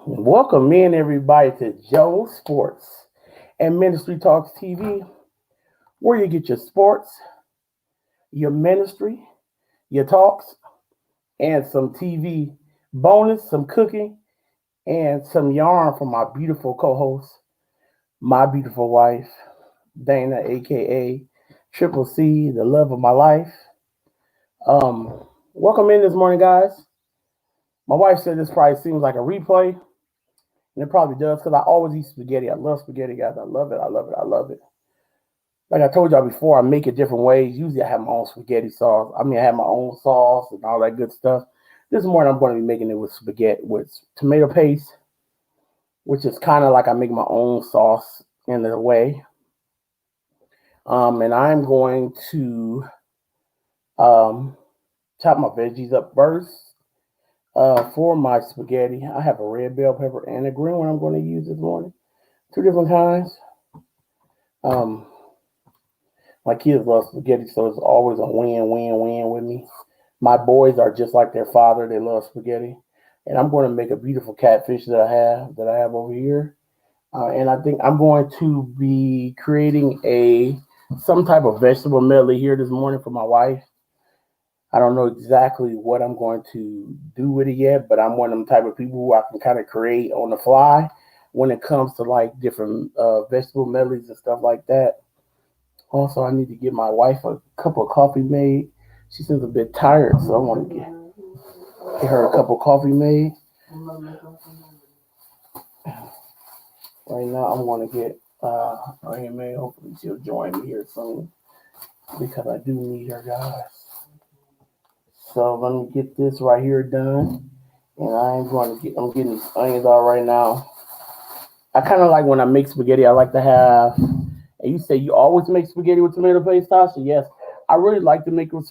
Welcome in everybody to Joe Sports and Ministry Talks TV, where you get your sports, your ministry, your talks, and some TV bonus, some cooking, and some yarn from my beautiful co-host, my beautiful wife, Dana, aka Triple C, the love of my life. Welcome in this morning, guys. My wife said this probably seems like a replay, and it probably does because I always eat spaghetti. I love spaghetti, guys. I love it. I love it. I love it. Like I told y'all before, I make it different ways. Usually I have my own spaghetti sauce. I have my own sauce and all that good stuff. This morning I'm going to be making it with spaghetti, with tomato paste, which is kind of like I make my own sauce in a way. And I'm going to um, chop my veggies up first. For my spaghetti, I have a red bell pepper and a green one I'm going to use this morning. Two different kinds. Um, my kids love spaghetti, so it's always a win-win-win with me. My boys are just like their father; they love spaghetti, and I'm going to make a beautiful catfish that I have over here. And I think I'm going to be creating a some type of vegetable medley here this morning for my wife. I don't know exactly what I'm going to do with it yet, but I'm one of them type of people who I can kind of create on the fly when it comes to like different vegetable medleys and stuff like that. Also, I need to get my wife a cup of coffee made. She seems a bit tired, so I want to get her a cup of coffee made. Right now, I'm going to get her made. Hopefully, she'll join me here soon because I do need her, guys. So let me get this right here done, and I'm getting these onions out right now. I kind of like when I make spaghetti. I like to have. And you say you always make spaghetti with tomato paste, Tasha? Yes, I really like to make it with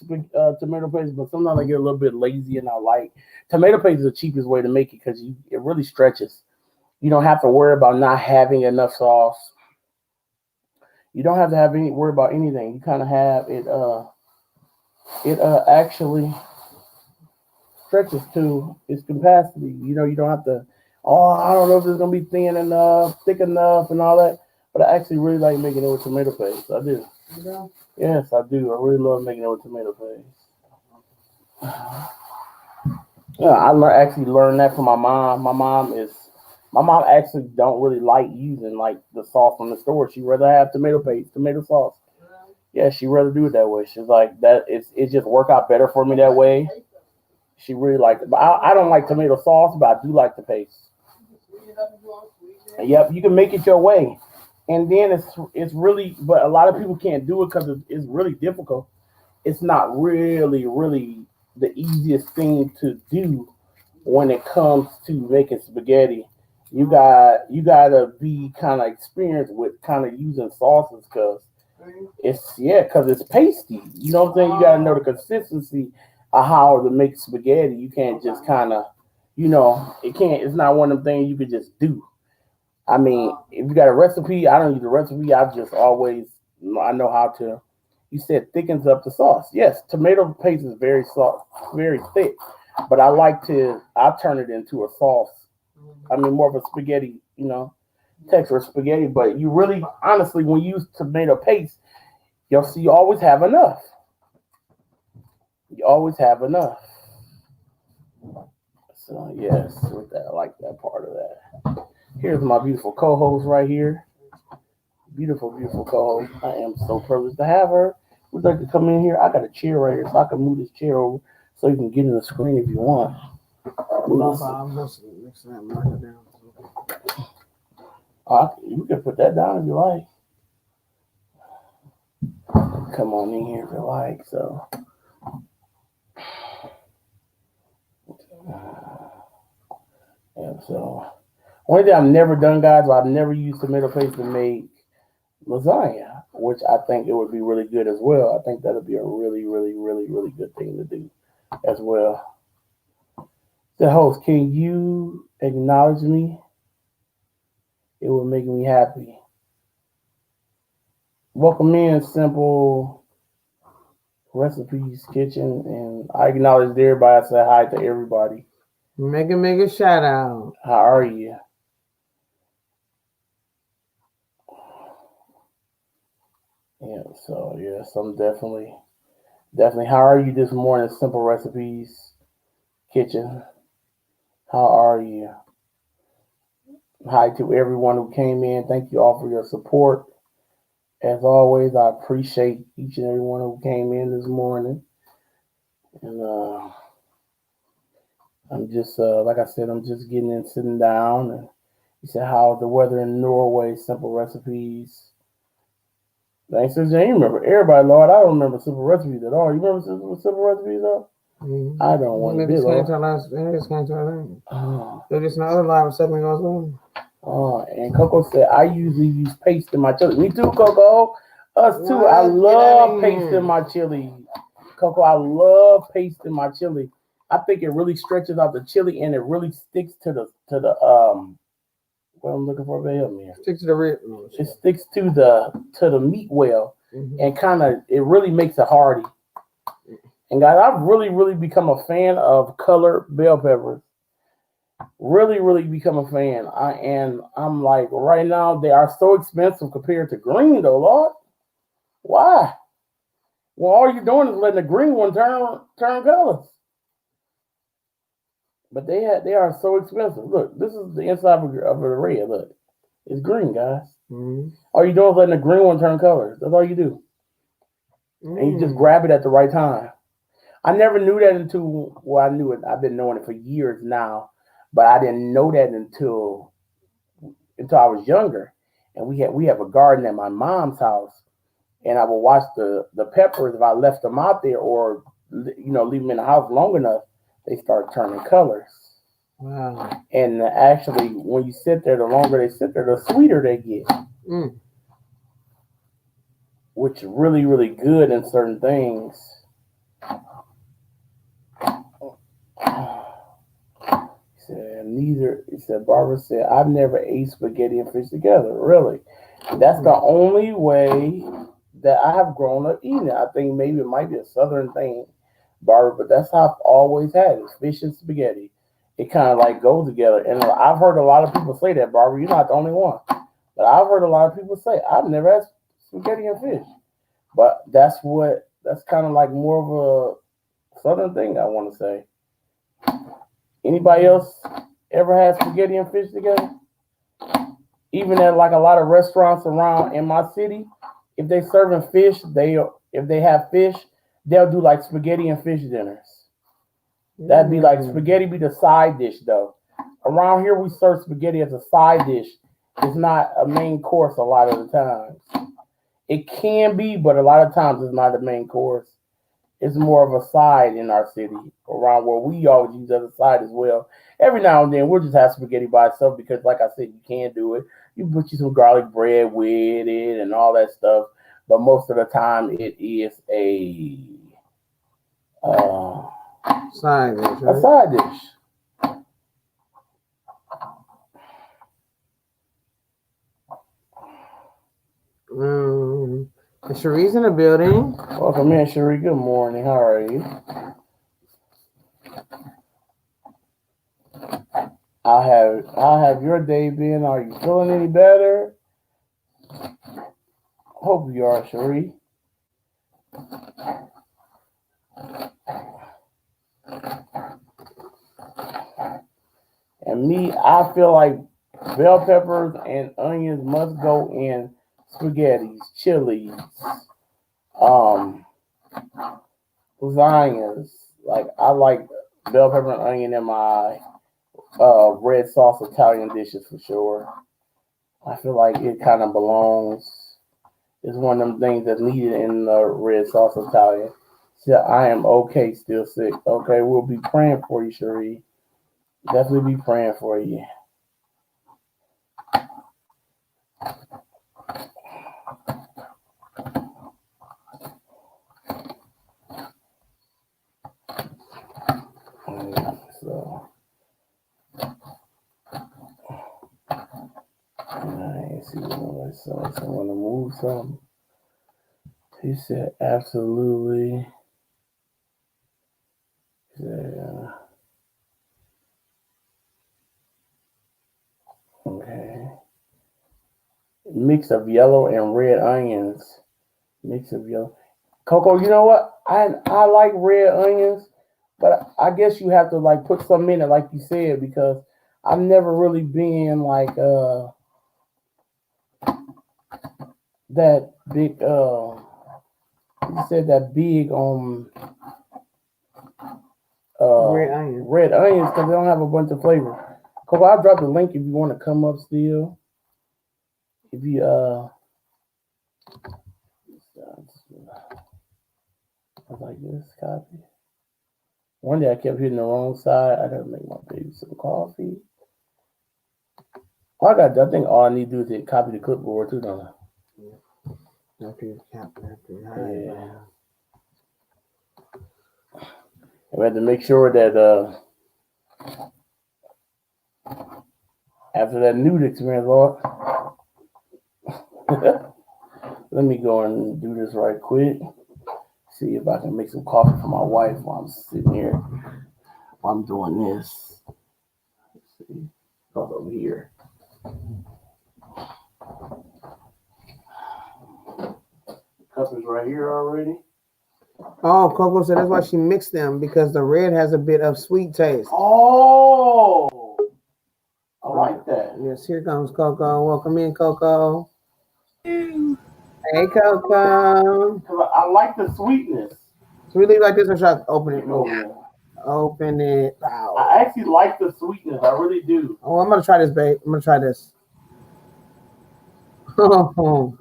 tomato paste, but sometimes I get a little bit lazy, and I like tomato paste is the cheapest way to make it because it really stretches. You don't have to worry about not having enough sauce. You don't have to have any worry about anything. You kind of have it. It actually stretches to its capacity. You don't have to. Oh, I don't know if it's gonna be thin enough, thick enough, and all that. But I actually really like making it with tomato paste. I do. Yes, I do. I really love making it with tomato paste. Yeah, actually learned that from my mom. My mom actually don't really like using like the sauce from the store. She rather have tomato paste, tomato sauce. Yeah, she rather do it that way. She's like that. It just work out better for me that way. She really liked it, but I don't like tomato sauce, but I do like the paste. Yep, you can make it your way, and then it's really, but a lot of people can't do it because it's really difficult. It's not really the easiest thing to do when it comes to making spaghetti. You gotta be kind of experienced with kind of using sauces because it's pasty. You know what I'm saying? You gotta know the consistency of how to make spaghetti. You can't just kind of, it can't. It's not one of them things you could just do. I mean, if you got a recipe, I don't use a recipe. I know how to. You said thickens up the sauce. Yes, tomato paste is very soft, very thick, but I turn it into a sauce. I mean, more of a spaghetti, texture of spaghetti. But you really, honestly, when you use tomato paste, you always have enough. You always have enough. So yes, with that, I like that part of that. Here's my beautiful co-host right here. Beautiful, beautiful co-host. I am so privileged to have her. Would you like to come in here? I got a chair right here, so I can move this chair over so you can get in the screen if you want. No problem. You can put that down if you like. Come on in here if you like. So, yeah. So, one thing I've never done, guys, I've never used tomato paste to make lasagna, which I think it would be really good as well. I think that'd be a really, really, really, really good thing to do as well. The host, can you acknowledge me? It would make me happy. Welcome in, Simple Recipes Kitchen, and I acknowledge everybody. I say hi to everybody. Make a shout out. How are you? Yeah, so yes, I'm definitely. How are you this morning? Simple Recipes Kitchen. How are you? Hi to everyone who came in. Thank you all for your support. As always, I appreciate each and every one who came in this morning. And I'm just, like I said, I'm just getting in, sitting down. And you said, how's the weather in Norway? Simple Recipes. Thanks, you remember everybody, Lord. I don't remember Simple Recipes at all. You remember Simple Recipes, though? Mm-hmm. I don't want to be, Lord. They just came to our thing. They're just another live a second goes on. And Coco said, I usually use paste in my chili. Me too, Coco. Us too. What? I love paste in my chili. Coco, I love paste in my chili. I think it really stretches out the chili and it really sticks to the what I'm looking for, help me here. Sticks to the rib. It sticks to the meat well, and kind of it really makes it hearty. And guys, I've really become a fan of colored bell peppers. Really become a fan. I'm like, right now they are so expensive compared to green though, Lord. Why? Well, all you're doing is letting the green one turn colors. But they are so expensive. Look, this is the inside of the red. Look, it's green, guys. All you doing is letting the green one turn colors. That's all you do. And you just grab it at the right time. I never knew that until, well, I knew it. I've been knowing it for years now, but I didn't know that until I was younger. And we have a garden at my mom's house, and I would watch the peppers if I left them out there or leave them in the house long enough, they start turning colors. Wow. And actually, when you sit there, the longer they sit there, the sweeter they get. Which is really good in certain things. He said, Barbara said, I've never ate spaghetti and fish together. Really? That's the only way that I have grown up eating it. I think maybe it might be a southern thing, Barbara, but that's how I've always had it. Fish and spaghetti. It kind of like goes together. And I've heard a lot of people say that, Barbara. You're not the only one. But I've heard a lot of people say, I've never had spaghetti and fish. But that's kind of like more of a southern thing, I want to say. Anybody else ever had spaghetti and fish together? Even at like a lot of restaurants around in my city, if they serving fish, if they have fish, they'll do like spaghetti and fish dinners. That'd be like spaghetti be the side dish though. Around here we serve spaghetti as a side dish. It's not a main course a lot of the times. It can be, but a lot of times it's not the main course. It's more of a side in our city around where we always use as a side as well. Every now and then we'll just have spaghetti by itself because, like I said, you can do it. You put you some garlic bread with it and all that stuff. But most of the time it is a side dish. Right? A side dish. Cherie's in the building. Welcome in, Cherie. Good morning. How are you? How have your day been? Are you feeling any better? Hope you are, Cherie. And me, I feel like bell peppers and onions must go in spaghettis, chilies, lasagnas. Like I like bell pepper and onion in my red sauce Italian dishes for sure. I feel like it kind of belongs. It's one of them things that's needed in the red sauce Italian. So I am okay, still sick. Okay, we'll be praying for you, Cherie. Definitely be praying for you. So, I see what I want to move something. He said, absolutely. He said, Okay. Mix of yellow and red onions. Mix of yellow. Coco, you know what? I like red onions, but I guess you have to like put some in it, like you said, because I've never really been like that big you said that big on red onions because they don't have a bunch of flavor. Coco, I'll drop the link if you want to come up still. If you I was like this copy. One day I kept hitting the wrong side. I gotta make my baby some coffee. I think all I need to do is hit copy the clipboard too, don't I? Yeah. We have to make sure that after that nude experience, Lord, let me go and do this right quick. See if I can make some coffee for my wife while I'm sitting here. While I'm doing this. Let's see. Go over here. Cup is right here already. Oh, Coco said that's why she mixed them because the red has a bit of sweet taste. Oh, I like that. Yes, here comes Coco. Welcome in, Coco. Hey, Coco. I like the sweetness. So we leave like this or should I open it? Yeah. Open it. Wow. I actually like the sweetness. I really do. Oh, I'm gonna try this, babe. I'm gonna try this. Oh,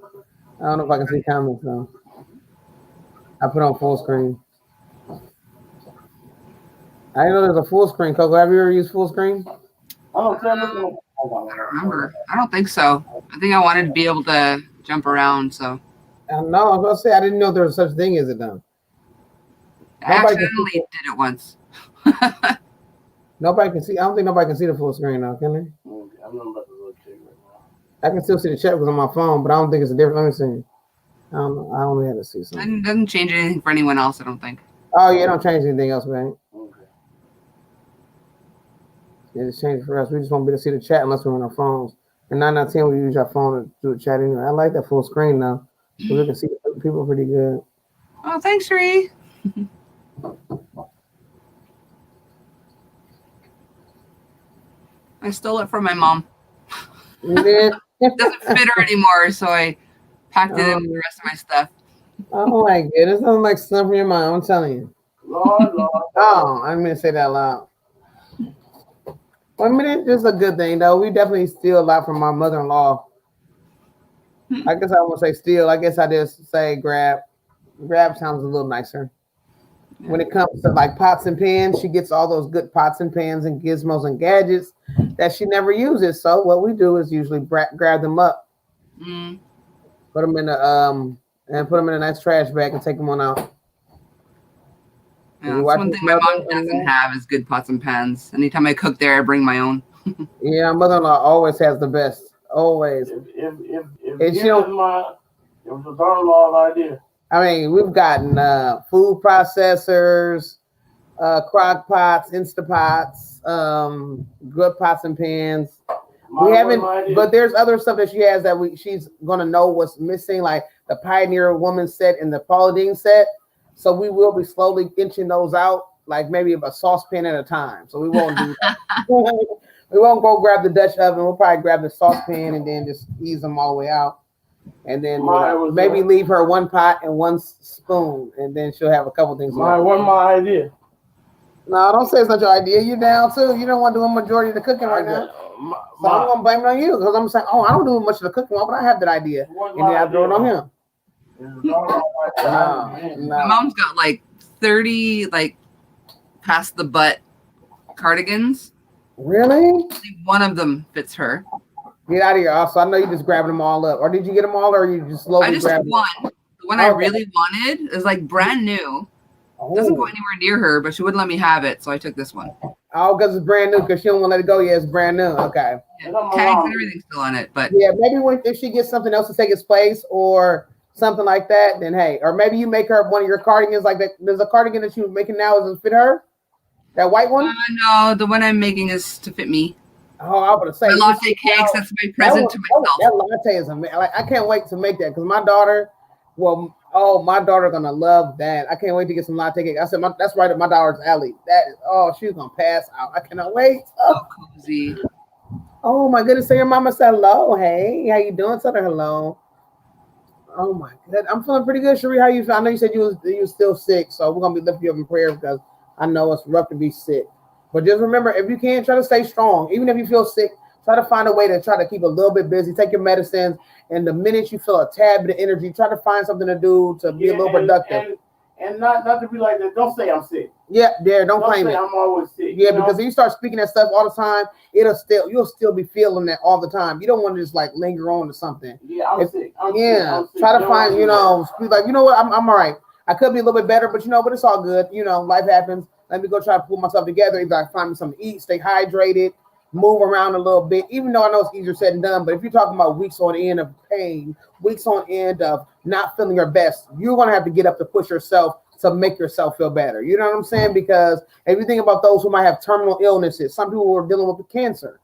I don't know if I can see comments though. I put on full screen. I didn't know there's a full screen, Coco. Have you ever used full screen? I don't remember. I don't think so. I think I wanted to be able to jump around, so. No, I was gonna say I didn't know there was such thing as it though. I accidentally did it once. Nobody can see. I don't think nobody can see the full screen now, can they? Okay, I'm not about to look right now. I can still see the chat because on my phone, but I don't think it's a different. Let me see. I don't know. I only had to see something. It doesn't change anything for anyone else, I don't think. Oh yeah, don't change anything else, man. Okay. Yeah, it's changed for us. We just won't be able to see the chat unless we're on our phones. And 9 out of 10, we use our phone to do the chat anyway. I like that full screen now, so we can see the people pretty good. Oh, thanks, Sheree. I stole it from my mom. It doesn't fit her anymore, so I packed it in with the rest of my stuff. Oh my goodness, that sounds like stuff from your mom, I'm telling you. Lord. Oh, I'm gonna say that loud. Well, I mean, it's just a good thing though. We definitely steal a lot from my mother-in-law. I guess I won't say steal. I guess I just say grab. Grab sounds a little nicer. When it comes to like pots and pans, she gets all those good pots and pans and gizmos and gadgets that she never uses. So what we do is usually grab them up, put them in a nice trash bag and take them on out. Yeah, that's one thing my mom doesn't have is good pots and pans. Anytime I cook there, I bring my own. Yeah, mother-in-law always has the best. Always. If it was your daughter-in-law's idea. I mean, we've gotten food processors, crock pots, Instapots, good pots and pans. We haven't, but there's other stuff that she has that she's gonna know what's missing, like the Pioneer Woman set and the Paula Deen set. So we will be slowly inching those out, like maybe a saucepan at a time. So we won't do that. We won't go grab the Dutch oven. We'll probably grab the saucepan and then just ease them all the way out. And then maybe leave her one pot and one spoon, and then she'll have a couple things. Wasn't my idea. No, don't say it's not your idea. You down too. You don't want to do a majority of the cooking right now. So I'm gonna blame it on you because I'm saying, oh, I don't do much of the cooking, but I have that idea, and then I throw it on him. My mom's got like 30 like past the butt cardigans. Really? Only one of them fits her. Get out of here. Also, I know you just grabbed them all up. Or did you get them all, or you just slowly I just grabbed one. The one I really wanted is like brand new. Doesn't go anywhere near her, but she wouldn't let me have it, so I took this one. Oh, because it's brand new, because she don't want to let it go. Yeah, it's brand new. Okay. Yeah, tags and everything's still on it, but yeah, maybe if she gets something else to take its place or something like that, then hey, or maybe you make her one of your cardigans like that. There's a cardigan that she was making now. Does it fit her? That white one? No, the one I'm making is to fit me. Oh, I would say My latte cakes. That's my present to myself. That latte is amazing. Like, I can't wait to make that because my daughter, my daughter gonna love that. I can't wait to get some latte cake. I said that's right up my daughter's alley. That is, she's gonna pass out. I cannot wait. So cozy. Oh my goodness! So your mama said hello. Hey, how you doing? Tell her hello. Oh my god, I'm feeling pretty good, Cherie. How you feel? I know you said you was still sick, so we're gonna be lifting you up in prayer because I know it's rough to be sick. But just remember, if you can, try to stay strong. Even if you feel sick, try to find a way to try to keep a little bit busy. Take your medicines, and the minute you feel a tad bit of energy, try to find something to do to be a little productive. And not to be like that. Don't say I'm sick. Yeah, don't claim say it. I'm always sick. Yeah, because if you start speaking that stuff all the time, you'll still be feeling that all the time. You don't want to just like linger on to something. Yeah, I'm sick. I'm sick. Try to find, speak like, I'm all right. I could be a little bit better, but but it's all good. Life happens. Let me go try to pull myself together. Either I find me something to eat, stay hydrated, move around a little bit, even though I know it's easier said than done. But if you're talking about weeks on end of pain, weeks on end of not feeling your best, you're going to have to get up to push yourself to make yourself feel better. You know what I'm saying? Because if you think about those who might have terminal illnesses, some people are dealing with cancer.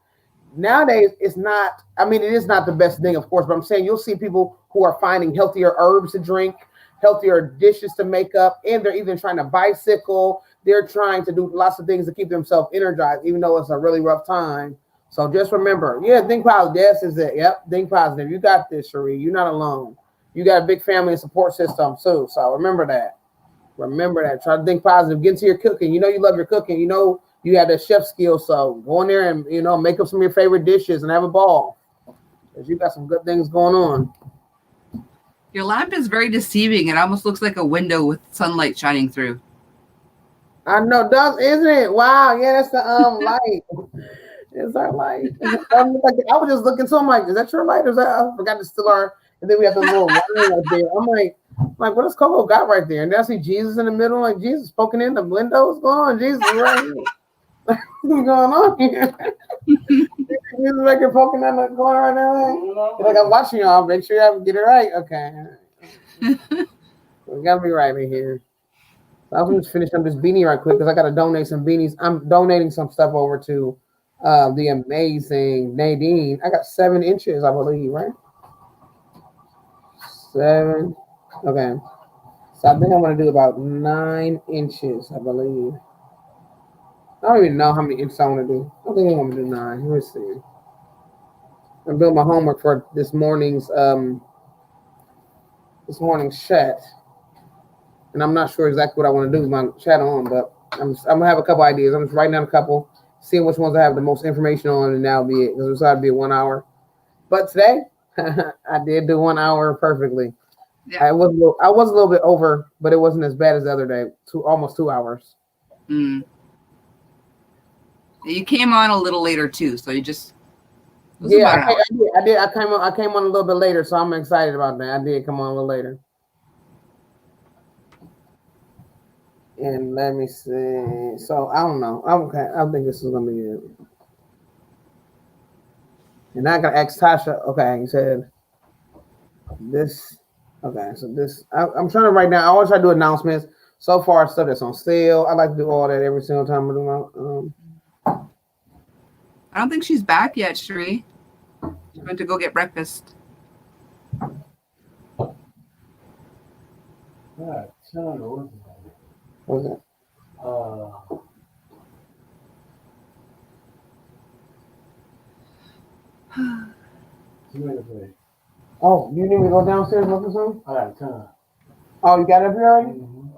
Nowadays, it is not the best thing, of course, but I'm saying you'll see people who are finding healthier herbs to drink, healthier dishes to make up, and they're even trying to bicycle. They're trying to do lots of things to keep themselves energized, even though it's a really rough time. So just remember, think positive. Yes, is it? Yep, think positive. You got this, Cherie. You're not alone. You got a big family and support system too. So remember that. Try to think positive. Get into your cooking. You love your cooking. You have that chef skill. So go in there and make up some of your favorite dishes and have a ball. Because you got some good things going on. Your lamp is very deceiving. It almost looks like a window with sunlight shining through. I know, isn't it? Wow, yeah, that's the light. It's our light. I was just looking, so I'm like, is that your light? Or is that? I forgot to still our. And then we have the little line right there. I'm like, what does Coco got right there? And then I see Jesus in the middle, like Jesus poking in the window. What's going on? Jesus right here. What's going on here? Jesus right here poking in the corner right now. Like I'm watching y'all. Make sure y'all get it right. Okay. We gotta be right in here. I'm just finish up this beanie right quick because I gotta donate some beanies. I'm donating some stuff over to the amazing Nadine. I got 7 inches, I believe, right? 7. Okay. So I think I'm gonna do about 9 inches, I believe. I don't even know how many inches I want to do. I think I'm gonna do 9. Let's see. I'm doing my homework for this morning's chat. And I'm not sure exactly what I want to do with my chat on, but I'm gonna have a couple ideas. I'm just writing down a couple, seeing which ones I have the most information on, and that'll be it. Because it's got to be 1 hour. But today, I did do 1 hour perfectly. Yeah. I was a little bit over, but it wasn't as bad as the other day. Almost 2 hours. Mm. You came on a little later too, so you just. Yeah, I did. I came on a little bit later, so I'm excited about that. I did come on a little later. And let me see. So I don't know. Okay, I think this is gonna be it. And I gotta ask Tasha. Okay, he said this. Okay, so this. I'm trying to write down. I always try to do announcements. So far, stuff that's on sale. I like to do all that every single time I do my. I don't think she's back yet, Cherie. She went to go get breakfast. What's that? Oh, you need me to go downstairs and look for something? I got a ton. Oh, you got it up here already? Mm-hmm.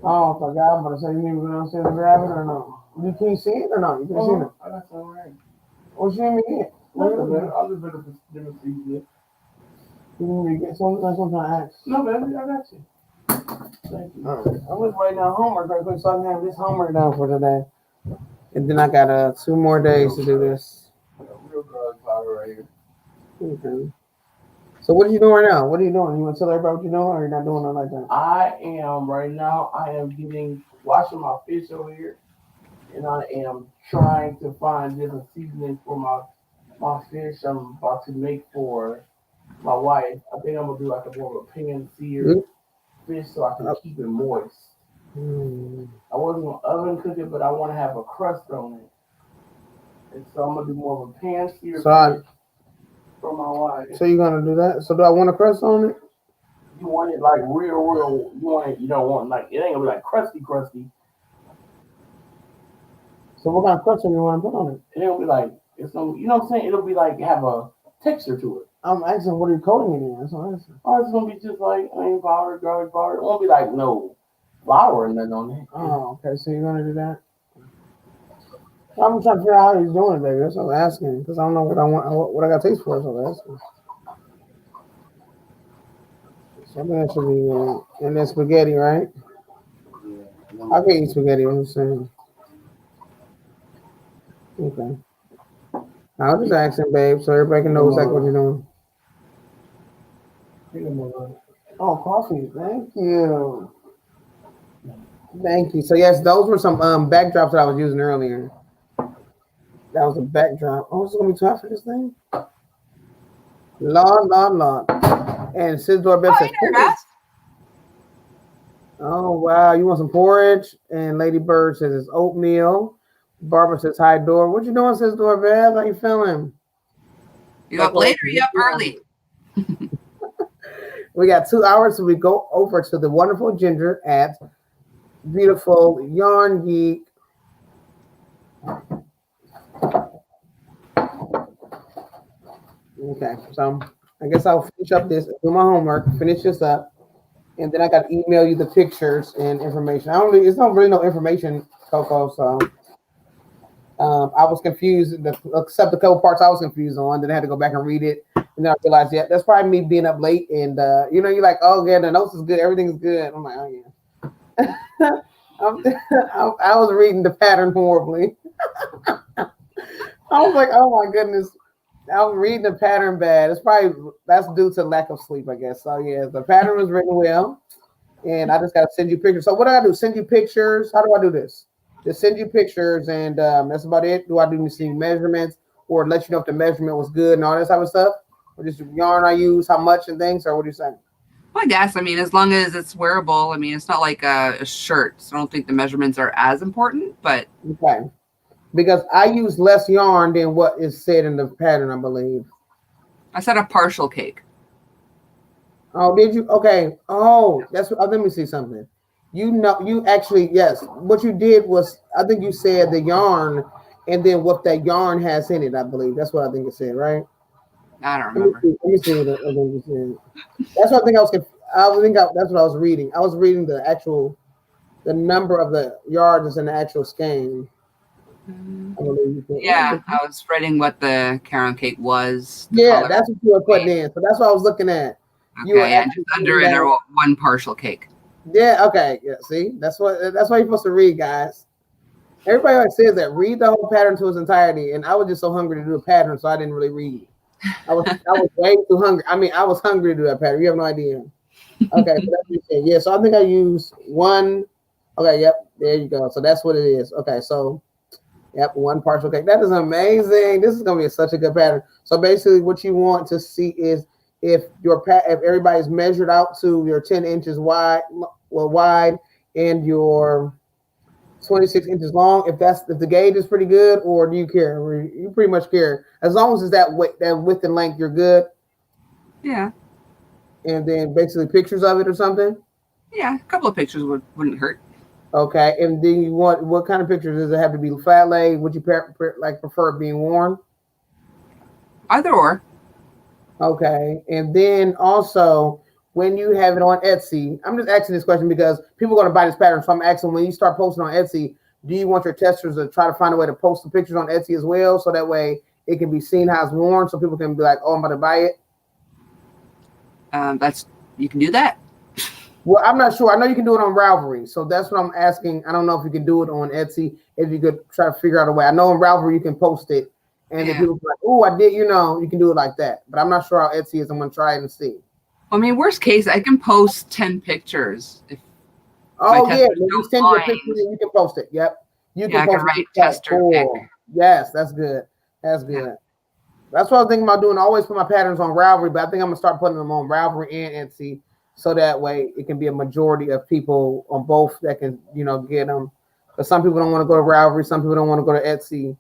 Oh, I forgot. I'm about to say you need me to go downstairs and grab it or no? You can see it or no? You can see it. I got some right. What you need me to get? I'll just better for different things. You need me to get something? That's what I'm trying to ask. No, baby, I got you. Thank you. All right. I'm just writing down homework right quick so I can have this homework done for today. And then I got 2 more days to do this. Real good power right here. Okay. So what are you doing right now? What are you doing? You want to tell everybody what you're doing, or you're not doing nothing like that? I am right now. I am washing my fish over here, and I am trying to find different seasonings for my fish. I'm about to make for my wife. I think I'm gonna do like a more of a pan-seared fish so I can keep it moist. I wasn't gonna oven cook it, but I want to have a crust on it. And so I'm gonna do more of a pants here So for my wife. So you're gonna do that? So do I want a crust on it? You want it like real. You want it. You don't want like it ain't gonna be like crusty. So what kind of crust do you want to put on it? It'll be like it's no. You know what I'm saying? It'll be like have a texture to it. I'm asking, what are you coating it in? That's what I'm asking. Oh, it's gonna be just like onion powder, garlic powder. It won't be like no flour and nothing on it. Oh, okay. So you're gonna do that? I'm trying to figure out how he's doing it, baby. That's what I'm asking, because I don't know what I want, what I got to taste for. So I'm asking. So I think that should be and then spaghetti, right? Yeah. I can eat spaghetti. I'm saying. Okay. I was just asking, babe, so everybody can know exactly what you're doing. Oh, coffee. Thank you. Thank you. So yes, those were some backdrops that I was using earlier. That was a backdrop. Oh, it's gonna be too hot for this thing. Lord. And Sis Doorbell says, oh wow, you want some porridge? And Lady Bird says it's oatmeal. Barbara says, hi, Dora. What you doing, Sis Doorbell? How you feeling? You up late or you up early? We got 2 hours, so we go over to the wonderful Ginger at Beautiful Yarn Geek. Okay, so I guess I'll finish up this, do my homework, finish this up, and then I got to email you the pictures and information. It's not really no information, Coco, so I was confused, except a couple parts I was confused on, then I had to go back and read it, and then I realized, yeah, that's probably me being up late, and you're like, oh yeah, the notes is good, everything is good. I'm like, oh yeah. I was reading the pattern horribly. I was like, oh my goodness. I was reading the pattern bad. That's due to lack of sleep, I guess. So yeah, the pattern was written well, and I just got to send you pictures. So what do I do? Send you pictures? How do I do this? Just send you pictures, and that's about it. Do I do any measurements, or let you know if the measurement was good and all that type of stuff, or just yarn I use, how much and things, or what are you saying? Well, I guess, as long as it's wearable, it's not like a shirt, so I don't think the measurements are as important, but okay. Because I use less yarn than what is said in the pattern, I believe. I said a partial cake. Oh, did you? Okay. Oh, that's what. Let me see something. You actually, yes. What you did was, I think you said the yarn, and then what that yarn has in it. I believe that's what I think it said, right? I don't remember. Let me see what I think you said. That's what I think I was. That's what I was reading. I was reading the number of the yards in the actual skein. Yeah, I was writing what the carom cake was. Yeah, that's what you were putting in. So that's what I was looking at. Okay, yeah, just under in there, one partial cake. Yeah, okay. Yeah, see, that's why you're supposed to read, guys. Everybody always says that. Read the whole pattern to its entirety, and I was just so hungry to do a pattern, so I didn't really read. I was way too hungry. I was hungry to do that pattern. You have no idea. Okay, so that's what you said. Yeah, so I think I used one. Okay, yep, there you go. So that's what it is. Okay, so yep, one partial cake. That is amazing. This is gonna be such a good pattern. So basically, what you want to see is if everybody's measured out to your 10 inches wide, and your 26 inches long. If the gauge is pretty good, or do you care? Or you pretty much care as long as it's that width and length, you're good. Yeah. And then basically pictures of it or something. Yeah, a couple of pictures wouldn't hurt. Okay, and then you want what kind of pictures? Does it have to be flat laid? Would you prefer it being worn? Either or. Okay, and then also when you have it on Etsy, I'm just asking this question because people are going to buy this pattern. So I'm asking, when you start posting on Etsy, do you want your testers to try to find a way to post the pictures on Etsy as well, so that way it can be seen how it's worn, so people can be like, "Oh, I'm about to buy it." You can do that. Well, I'm not sure. I know you can do it on Ravelry, so that's what I'm asking. I don't know if you can do it on Etsy. If you could try to figure out a way. I know on Ravelry you can post it, and then people be like, "Oh, I did." You can do it like that. But I'm not sure how Etsy is. I'm gonna try it and see. Worst case, I can post 10 pictures. You send your picture and you can post it. Yep. You can post write tester pick. Yes, that's good. That's good. Yeah. That's what I was thinking about doing. I always put my patterns on Ravelry, but I think I'm gonna start putting them on Ravelry and Etsy, so that way it can be a majority of people on both that can, get them. But some people don't want to go to Ravelry, some people don't want to go to Etsy.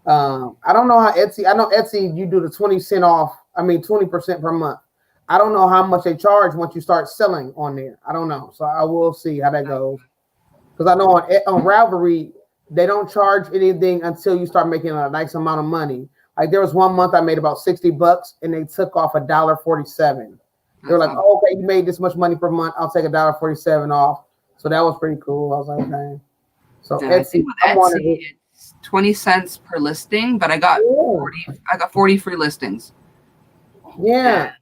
I don't know how Etsy. I know Etsy. You do the 20% off. 20% per month. I don't know how much they charge once you start selling on there. I don't know. So I will see how that goes. Because I know on Ravelry, they don't charge anything until you start making a nice amount of money. Like there was one month I made about $60 and they took off $1.47. They were like, oh, okay, you made this much money per month. I'll take $1.47 off. So that was pretty cool. I was like, okay. So Etsy, it's 20 cents per listing, but I got 40 free listings. Yeah.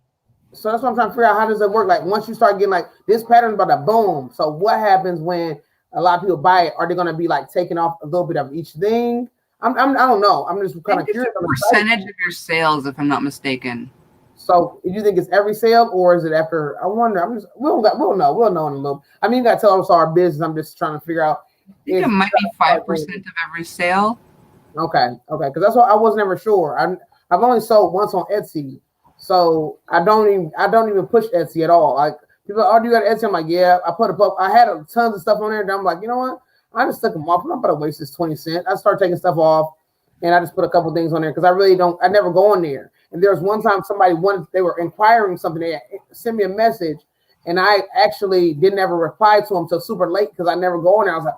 So that's what I'm trying to figure out. How does it work? Like once you start getting like this pattern about to boom. So what happens when a lot of people buy it? Are they going to be like taking off a little bit of each thing? I don't know. I'm just kind of curious. Percentage of your sales, if I'm not mistaken. So do you think it's every sale or is it after? I wonder. We'll know. We'll know in a little. You got to tell us our business. I'm just trying to figure out. I think it might be 5% of every sale. Okay. Because that's what I was never sure. I've only sold once on Etsy. So I don't even push Etsy at all. Like people, do you got Etsy? I'm like, yeah. I put up. I had tons of stuff on there, and I'm like, you know what? I just took them off. I'm not gonna waste this 20 cents. I start taking stuff off, and I just put a couple things on there because I really don't. I never go on there. And there was one time they were inquiring something. They sent me a message, and I actually didn't ever reply to them till super late because I never go on there. I was like,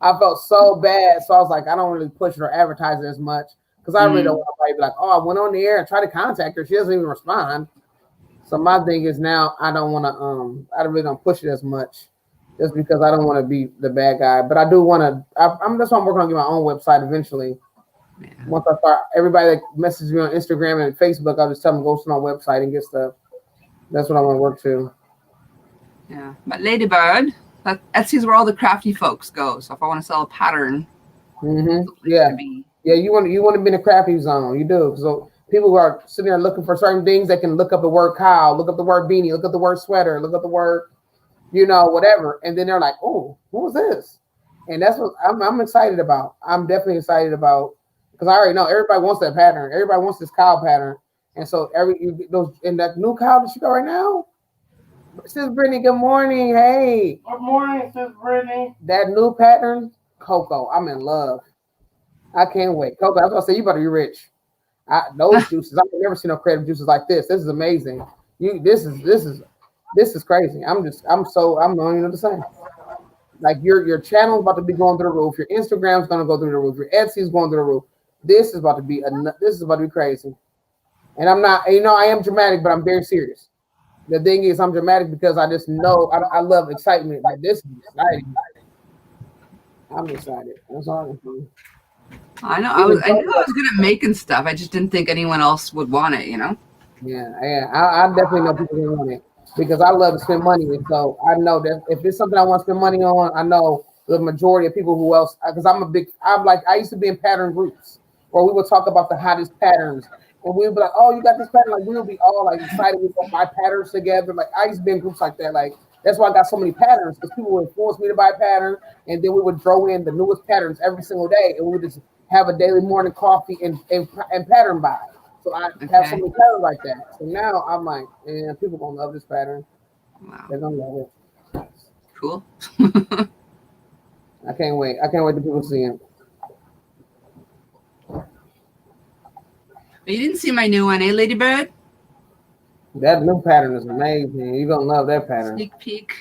I felt so bad. So I was like, I don't really push it or advertise it as much. Because I really don't want to be like, oh, I went on the air and tried to contact her. She doesn't even respond. So my thing is now I don't want to, I really don't push it as much just because I don't want to be the bad guy. But I do want to, that's why I'm working on getting my own website eventually. Yeah. Once I start, everybody that messages me on Instagram and Facebook, I'll just tell them go to my website and get stuff. That's what I want to work to. Yeah. But Ladybird, Etsy's where all the crafty folks go. So if I want to sell a pattern, yeah. Yeah, you want to be in a crafty zone. You do. So people who are sitting there looking for certain things, they can look up the word cow, look up the word beanie, look up the word sweater, look up the word, whatever. And then they're like, oh, what was this? And that's what I'm excited about. I'm definitely excited about because I already know everybody wants that pattern. Everybody wants this cow pattern. And so in that new cow that you got right now, Sis Brittany, good morning. Hey. Good morning, Sis Brittany. That new pattern, Coco, I'm in love. I can't wait. Coco, I was gonna say you better be rich. Those juices, I've never seen no creative juices like this. This is amazing. This is crazy. I'm not even know the same. Like your channel is about to be going through the roof. Your Instagram's gonna go through the roof. Your Etsy's going through the roof. This is about to be crazy. And I'm not, I am dramatic, but I'm very serious. The thing is, I'm dramatic because I just know I love excitement. Like this is exciting. I'm excited. That's all I'm doing. I know. I knew I was good at making stuff. I just didn't think anyone else would want it, Yeah. I definitely know people who want it because I love to spend money. And so I know that if it's something I want to spend money on, I know the majority of people who else, because I used to be in pattern groups where we would talk about the hottest patterns. And we would be like, oh, you got this pattern? Like, we would be all like excited. We would buy patterns together. Like, I used to be in groups like that. Like, that's why I got so many patterns because people would force me to buy a pattern. And then we would throw in the newest patterns every single day. And we would just have a daily morning coffee and pattern buy. So I have so many patterns like that. So now I'm like, man, people gonna love this pattern. Wow. They're gonna love it. Cool. I can't wait. I can't wait to people see it. You didn't see my new one, eh, Ladybird? That new pattern is amazing. You're gonna love that pattern. Sneak peek.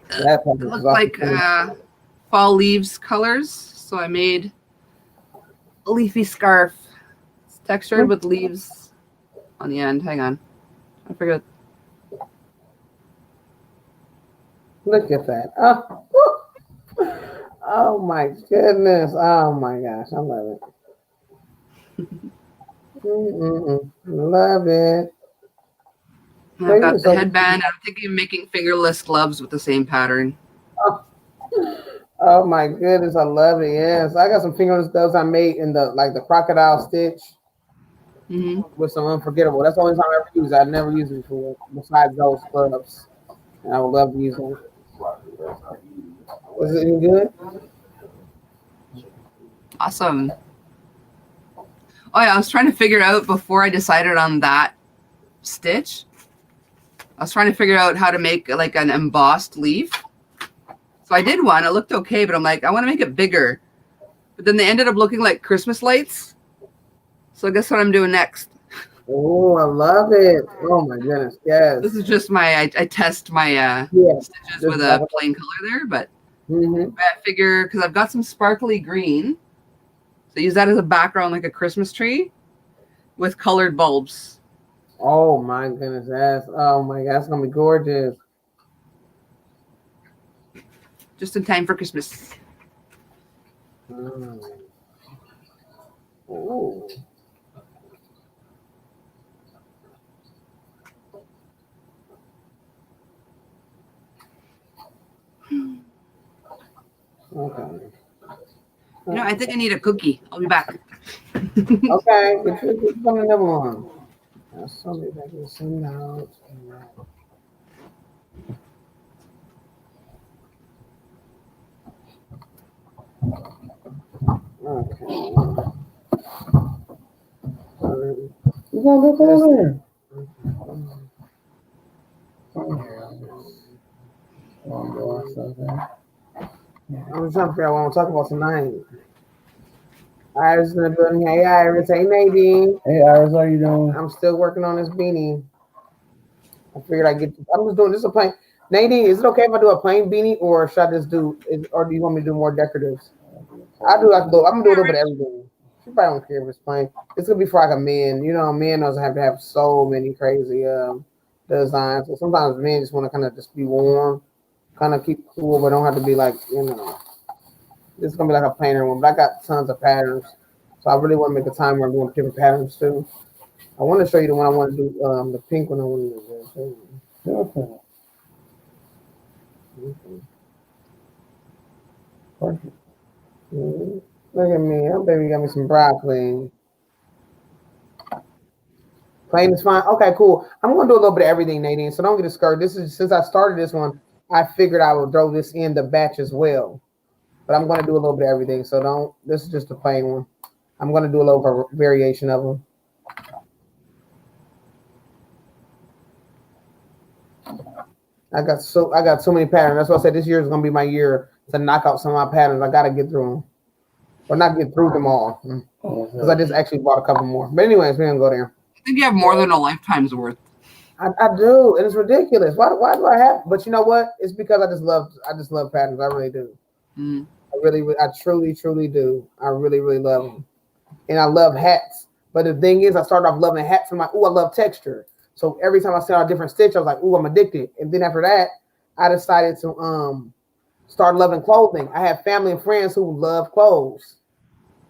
That pattern it looks like fall leaves colors. So I made a leafy scarf. It's textured with leaves on the end. Hang on. I forgot. Look at that. Oh my goodness. Oh my gosh. I love it. Love it. I've got the headband. I'm thinking of making fingerless gloves with the same pattern. Oh my goodness, I love it. Yes, I got some fingerless gloves I made in the crocodile stitch with some unforgettable. That's the only time I ever use it. I've never used it before besides those gloves. And I would love to use them. Was it any good? Awesome. Oh yeah, I was trying to figure out before I decided on that stitch. I was trying to figure out how to make like an embossed leaf. So I did one. It looked okay, but I'm like, I want to make it bigger. but then they ended up looking like Christmas lights. So guess what I'm doing next? Oh, I love it. Oh my goodness, yes. This is just I test my Yeah. stitches with a plain color there, but I figure because I've got some sparkly green, so use that as a background like a Christmas tree with colored bulbs. Oh my goodness, oh my god, that's gonna be gorgeous. Just in time for Christmas. Oh. Okay. I think I need a cookie. I'll be back. Okay, it's on another one. Somebody back in the same out. Okay. You gonna look over there? I'm trying to figure out what I'm talking about tonight. Iris in the building. Hey, Iris. Hey, Nadine. Hey, Iris, how you doing? I'm still working on this beanie. I figured I'm just doing this a plain. Nadine, is it okay if I do a plain beanie, or should I just or do you want me to do more decoratives? I'm gonna do a little bit of everything. She probably don't care if it's plain. It's gonna be for like a man. Men doesn't have to have so many crazy designs. So sometimes men just want to kind of just be warm, kind of keep cool, but don't have to be like This is gonna be like a plainer one, but I got tons of patterns, so I really want to make a time where I'm doing different patterns too. I want to show you the one I want to do, the pink one I want to do. Okay. Perfect. Look at me, oh baby, got me some broccoli. Plain is fine. Okay, cool. I'm gonna do a little bit of everything, Nadine. So don't get discouraged. This is since I started this one, I figured I would throw this in the batch as well. But I'm gonna do a little bit of everything. So don't. This is just a plain one. I'm gonna do a little variation of them. I got so many patterns. That's why I said this year is gonna be my year to knock out some of my patterns. I gotta get through them, or not get through them all, because I just actually bought a couple more. But anyways, we're gonna go there. I think you have more than a lifetime's worth. I do, and it's ridiculous. Why do I have? But you know what? It's because I just love patterns. I really do. I truly do. I really love them, and I love hats. But the thing is, I started off loving hats. I'm like, oh, I love texture. So every time I saw a different stitch, I was like, oh, I'm addicted. And then after that, I decided to start loving clothing. I have family and friends who love clothes,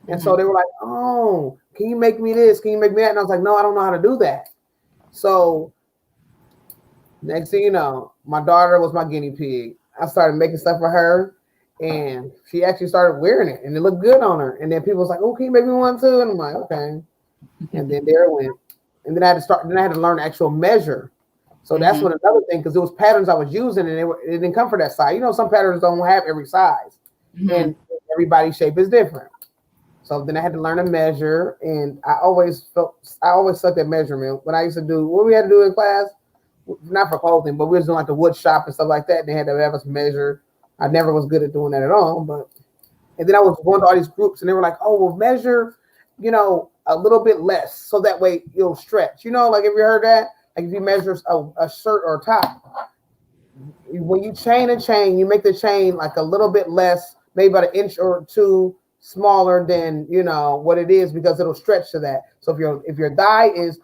and so they were like, oh, can you make me this? Can you make me that? And I was like, no, I don't know how to do that. So next thing you know, my daughter was my guinea pig. I started making stuff for her, and she actually started wearing it, and it looked good on her. And then people was like, "Oh, can you make me one too?" And I'm like, "Okay." And then there it went. And then I had to learn the actual measure. So that's what another thing, because it was patterns I was using, and it didn't come for that size. Some patterns don't have every size, and everybody's shape is different. So then I had to learn to measure, and I always sucked at measurement. When I used to do what we had to do in class, not for clothing, but we was doing like the wood shop and stuff like that. And they had to have us measure. I never was good at doing that at all. And then I was going to all these groups, and they were like, "Oh, we'll measure, a little bit less, so that way it'll stretch." Like, have you heard that? Like, if you measure a shirt or a top, when you chain a chain, you make the chain like a little bit less, maybe about an inch or two smaller than what it is, because it'll stretch to that. So if your thigh is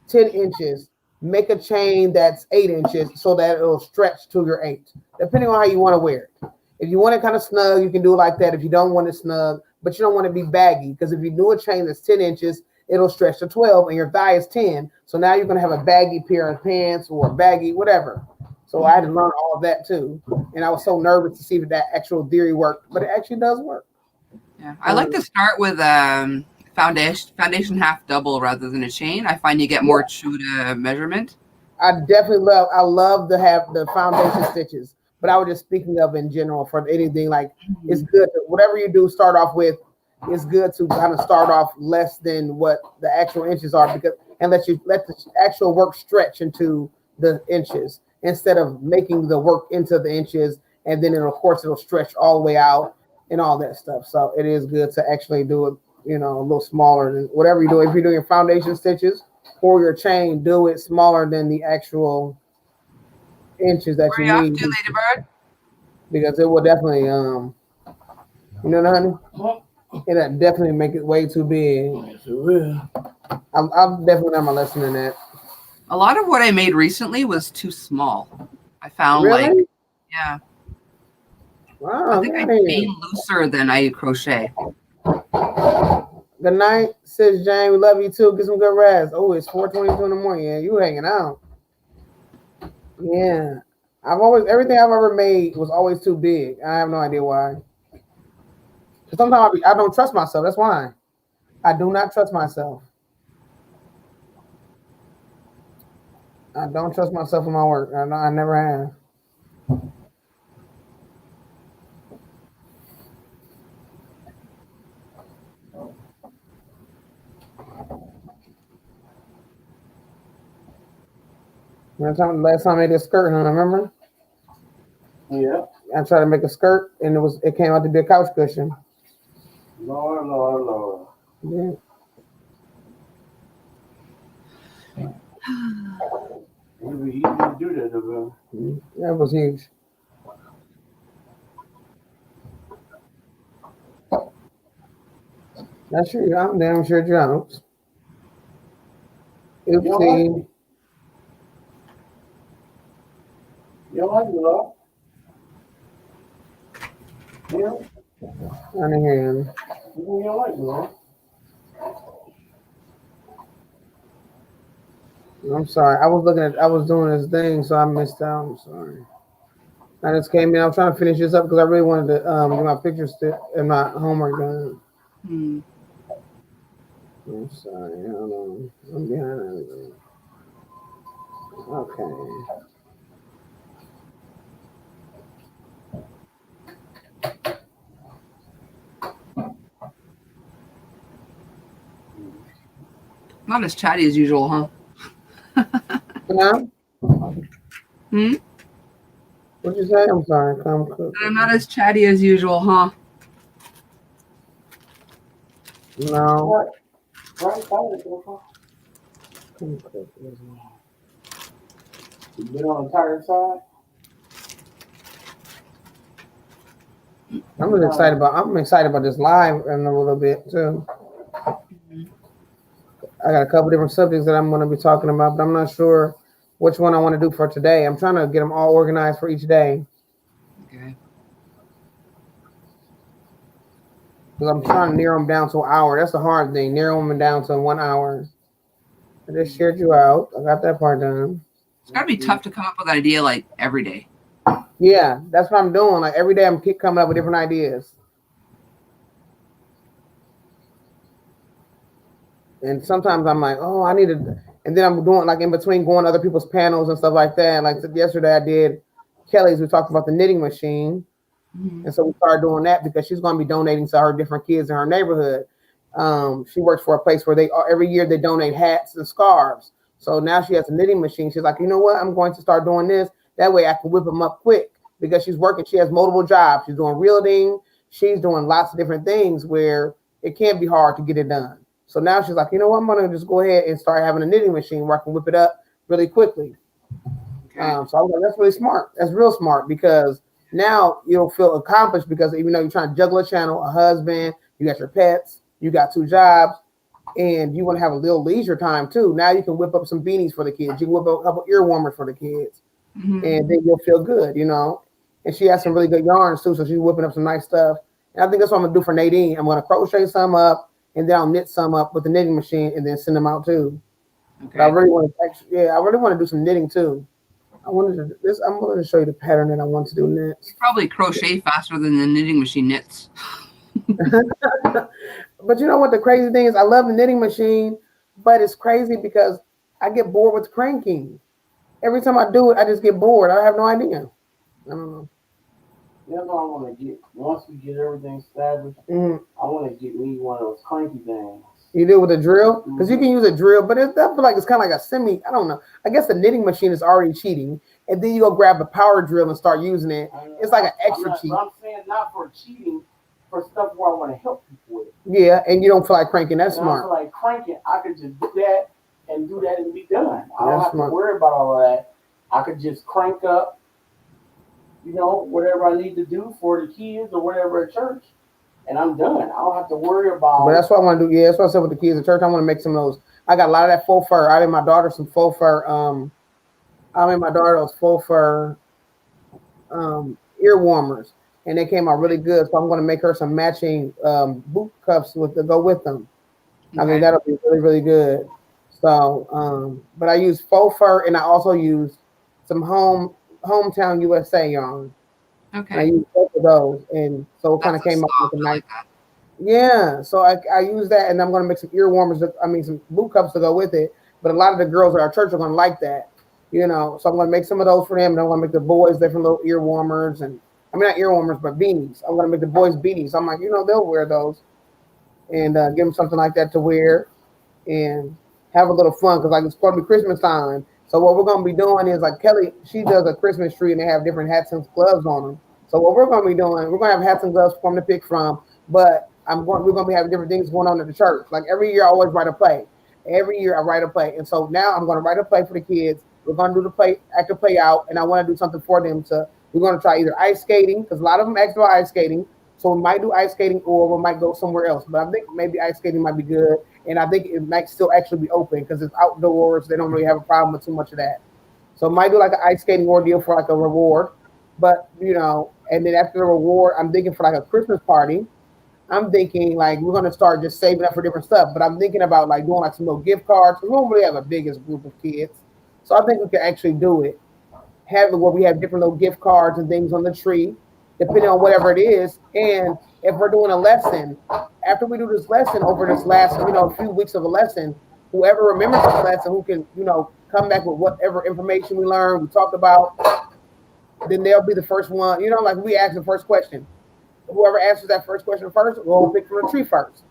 10 inches, make a chain that's 8 inches so that it'll stretch to your 8, depending on how you want to wear it. If you want it kind of snug, you can do it like that. If you don't want it snug, but you don't want it to be baggy, because if you do a chain that's 10 inches, it'll stretch to 12, and your thigh is 10. So now you're going to have a baggy pair of pants or a baggy whatever. So I had to learn all of that too. And I was so nervous to see if that actual theory worked, but it actually does work. Yeah, I like to start with foundation half double rather than a chain. I find you get more true to measurement. I love to have the foundation stitches, but I was just speaking of in general for anything. Like, it's good to, whatever you do start off with, it's good to kind of start off less than what the actual inches are, and let the actual work stretch into the inches instead of making the work into the inches, and then it'll stretch all the way out. and all that stuff. So it is good to actually do it, you know, a little smaller than whatever you do. If you're doing your foundation stitches or your chain, do it smaller than the actual inches that Where you are you off need, to, Ladybird? because it will definitely, you know, honey, it'll definitely make it way too big. Yes, it will. I've definitely learned my lesson in that. A lot of what I made recently was too small. I found Really? yeah. Wow, I think I made looser than I crochet. Good night, sis Jane. We love you too. Get some good rest. Oh, it's 4:22 in the morning. Yeah, you hanging out. Yeah. Everything I've ever made was always too big. I have no idea why. Sometimes I don't trust myself. That's why. I do not trust myself. I don't trust myself in my work. I never have. Last time I made a skirt, huh? Remember? Yeah. I tried to make a skirt, and it came out to be a couch cushion. Lord. Yeah. Maybe you can do that, though. That was huge. That's true. I'm damn sure Jones. Oopsie. You don't like it, though? Yeah. I didn't hear him. You don't like it, though? I'm sorry. I was doing this thing, so I missed out. I'm sorry. I just came in. I was trying to finish this up because I really wanted to get my pictures and my homework done. I'm sorry. Hold on. I'm behind. Okay. Not as chatty as usual, huh? No? Hmm? What'd you say? I'm sorry. I'm not as chatty as usual, huh? No. You been on the tired side? I'm excited about this live in a little bit too. I got a couple different subjects that I'm going to be talking about, but I'm not sure which one I want to do for today. I'm trying to get them all organized for each day. Okay. Because I'm trying to narrow them down to an hour. That's the hard thing, narrow them down to 1 hour. I just shared you out. I got that part done. It's got to be tough to come up with an idea like every day. Yeah, that's what I'm doing. Like every day I'm keep coming up with different ideas. And sometimes I'm like, oh, I need to, and then I'm doing like in between going to other people's panels and stuff like that. Like yesterday I did Kelly's, we talked about the knitting machine. And so we started doing that because she's going to be donating to her different kids in her neighborhood. She works for a place where every year they donate hats and scarves. So now she has a knitting machine. She's like, you know what? I'm going to start doing this. That way I can whip them up quick because she's working. She has multiple jobs. She's doing realting. She's doing lots of different things where it can't be hard to get it done. So now she's like, you know what? I'm going to just go ahead and start having a knitting machine where I can whip it up really quickly. So I was like, that's really smart. That's real smart because now you'll feel accomplished because even though you're trying to juggle a channel, a husband, you got your pets, you got 2 jobs, and you want to have a little leisure time too. Now you can whip up some beanies for the kids. You can whip up a couple ear warmers for the kids, and then you'll feel good, you know. And she has some really good yarns too, so she's whipping up some nice stuff. And I think that's what I'm gonna do for Nadine. I'm gonna crochet some up, and then I'll knit some up with the knitting machine, and then send them out too. Okay. But I really want to do some knitting too. I'm going to show you the pattern that I want to do next. You probably crochet faster than the knitting machine knits. But you know what the crazy thing is? I love the knitting machine, but it's crazy because I get bored with cranking. Every time I do it, I just get bored. I have no idea. I don't know. You know what I want to get? Once we get everything established, I want to get me one of those cranky things. You do with a drill? Because you can use a drill, but I feel like it's kind of like a semi, I don't know. I guess the knitting machine is already cheating. And then you go grab a power drill and start using it. It's like an extra cheat. I'm saying not for cheating. for stuff where I want to help people with. Yeah, and you don't feel like cranking. That's And I smart. feel like cranking. I could just do that and be done. I don't That's have smart. to worry about all of that. I could just crank up, whatever I need to do for the kids or whatever at church, and I'm done. I don't have to worry about. But that's what I want to do. Yeah, that's what I said with the kids at church. I want to make some of those. I got a lot of that faux fur. I made my daughter some faux fur. I made my daughter those faux fur ear warmers, and they came out really good. So I'm going to make her some matching boot cuffs to go with them. I mean, that'll be really, really good. So, but I use faux fur, and I also use some hometown USA yarn. Okay. And I use both of those, and so it kind of came out with a nice. Like that. Yeah, so I use that, and I'm going to make some ear warmers. Some boot cups to go with it. But a lot of the girls at our church are going to like that, So I'm going to make some of those for them, and I'm going to make the boys different little ear warmers, and not ear warmers, but beanies. I'm going to make the boys beanies. I'm like, they'll wear those, and give them something like that to wear, and have a little fun because it's supposed to be Christmas time. So what we're going to be doing is Kelly, she does a Christmas tree, and they have different hats and gloves on them. So what we're going to be doing, we're going to have hats and gloves for them to pick from, but we're going to be having different things going on at the church. Like every year I always write a play. Every year I write a play. And so now I'm going to write a play for the kids. We're going to do the active play out, and I want to do something for them. We're going to try either ice skating, because a lot of them ask about ice skating. So we might do ice skating, or we might go somewhere else. But I think maybe ice skating might be good. And I think it might still actually be open because it's outdoors. They don't really have a problem with too much of that. So I might do an ice skating ordeal for a reward. But, and then after the reward, I'm thinking for a Christmas party. I'm thinking we're going to start just saving up for different stuff. But I'm thinking about doing some little gift cards. We don't really have a biggest group of kids. So I think we can actually do it. Have it where we have different little gift cards and things on the tree, depending on whatever it is. And if we're doing a lesson, after we do this lesson over this last, a few weeks of a lesson, whoever remembers this lesson, who can, come back with whatever information we learned, we talked about, then they'll be the first one. We ask the first question. Whoever answers that first question first, we'll pick from the tree first.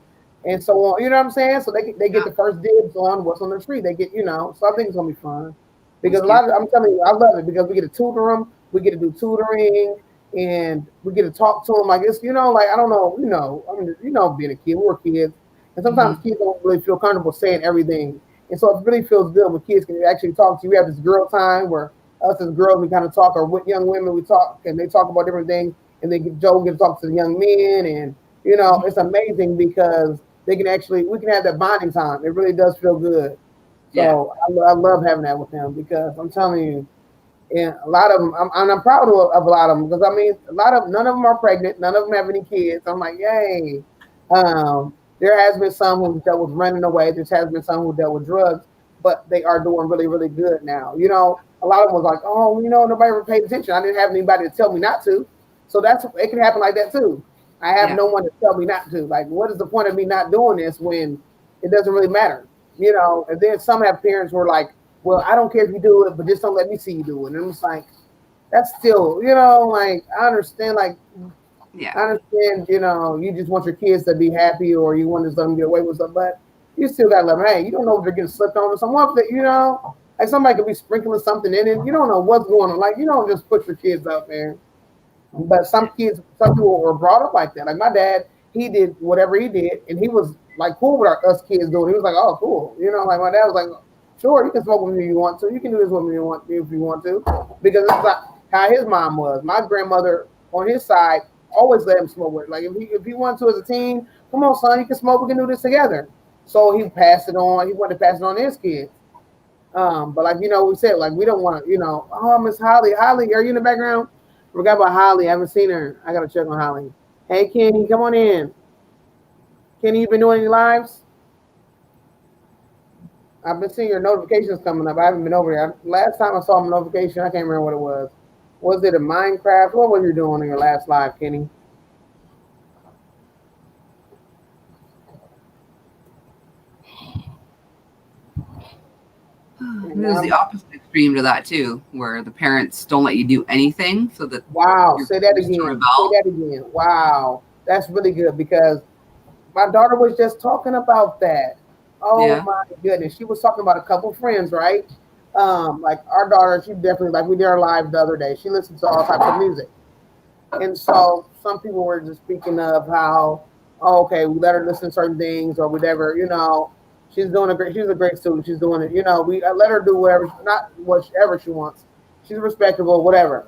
And so on, you know what I'm saying? So they get the first dibs on what's on the tree. They get, so I think it's going to be fun. Because I'm telling you, I love it because we get to tutor them, we get to do tutoring, and we get to talk to them. It's, I don't know, being a kid, we're kids. And sometimes kids don't really feel comfortable saying everything. And so it really feels good when kids can actually talk to you. We have this girl time where us as girls, we kind of talk, or with young women, we talk, and they talk about different things. And Joe get to talk to the young men. And, it's amazing because we can have that bonding time. It really does feel good. So I love having that with them because I'm telling you, and a lot of them, I'm proud of a lot of them because none of them are pregnant, none of them have any kids. I'm like, yay. There has been some who dealt with running away. There has been some who dealt with drugs, but they are doing really, really good now. A lot of them was like, oh, nobody ever paid attention. I didn't have anybody to tell me not to. So it can happen like that too. I have no one to tell me not to. What is the point of me not doing this when it doesn't really matter? And then some have parents who are like, well, I don't care if you do it, but just don't let me see you do it. And I'm just like, that's still, I understand, I understand, you just want your kids to be happy or you want to let them get away with stuff, but you still got to let them, hey, you don't know if they're getting slipped on or someone that, somebody could be sprinkling something in it. You don't know what's going on. You don't just put your kids out there. But some people were brought up like that. My dad, he did whatever he did, and he was cool with us kids doing. He was like, oh, cool. My dad was like, sure, you can smoke with me if you want to. You can do this with me if you want to. Because it's like how his mom was. My grandmother on his side always let him smoke with her. If he wanted to as a teen, come on, son, you can smoke. We can do this together. So he passed it on. He wanted to pass it on to his kids. But we said, we don't want to, oh, Miss Holly. Holly, are you in the background? Forgot about Holly. I haven't seen her. I got to check on Holly. Hey, Kenny, come on in. Kenny, you been doing any lives? I've been seeing your notifications coming up. I haven't been over there. Last time I saw my notification, I can't remember what it was. Was it a Minecraft? What were you doing in your last live, Kenny? There's the opposite extreme to that too, where the parents don't let you do anything, so that say that again. Say that again. Wow, that's really good because my daughter was just talking about that. Oh my goodness, she was talking about a couple friends, right? Our daughter, she definitely we did her live the other day. She listens to all types of music, And so some people were just speaking of how, oh, okay, we let her listen to certain things or whatever, she's she's a great student. She's doing it, we let her do whatever, not whatever she wants. She's respectable, whatever.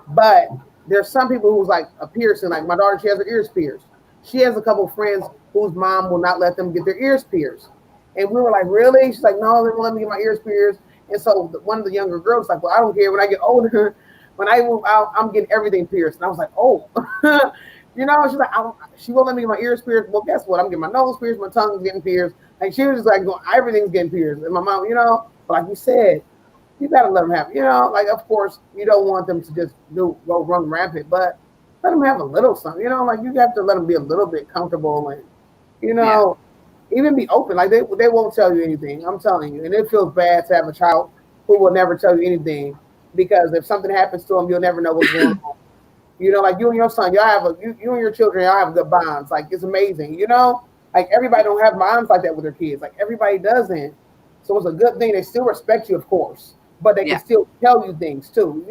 But there's some people who's like a piercing, like my daughter, she has her ears pierced. She has a couple of friends whose mom will not let them get their ears pierced. And we were like, really? She's like, no, they won't let me get my ears pierced. And so one of the younger girls was like, well, I don't care. When I get older, when I move out, I'm getting everything pierced. And I was like, oh, she's like, she won't let me get my ears pierced. Well, guess what? I'm getting my nose pierced, my tongue's getting pierced. Like she was just like, everything's getting pierced. And my mom, but like you said, you gotta let them have, like of course you don't want them to just go run rampant, but let them have a little something, like you have to let them be a little bit comfortable and, even be open. Like they won't tell you anything. I'm telling you, and it feels bad to have a child who will never tell you anything because if something happens to them, you'll never know what's going on. Like you and your son, y'all have you and your children, y'all have good bonds. Like it's amazing, Like everybody don't have bonds like that with their kids. Like everybody doesn't. So it's a good thing. They still respect you, of course. But they can still tell you things too, and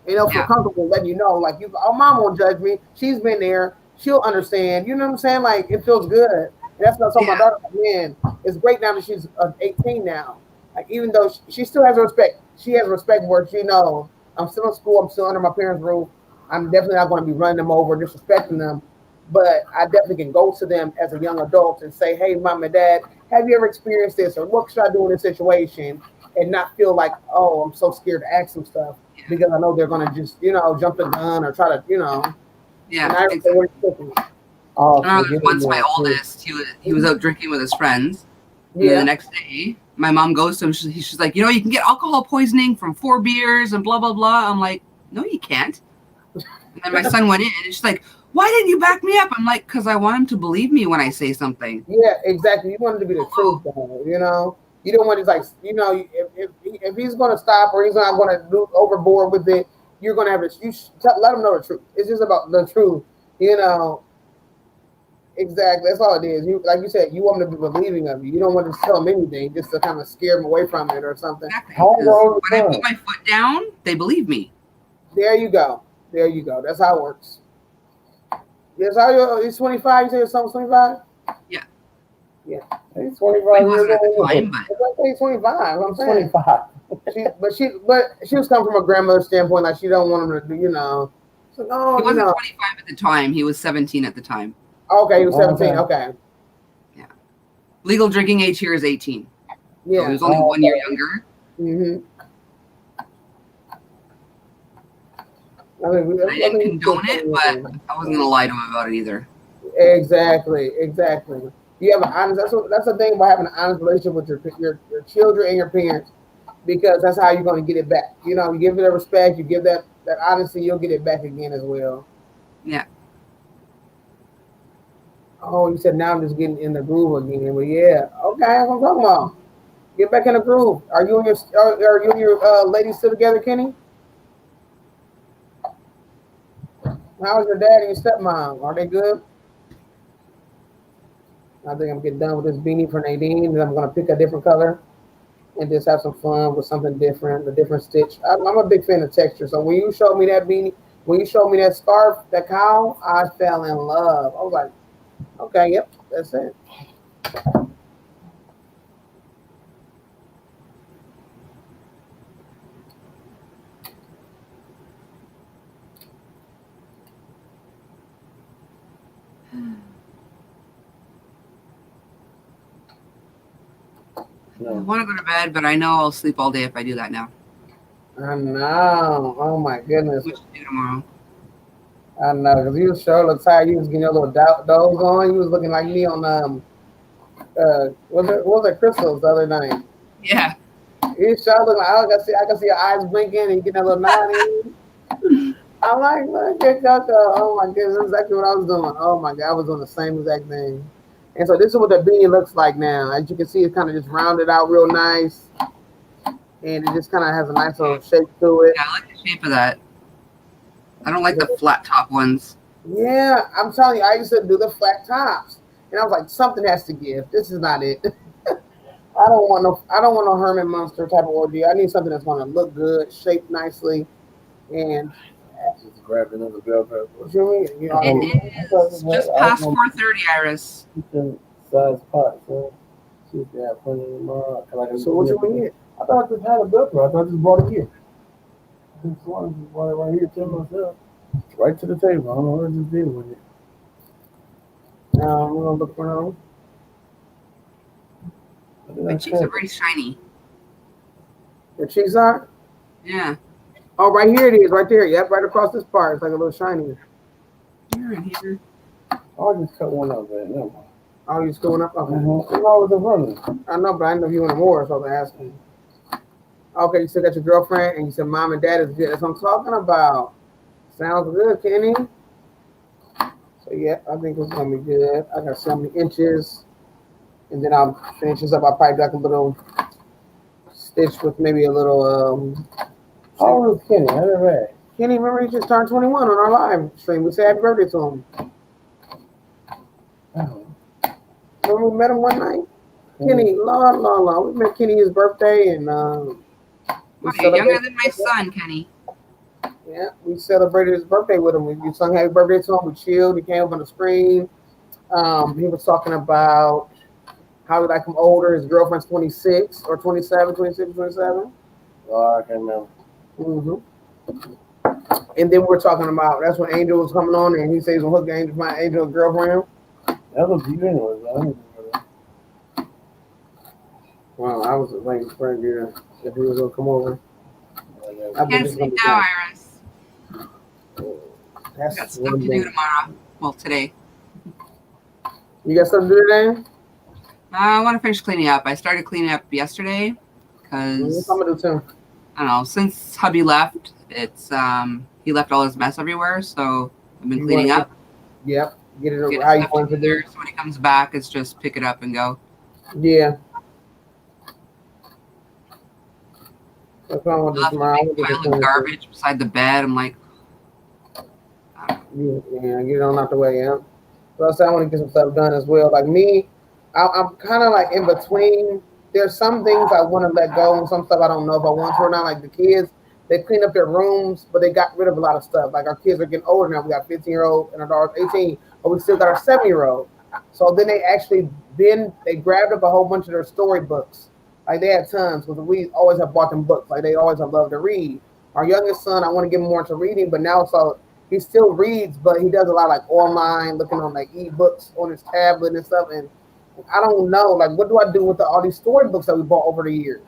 they'll feel comfortable letting you know, like mom won't judge me. She's been there. She'll understand. You know what I'm saying? Like it feels good. And that's what I told my daughter. Man, it's great now that she's 18 now. Like even though she still has respect, she has respect for it. I'm still in school. I'm still under my parents' roof. I'm definitely not going to be running them over, disrespecting them. But I definitely can go to them as a young adult and say, hey, mom and dad, have you ever experienced this? Or what should I do in this situation? And not feel like, oh, I'm so scared to ask them stuff because I know they're going to just, jump the gun or try to, Yeah. Exactly. Once my oldest, he was out drinking with his friends. Yeah. And the next day, my mom goes to him. She's like, you can get alcohol poisoning from 4 beers and blah, blah, blah. I'm like, no, you can't. And then my son went in and she's like, why didn't you back me up? I'm like, because I want him to believe me when I say something. Yeah, exactly. You want it to be the truth, though, You don't want to if he's going to stop or he's not going to do overboard with it, you're going to have to let him know the truth. It's just about the truth, Exactly. That's all it is. Like you said, you want him to be believing of you. You don't want to tell him anything just to kind of scare him away from it or something. Exactly. When I put my foot down, they believe me. There you go. That's how it works. Yes, he's 25. You say your son was 25? Yeah. Yeah. He's 25 years old. He's 25. I'm saying 25. she was coming from a grandmother's standpoint, like she don't want him to do, So, no, he wasn't 25 at the time. He was 17 at the time. Okay, he was 17. Okay. Yeah. Legal drinking age here is 18. Yeah. So he was only 1 year younger. Mm-hmm. I didn't condone it, but I wasn't gonna lie to him about it either. Exactly. You have an honest. That's the thing about having an honest relationship with your children and your parents, because that's how you're going to get it back. You give it a respect, you give that honesty, you'll get it back again as well. Yeah. Oh, you said now I'm just getting in the groove again. Well, yeah. Okay, that's what I'm talking about. Get back in the groove. Are you and your ladies still together, Kenny? How's your dad and your stepmom? Are they good? I think I'm getting done with this beanie for Nadine, and I'm going to pick a different color and just have some fun with something different, a different stitch. I'm a big fan of texture. So when you showed me that beanie, when you showed me that scarf, that cowl, I fell in love. I was like, okay, yep, that's it. I want to go to bed, but I know I'll sleep all day if I do that now. I know. Oh my goodness. What should do tomorrow? I know, because you sure look tired. You was getting your little doze on. You was looking like me on what was it Crystals the other night? Yeah. You sure look like I can see your eyes blinking and you getting that little nod in. I'm like, look at Coco. Oh my goodness, that's exactly what I was doing. Oh my God, I was doing the same exact thing. And so this is what the beanie looks like now. As you can see, it's kind of just rounded out real nice. And it just kind of has a nice little shape to it. Yeah, I like the shape of that. I don't like the flat top ones. Yeah, I'm telling you, I used to do the flat tops. And I was like, something has to give. This is not it. I don't want no Herman Munster type of ordeal. I need something that's going to look good, shape nicely. And Just grabbed another bell pepper. What you mean? You know, It is just past 4:30, Iris. Chicken size pot, so see if they have plenty tomorrow. So what you mean? I thought I just had a bell pepper. I thought I just brought it here. I just brought it right here to myself. Right to the table. I don't know what I just did with it. We're gonna look around. My cheeks are very shiny. Your cheeks are? Yeah. Oh, right here it is, right there. Yep, right across this part. It's like a little shiny. Here and here. I'll just cut one up, man. Never mind. Oh, you still up? Okay. Mm-hmm. I was running. I know, but I didn't know if you wanted more, so I was asking. Okay, you still got your girlfriend, and you said mom and dad is good. That's what I'm talking about. Sounds good, Kenny. So, yeah, I think it's going to be good. I got so many inches, and then I'll finish this up. I'll probably got a little stitch with maybe a little. How old is Kenny? I never asked. Kenny, remember he just turned 21 on our live stream. We said happy birthday to him. Remember we met him one night? Kenny, we met Kenny his birthday, and you're younger than my son, Kenny. Yeah, we celebrated his birthday with him. We sung happy birthday to him. We chilled. He came up on the screen. He was talking about how he like him older. His girlfriend's 26 or 27, 26, 27. Oh, I can't remember. Mm-hmm. And then we were talking about, that's when Angel was coming on, and he said he's going to hook Angel, my Angel's girlfriend. That was you anyway, I don't remember. Well, I was waiting for him if he was going to come over. Can't sleep now, Iris. That's got stuff to do tomorrow. Well, today. You got something to do today? I want to finish cleaning up. I started cleaning up yesterday because I'm gonna do too. I don't know. Since hubby left, it's he left all his mess everywhere, so I've been cleaning up. Yep. Get it how you want to do. So when he comes back, it's just pick it up and go. Yeah. That's what I want to do tomorrow. A big pile of garbage beside the bed. I'm like, yeah, get it on out the way, yeah. Plus, I want to get some stuff done as well. Like me, I'm kind of like in between. There's some things I want to let go, and some stuff I don't know if I want to or not. Like the kids, they cleaned up their rooms, but they got rid of a lot of stuff. Like our kids are getting older now. We got 15-year-old and our daughter's 18, but we still got our 7-year-old. So then they grabbed up a whole bunch of their storybooks. Like they had tons because we always have bought them books. Like they always have loved to read. Our youngest son, I want to get him more into reading, but now he still reads, but he does a lot of like online, looking on like e-books on his tablet and stuff. And I don't know, like, what do I do with all these storybooks that we bought over the years?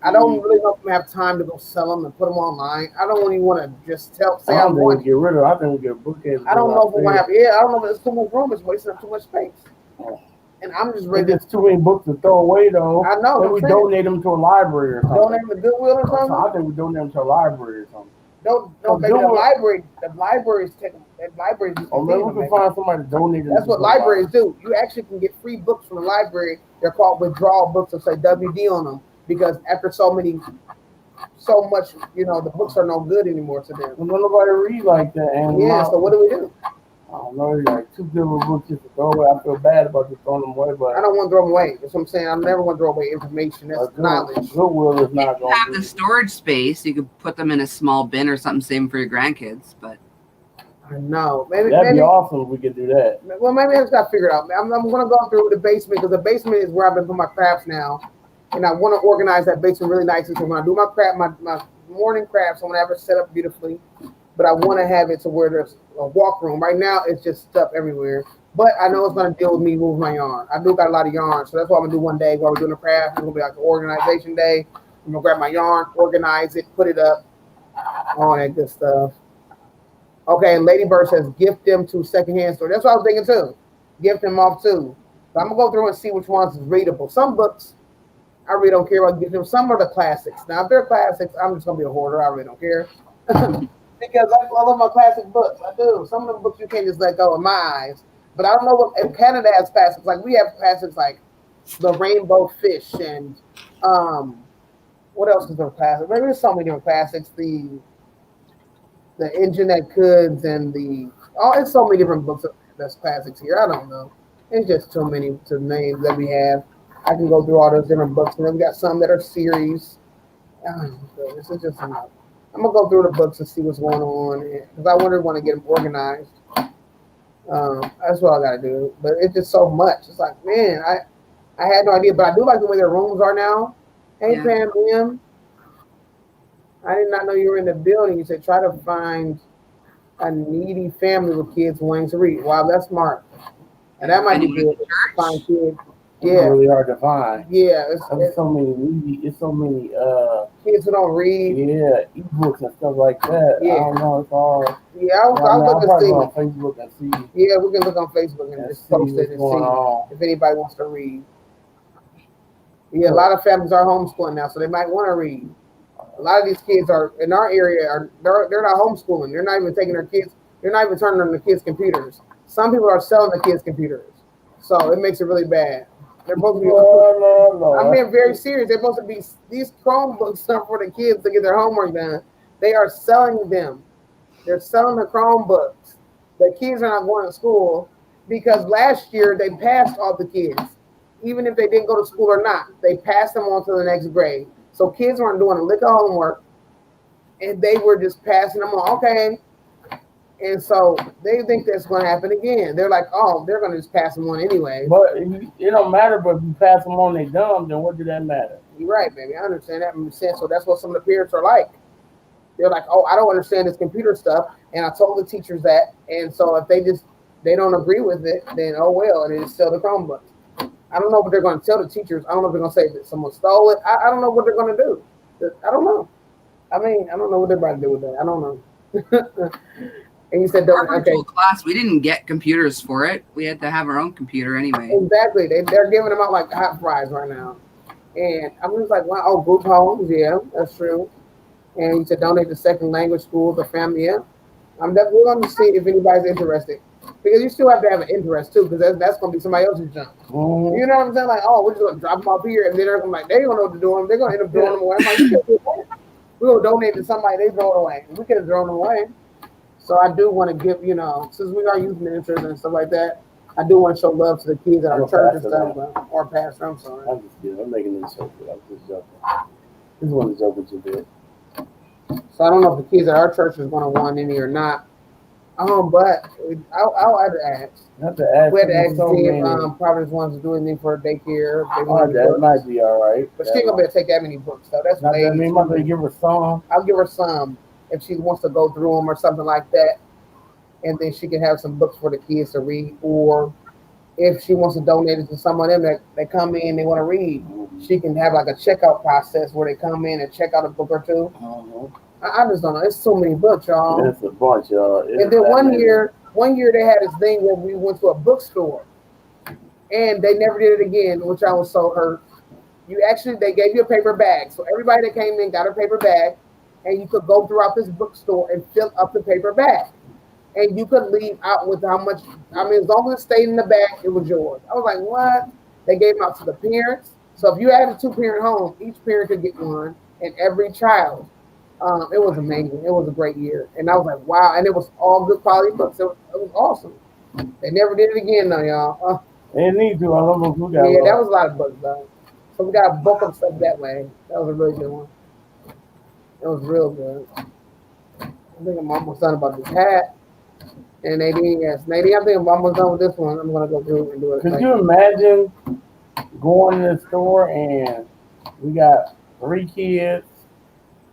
I don't really know if I have time to go sell them and put them online. I don't really want to just say I want to get rid of. I think we get a bookcase. I don't know if we want to have. Yeah, I don't know if it's too much room. It's wasting up too much space. And I'm just ready. There's too many books to throw away, though. I know. Then we donate them to a library or something. Donate them to Goodwill or something. I think we donate them to a library or something. No, maybe the library. The libraries take them. Libraries. Oh, maybe we can find somebody to donate them. That's what libraries do. You actually can get free books from the library. They're called withdrawal books that say WD on them because after so much, the books are no good anymore to them. Well, nobody read like that. And so what do we do? I don't know, like 2 good books just to throw away. I feel bad about just throwing them away, but I don't want to throw them away. That's what I'm saying. I never want to throw away information. That's knowledge. Goodwill is not going to have the storage space. You could put them in a small bin or something, same for your grandkids. But I know. That'd be awesome if we could do that. Well, maybe I just got to figure it out. I'm going to go through the basement because the basement is where I've been putting my crafts now, and I want to organize that basement really nicely. So when I do my craft, my morning crafts, I want to have it set up beautifully. But I want to have it to where there's a walk room. Right now, it's just stuff everywhere. But I know it's going to deal with me moving my yarn. I do got a lot of yarn, so that's what I'm going to do one day while we're doing the craft. It's going to be like an organization day. I'm going to grab my yarn, organize it, put it up, all that good stuff. Okay, and Lady Bird says, gift them to secondhand store. That's what I was thinking, too. Gift them off, too. So I'm going to go through and see which ones is readable. Some books, I really don't care about gifting them. Some are the classics. Now, if they're classics, I'm just going to be a hoarder. I really don't care. Because I love my classic books. I do. Some of the books you can't just let go in my eyes. But I don't know if Canada has classics. Like we have classics like The Rainbow Fish and what else is there classic? Maybe there's so many different classics. The Engine That Could and it's so many different books that's classics here. I don't know. It's just too many to name that we have. I can go through all those different books. And then we got some that are series. This is just enough. I'm gonna go through the books and see what's going on because I want to get them organized. That's what I gotta do. But it's just so much. It's like, man, I had no idea, but I do like the way their rooms are now. Hey, Pam, Pam. I did not know you were in the building. You said try to find a needy family with kids wanting to read. Wow, that's smart. And that might be good. Find kids. Yeah, it's really hard to find. Yeah, it's so many needy. It's so many kids who don't read. Yeah, ebooks and stuff like that. Yeah. I don't know. It's all. Yeah, I'll look and see. On Facebook and see. Yeah, we can look on Facebook and just post it and see if anybody wants to read. Yeah, a lot of families are homeschooling now, so they might want to read. A lot of these kids are in our area they're not homeschooling. They're not even taking their kids. They're not even turning on the kids' computers. Some people are selling the kids' computers, so it makes it really bad. They're supposed to be. No. I'm being very serious. They're supposed to be these Chromebooks are for the kids to get their homework done. They are selling them. They're selling the Chromebooks. The kids are not going to school because last year they passed all the kids, even if they didn't go to school or not. They passed them on to the next grade. So kids weren't doing a lick of homework, and they were just passing them on. Okay. And so they think that's going to happen again. They're like, oh, they're going to just pass them on anyway. But it don't matter. But if you pass them on, they dumb. Then what did that matter? You're right, baby. I understand that makes sense. So that's what some of the parents are like. They're like, oh, I don't understand this computer stuff, and I told the teachers that. And so if they don't agree with it, then oh well, and they just sell the Chromebooks. I don't know what they're going to tell the teachers. I don't know if they're going to say that someone stole it. I don't know what they're going to do. I don't know. I mean, I don't know what they're about to do with that. I don't know. And you said, our virtual class, we didn't get computers for it. We had to have our own computer anyway. Exactly. They're giving them out like hot fries right now. And I'm just like, wow, oh, group homes. Yeah, that's true. And you said donate to second language schools or family. Yeah. I'm definitely going to see if anybody's interested. Because you still have to have an interest too, because that's going to be somebody else's junk. Mm-hmm. You know what I'm saying? Like, oh, we're just going to drop them up here, and then they're going to like, they don't know what to do. They're going to end up throwing them away. I'm like, we're going to donate to somebody, they throw it away. We could have thrown them away. So I do want to give, since we are youth ministers and stuff like that, I do want to show love to the kids at our church and stuff, or pastor. I'm sorry. I'm just kidding. I'm making this joke. I'm just joking. This one is joking too big. So I don't know if the kids at our church is going to want any or not. But I'll have to ask. We had to ask if Providence wants to do anything for a daycare. That might be all right. But she ain't going to be able to take that many books, though. That's not that many. I'm going to give her some. I'll give her some if she wants to go through them or something like that. And then she can have some books for the kids to read. Or if she wants to donate it to some of them that they come in, they want to read, she can have like a checkout process where they come in and check out a book or two. Mm-hmm. I just don't know. It's so many books, y'all. It's a bunch, y'all. And then one year they had this thing where we went to a bookstore, and they never did it again, which I was so hurt. They gave you a paper bag, so everybody that came in got a paper bag, and you could go throughout this bookstore and fill up the paper bag, and you could leave out with how much. I mean, as long as it stayed in the bag, it was yours. I was like, what? They gave them out to the parents. So if you had a 2-parent home, each parent could get one, and every child. It was amazing. It was a great year. And I was like, wow. And it was all good quality books. It was awesome. They never did it again, though, y'all. They need to. That was a lot of books, though. So we got to book them stuff that way. That was a really good one. It was real good. I think I'm almost done about this hat. And Nadine, yes. Nadine, I think I'm almost done with this one. I'm going to go through and do it. Could you imagine going to the store and we got 3 kids?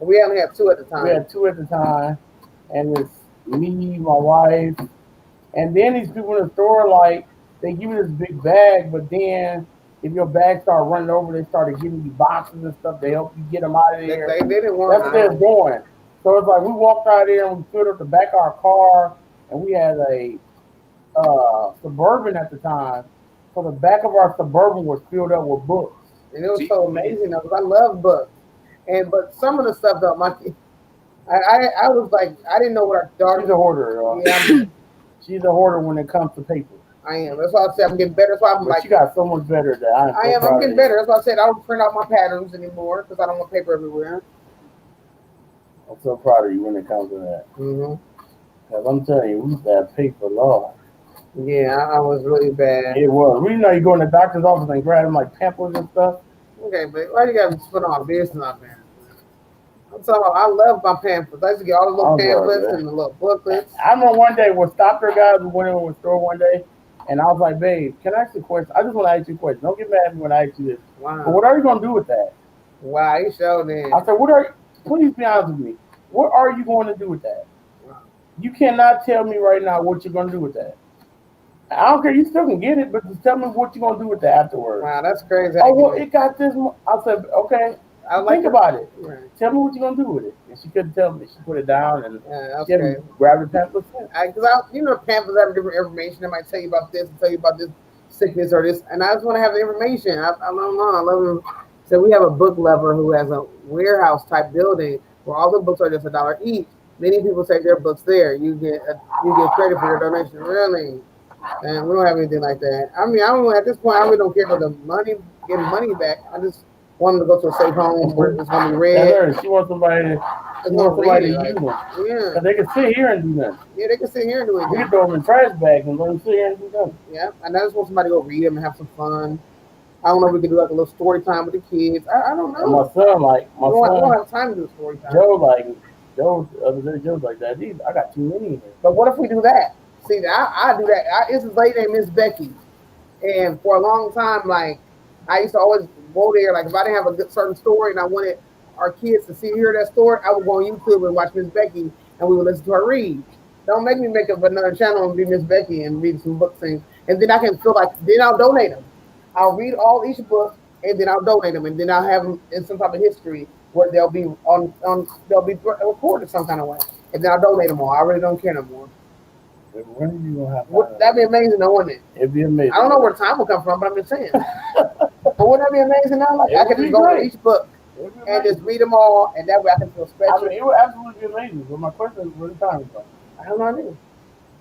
We only had 2 at the time. We had 2 at the time, and it's me, my wife, and then these people in the store, like, they give you this big bag, but then if your bag started running over, they started giving you boxes and stuff to help you get them out of there. They didn't want That's where it's going. So it's like we walked out there and we filled up the back of our car, and we had a Suburban at the time. So the back of our Suburban was filled up with books. And it was so amazing because I love books. But some of the stuff though, I was like, I didn't know what our daughter. She's a hoarder. Yeah, she's a hoarder when it comes to paper. I am. That's why I said I'm getting better. That's why I'm like. You got so much better than I am. I'm getting better. That's why I said I don't print out my patterns anymore because I don't want paper everywhere. I'm so proud of you when it comes to that. Because I'm telling you, we used to have paper, Lord. Yeah, I was really bad. It was. We know you go in the doctor's office and grab them like pamphlets and stuff. Okay, but why you got to put on business out there? So I love my pamphlets. I used to get all the little pamphlets and the little booklets. I remember one day we stopped her guys. We went in the store one day, and I was like, "Babe, can I ask you a question? I just want to ask you a question. Don't get mad at me when I ask you this. Wow. But what are you gonna do with that?" Wow, you showed it. I said, "What are? Please be honest with me. What are you going to do with that? Wow. You cannot tell me right now what you're gonna do with that. I don't care. You still can get it, but just tell me what you're gonna do with that afterwards." Wow, that's crazy. Oh well, it got this. I said, "Okay." Think about it. Right. Tell me what you're gonna do with it. And she couldn't tell me. She put it down and okay. grabbed the pamphlet. Because pamphlets have different information. They might tell you about this, and tell you about this sickness or this, and I just want to have the information. I don't know. I love them. So we have a book lover who has a warehouse type building where all the books are just $1 each. Many people take their books there. You get credit for your donation. Really. And we don't have anything like that. I mean, I don't. At this point, I really don't care for the money, getting money back. I just want them to go to a safe home where it's gonna be read. She wants somebody to use them. Yeah. They can sit here and do that. Yeah, they can sit here and do it. You can throw them in trash bags and let them sit here and do that. Yeah, and I just want somebody to go read them and have some fun. I don't know if we can do like a little story time with the kids. I don't know. And my son, I don't have time to do story time. Joe, the other day, Joe's like that. I got too many in here. But what if we do that? See, I do that. It's a lady named Miss Becky, and for a long time, like I used to always go there. Like if I didn't have a good certain story and I wanted our kids to hear that story, I would go on YouTube and watch Miss Becky, and we would listen to her read. Don't make me make up another channel and be Miss Becky and read some books and then I can feel like then I'll donate them. I'll read each book and then I'll donate them and then I'll have them in some type of history where they'll be they'll be recorded some kind of way and then I'll donate them all. I really don't care no more. When are you gonna have that'd be amazing, wouldn't it? It'd be amazing. I don't know where time will come from, but I'm just saying. But wouldn't that be amazing now? Like I could just go to each book and just read them all, and that way I can feel special. I mean, it would absolutely be amazing. But my question is, where the time is from? I have no idea.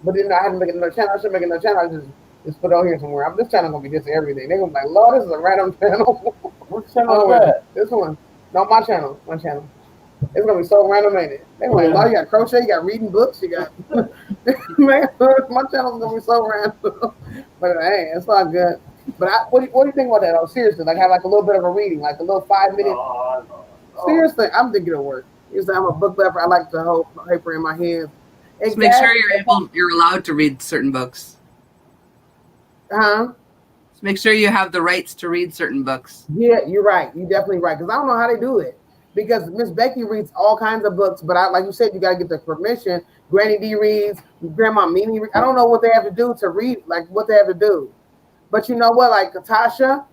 But then I had to make another channel. I should make another channel. I just put it on here somewhere. This channel gonna be this everything. They're gonna be like, Lord, this is a random channel. Which channel is that? This one. No, my channel. My channel. It's gonna be so random, ain't it? They like, Lord, you got crochet, you got reading books, you got man, my channel's gonna be so random. But hey, it's all good. But what do you think about that? Oh, seriously, like have like a little bit of a reading, like a little 5-minute. Seriously, I'm thinking it'll work. I'm a book lover. I like to hold paper in my hands. Just make sure you're allowed to read certain books. Just make sure you have the rights to read certain books. Yeah, you're right. You're definitely right. Because I don't know how they do it. Because Miss Becky reads all kinds of books, but like you said, you got to get the permission. Granny D reads, Grandma Minnie reads. I don't know what they have to do to read, like what they have to do. But you know what? Like Katasha,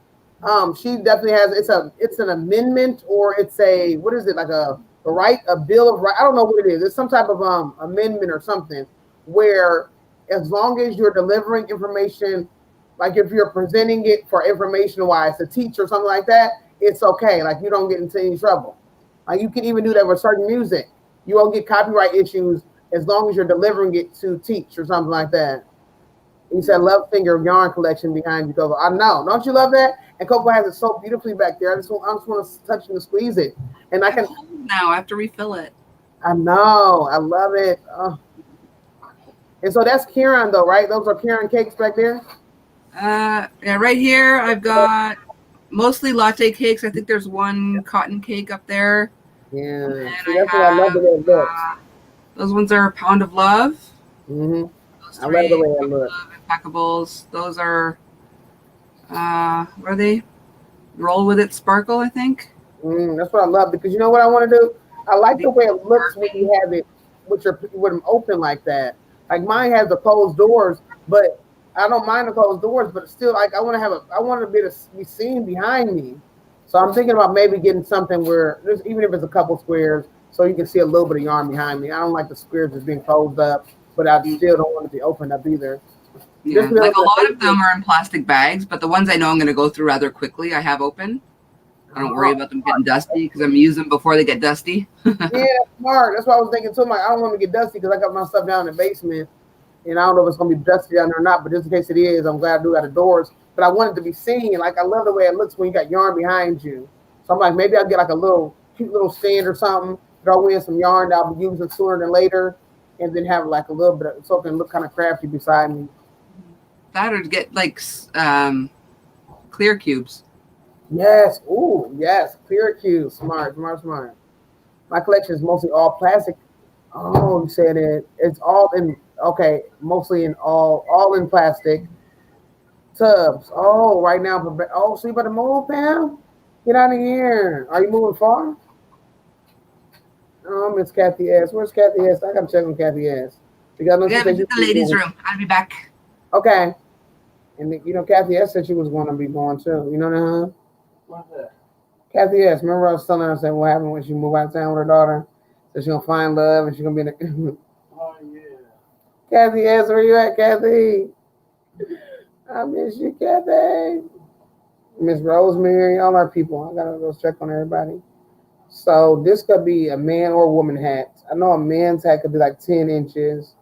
she definitely has. It's an amendment or it's a what is it like a bill of right? I don't know what it is. It's some type of amendment or something where as long as you're delivering information, like if you're presenting it for information wise to teach or something like that, it's okay. Like you don't get into any trouble. Like you can even do that with certain music. You won't get copyright issues as long as you're delivering it to teach or something like that. You said Love Finger yarn collection behind you, Coco. I know. Don't you love that? And Coco has it so beautifully back there. I just want to touch and squeeze it. And I can now I have to refill it. I know. I love it. And so that's Karen though, right? Those are Karen cakes back there? Yeah, right here I've got mostly latte cakes. I think there's one cotton cake up there. Yeah. See, that's what I love the way it looks. Those ones are Pound of Love. Mm-hmm. I love the way it looks. Impeccables. Those are what are they? Roll with it sparkle, I think. That's what I love because you know what I want to do? I like the way it looks when you have it with them open like that. Like mine has the closed doors, but I don't mind the closed doors, but still like I want to be seen behind me. So I'm thinking about maybe getting something where there's even if it's a couple squares, so you can see a little bit of yarn behind me. I don't like the squares just being closed up, but I still don't want it to be opened up either. Yeah, like a lot of them are in plastic bags, but the ones I know I'm going to go through rather quickly, I have open. I don't worry about them getting dusty because I'm using them before they get dusty. Yeah, smart. That's what I was thinking too. I don't want to get dusty because I got my stuff down in the basement, and I don't know if it's going to be dusty down there or not. But just in case it is, I'm glad I do got the doors. But I want it to be seen. Like I love the way it looks when you got yarn behind you. So I'm like, maybe I'll get like a little cute little stand or something. Throw in some yarn that I'll be using sooner than later, and then have like a little bit of so it can look kind of crafty beside me. That or get like clear cubes. Yes. Ooh, yes. Clear cubes. Smart. My collection is mostly all plastic. Oh, you said it's all in, okay, mostly in all in plastic tubs. Oh, right now, oh, so you about to move, Pam? Get out of here. Are you moving far? Oh, Miss Kathy S. Where's Kathy S? I gotta check on Kathy S. Because Yeah, it's in the ladies' room. I'll be back. Okay. And you know, Kathy S said she was going to be going too. You know that? What's that? Kathy S. Remember I was telling her, I said what happened when she moved out of town with her daughter? So she's gonna find love and she's gonna be in the Oh yeah. Kathy S, where you at, Kathy? I miss you, Kathy. Miss Rosemary, all our people. I gotta go check on everybody. So this could be a man or woman hat. I know a man's hat could be like 10 inches.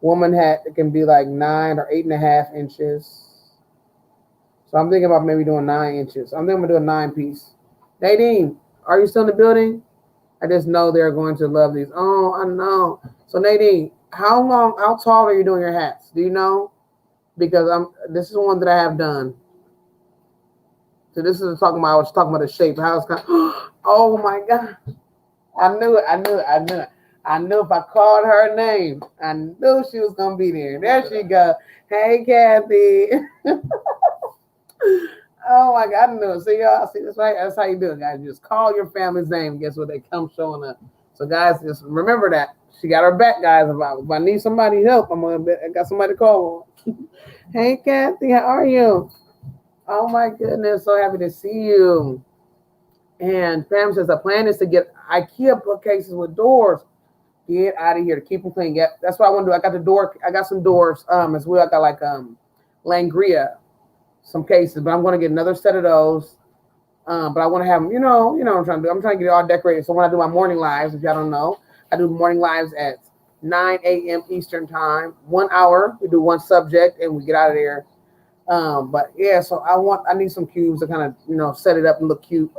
Woman hat, it can be like 9 or 8.5 inches. So I'm thinking about maybe doing 9 inches. I'm thinking I'm gonna do a 9-piece. Nadine, are you still in the building? I just know they're going to love these. Oh, I know. So Nadine, how tall are you doing your hats? Do you know? Because this is one that I have done. So this is I was talking about the shape. How it's kind of, oh my God. I knew it. I knew if I called her name, I knew she was gonna be there. There she go. Hey Kathy. Oh my God, I knew it. See y'all, see that's right. That's how you do it, guys. You just call your family's name. Guess what? They come showing up. So guys, just remember that. She got her back, guys. If I need somebody help, I got somebody to call. Hey Kathy, how are you? Oh my goodness, so happy to see you. And Pam says the plan is to get IKEA bookcases with doors. Get out of here to keep them clean. Yep, that's what I want to do. I got some doors as well. I got like Langria, some cases, but I'm going to get another set of those. But I want to have them, you know what I'm trying to do. I'm trying to get it all decorated. So when I do my morning lives, if y'all don't know, I do morning lives at 9 a.m. Eastern time, 1 hour. We do one subject and we get out of there. But yeah, so I need some cubes to kind of, set it up and look cute.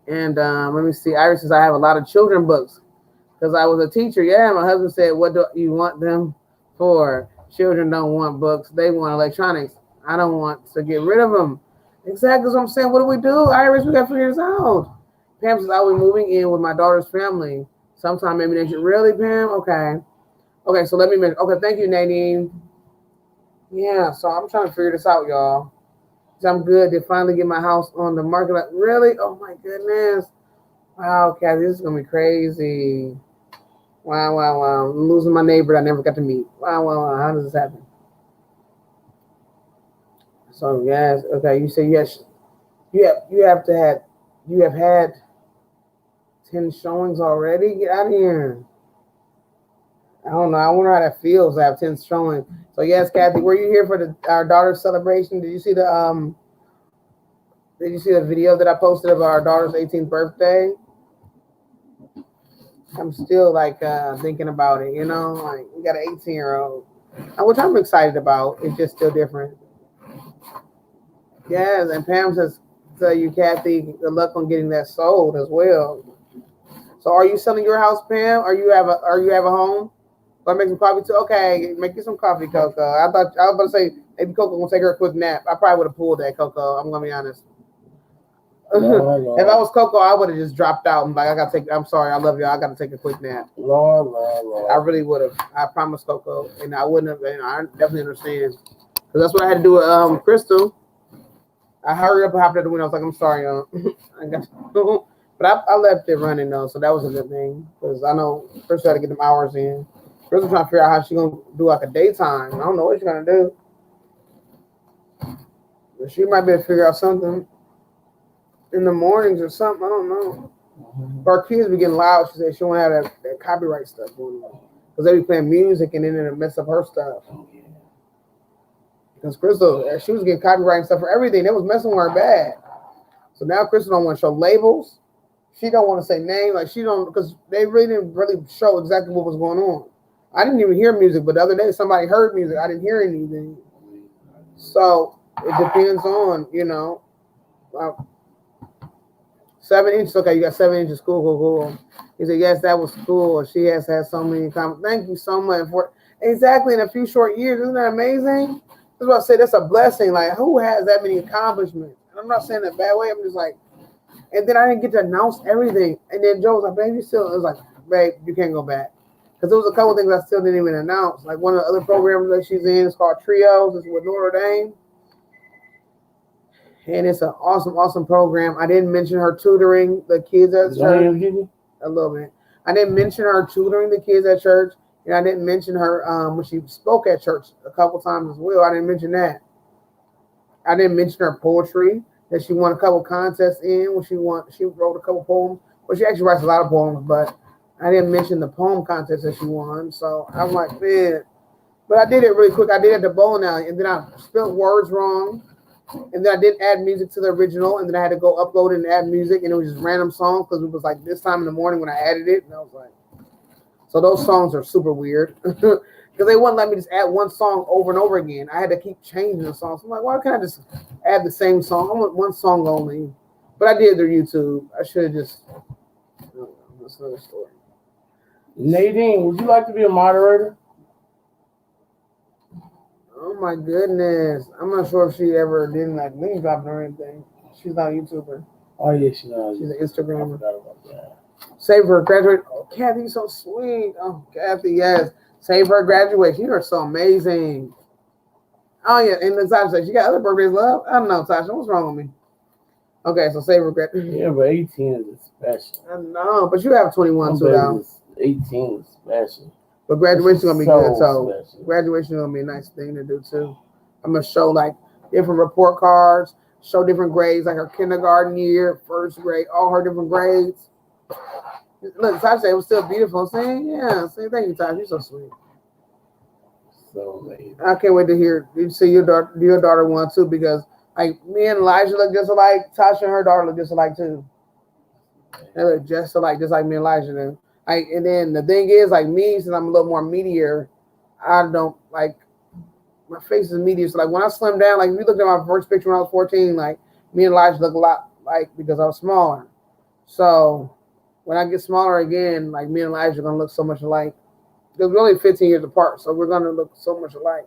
And let me see. Iris says I have a lot of children books because I was a teacher. Yeah, my husband said, "What do you want them for?" Children don't want books; they want electronics. I don't want to get rid of them. Exactly what I'm saying. What do we do, Iris? We got to figure this out. Pam says I'll be moving in with my daughter's family sometime maybe next year. Really, Pam? Okay. So let me mention. Okay, thank you, Nadine. Yeah. So I'm trying to figure this out, y'all. I'm good to finally get my house on the market. Like, really? Oh my goodness. Wow, Kathy, this is gonna be crazy. Wow. I'm losing my neighbor I never got to meet. Wow. How does this happen? So yes, okay, you say yes. You have had 10 showings already? Get out of here. I don't know. I wonder how that feels to have 10 showings. So yes, Kathy, were you here for our daughter's celebration? Did you see the video that I posted of our daughter's 18th birthday? I'm still like thinking about it, like we got an 18-year-old, which I'm excited about. It's just still different. Yes, and Pam says to you, Kathy, good luck on getting that sold as well. So are you selling your house, Pam? Or you have a home? Or make some coffee too? Okay, make you some coffee, Coco. I was about to say maybe Coco will take her a quick nap. I probably would have pulled that, Coco. I'm gonna be honest. Lord. If I was Coco, I would have just dropped out and I'm sorry, I love y'all. I gotta take a quick nap. Lord. I really would have. I promise, Coco, and I wouldn't have. I definitely understand because that's what I had to do with Crystal. I hurried up and hopped out the window. I was like, I'm sorry, y'all. But I left it running though, so that was a good thing because I know Crystal had to get them hours in. Crystal trying to figure out how she's gonna do like a daytime. I don't know what she's gonna do, but she might be able to figure out something in the mornings or something. I don't know. Our kids be getting loud. She said she won't have that copyright stuff going on because they be playing music and then it'll mess up her stuff. Because Crystal, she was getting copyright stuff for everything. That was messing with her bad. So now Crystal don't want to show labels. She don't want to say name. Like she don't, because they really didn't show exactly what was going on. I didn't even hear music, but the other day somebody heard music. I didn't hear anything. So it depends on, 7 inches. Okay, you got 7 inches. Cool. He said, yes, that was cool. She has had so many comments. Thank you so much for exactly in a few short years. Isn't that amazing? That's what I say. That's a blessing. Like, who has that many accomplishments? And I'm not saying that bad way. I'm just like, And then I didn't get to announce everything. And then Joe was like, babe, you still, it was like, babe, you can't go back. Because there was a couple things I still didn't even announce. Like one of the other programs that she's in is called Trios. It's with Notre Dame. And it's an awesome, awesome program. I didn't mention her tutoring the kids at church. A little bit. I didn't mention her tutoring the kids at church. And I didn't mention her when she spoke at church a couple times as well. I didn't mention that. I didn't mention her poetry that she won a couple contests in when she wrote a couple poems. Well, she actually writes a lot of poems, but I didn't mention the poem contest that she won. So I'm like, man. But I did it really quick. I did it at the bowling alley, and then I spelled words wrong. And then I didn't add music to the original, and then I had to go upload it and add music, and it was just random songs because it was like this time in the morning when I added it, and I was like, so those songs are super weird because they wouldn't let me just add one song over and over again. I had to keep changing the songs. I'm like, why can't I just add the same song? I want one song only. But I did their YouTube. I should have just. That's another story. Nadine, would you like to be a moderator? Oh my goodness. I'm not sure if she ever did like link dropping or anything. She's not a YouTuber. Oh, yeah, she knows. She's an Instagrammer. I forgot about that. Save her graduate. Oh, Kathy's so sweet. Oh, Kathy, yes. Save her graduate. She are so amazing. Oh, yeah. And then Tasha said, you got other birthdays, love? I don't know, Tasha. What's wrong with me? Okay, so save her graduate. Yeah, but 18 is special. I know, but you have 21 too, now. 18 is special. But graduation's going to be good, so special. Graduation is going to be a nice thing to do, too. I'm going to show, like, different report cards, show different grades, like her kindergarten year, first grade, all her different grades. Look, Tasha said it was still beautiful. Saying, yeah, say thank you, Tasha. You're so sweet. So amazing. I can't wait to hear you see your daughter one too, because like me and Elijah look just alike. Tasha and her daughter look just alike too. They look just alike, just like me and Elijah do. Like, and then the thing is, like me, since I'm a little more meatier, I don't like my face is meatier. So like when I slim down, like if you look at my first picture when I was 14, like me and Elijah look a lot like because I was smaller. So when I get smaller again, like me and Elijah are gonna look so much alike. Because we're only 15 years apart, so we're gonna look so much alike.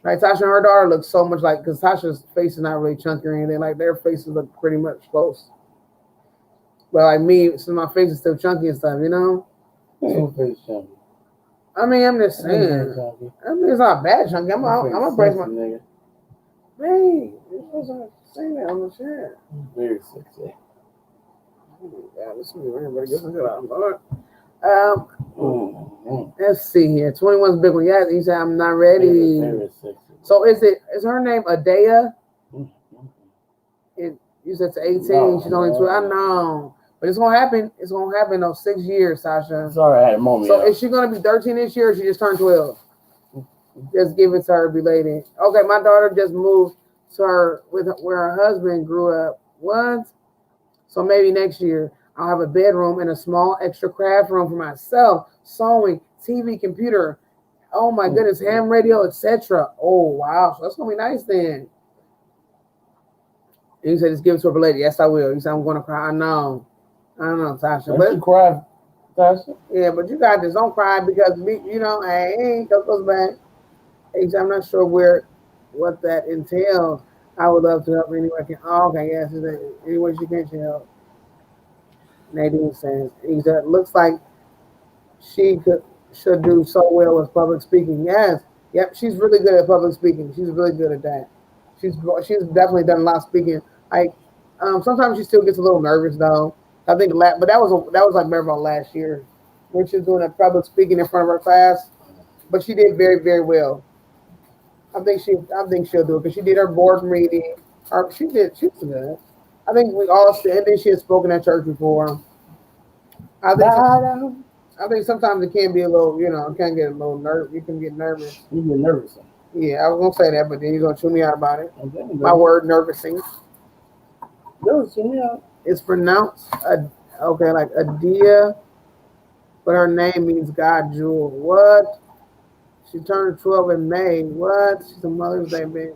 Like Tasha and her daughter look so much like, because Tasha's face is not really chunky or anything. Like their faces look pretty much close. But like me, since my face is still chunky and stuff, you know. Face chunky. I mean, I'm just saying. I mean, it's not bad chunky. I'm gonna brace my. Nigga. Hey, you're supposed to say that on the chat. Very sexy. Yeah, listen to me. Everybody gets into that. Let's see here. 21's big one. Yeah, he said I'm not ready. Very sexy. So is her name Adea? You said it's 18. No, she's only 12. I know. But it's gonna happen. It's gonna happen in those 6 years, Sasha. Sorry, I had a moment. So is she gonna be 13 this year or she just turned 12? Just give it to her belated. Okay, my daughter just moved to her where her husband grew up. What? So maybe next year I'll have a bedroom and a small extra craft room for myself, sewing, TV, computer. Oh my goodness, ham radio, etc. Oh wow, so that's gonna be nice then. And he said, "Just give it to her lady." Yes, I will. He said, "I'm gonna cry." I know, Tasha. But you cry, Tasha. Yeah, but you got this. Don't cry because you know, hey, that goes back. He said, "I'm not sure what that entails. I would love to help any way I can." Oh, okay, yes. He said, "Any way she can, she help." Nadine says, he said, "Looks like she should do so well with public speaking." Yes, yep, she's really good at public speaking. She's really good at that. She's definitely done a lot of speaking. Like sometimes she still gets a little nervous though. I think, but that was like Maribel last year when she was doing a public speaking in front of her class. But she did very, very well. I think she'll do it because she did her board meeting. She was good. I think we all said, and then she had spoken at church before. I think sometimes it can be a little, it can get a little nervous. You can get nervous. You get nervous. Yeah, I was gonna say that, but then you're gonna chew me out about it. Okay, my word, nervousing. No, chew me out. It's pronounced like Adea, but her name means God jewel. What? She turned 12 in May. What? She's a Mother's Day baby.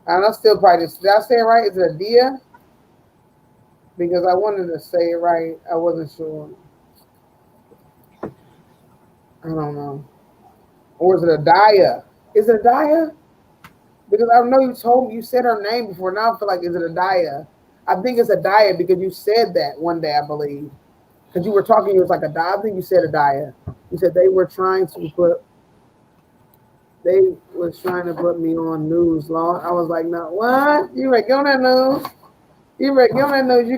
And I still probably did I say it right? Is it Adea? Because I wanted to say it right. I wasn't sure. I don't know. Or is it Adaya? Is it Adaya? Because I know you said her name before. Now I feel like, is it Adaya? I think it's a diet because you said that one day, I believe. Because you were talking, it was like a diet. I think you said a diet. You said they was trying to put me on news, Lord. I was like, no, what? You ready? Get on that news. You ready? Get on that news. You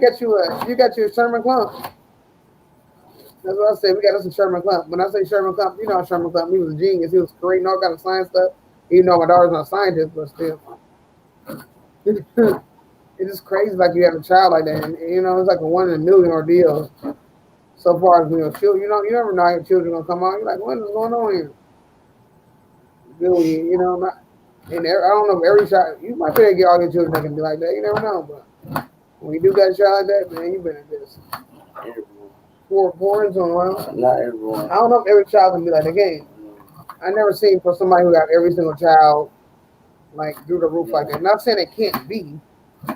got your Sherman Klump. That's what I said. We got us a Sherman Klump. When I say Sherman Klump, you know Sherman Klump. He was a genius. He was creating all kind of science stuff. Even though my daughter's not a scientist, but still. It's just crazy, like you have a child like that, and it's like a 1 in a million ordeal. So far as children, you never know how your children gonna come out. You're like, what is going on here? Really, not. And I don't know if every child, you might be able to get all your children that can be like that. You never know, but when you do got a child like that, man, you better just pour into them. Not everyone. I don't know if every child can be like that. Again, I never seen for somebody who got every single child like through the roof like that. I'm not saying it can't be.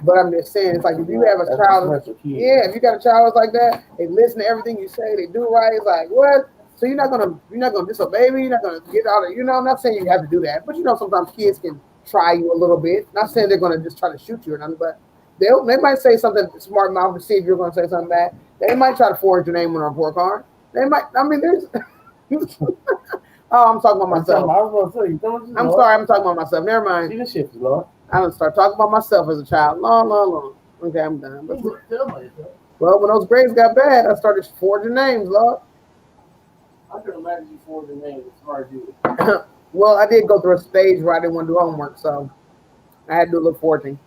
But I'm just saying, it's like if you have a child, if you got a child like that, they listen to everything you say, they do right. It's like what? So you're not gonna disobey me. You're not gonna get out of. I'm not saying you have to do that, but sometimes kids can try you a little bit. Not saying they're gonna just try to shoot you or nothing, but they might say something smart mouth to see if you're gonna say something bad. They might try to forge your name on a report card. They might. I mean, there's. Oh, I'm talking about myself. I'm sorry, I'm talking about myself. Never mind. See the shift, Lord. I done start talking about myself as a child. Long. Okay, I'm done. But, well, when those grades got bad, I started forging names, Lord. I can imagine you forging names. It's hard to do. Well, I did go through a stage where I didn't want to do homework, so I had to do a little forging.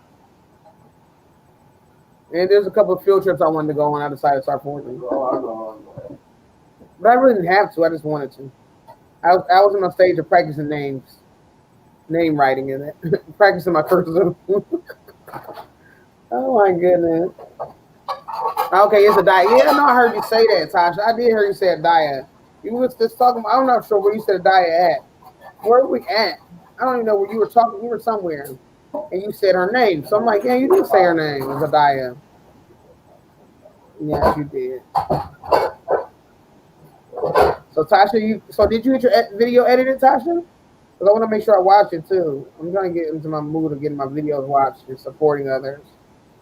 And there's a couple of field trips I wanted to go on. I decided to start forging. But I really didn't have to. I just wanted to. I was on a stage of practicing name writing in it, practicing my cursive. Oh my goodness. Okay, it's a diet. Yeah, no, I heard you say that, Tasha. I did hear you say a diet. You was just talking about, I'm not sure where you said a diet at. Where are we at? I don't even know where you were talking. You were somewhere, and you said her name. So I'm like, yeah, you did say her name. It was a diet. Yes, you did. So Tasha, did you get your video edited, Tasha? Because I want to make sure I watch it too. I'm trying to get into my mood of getting my videos watched and supporting others.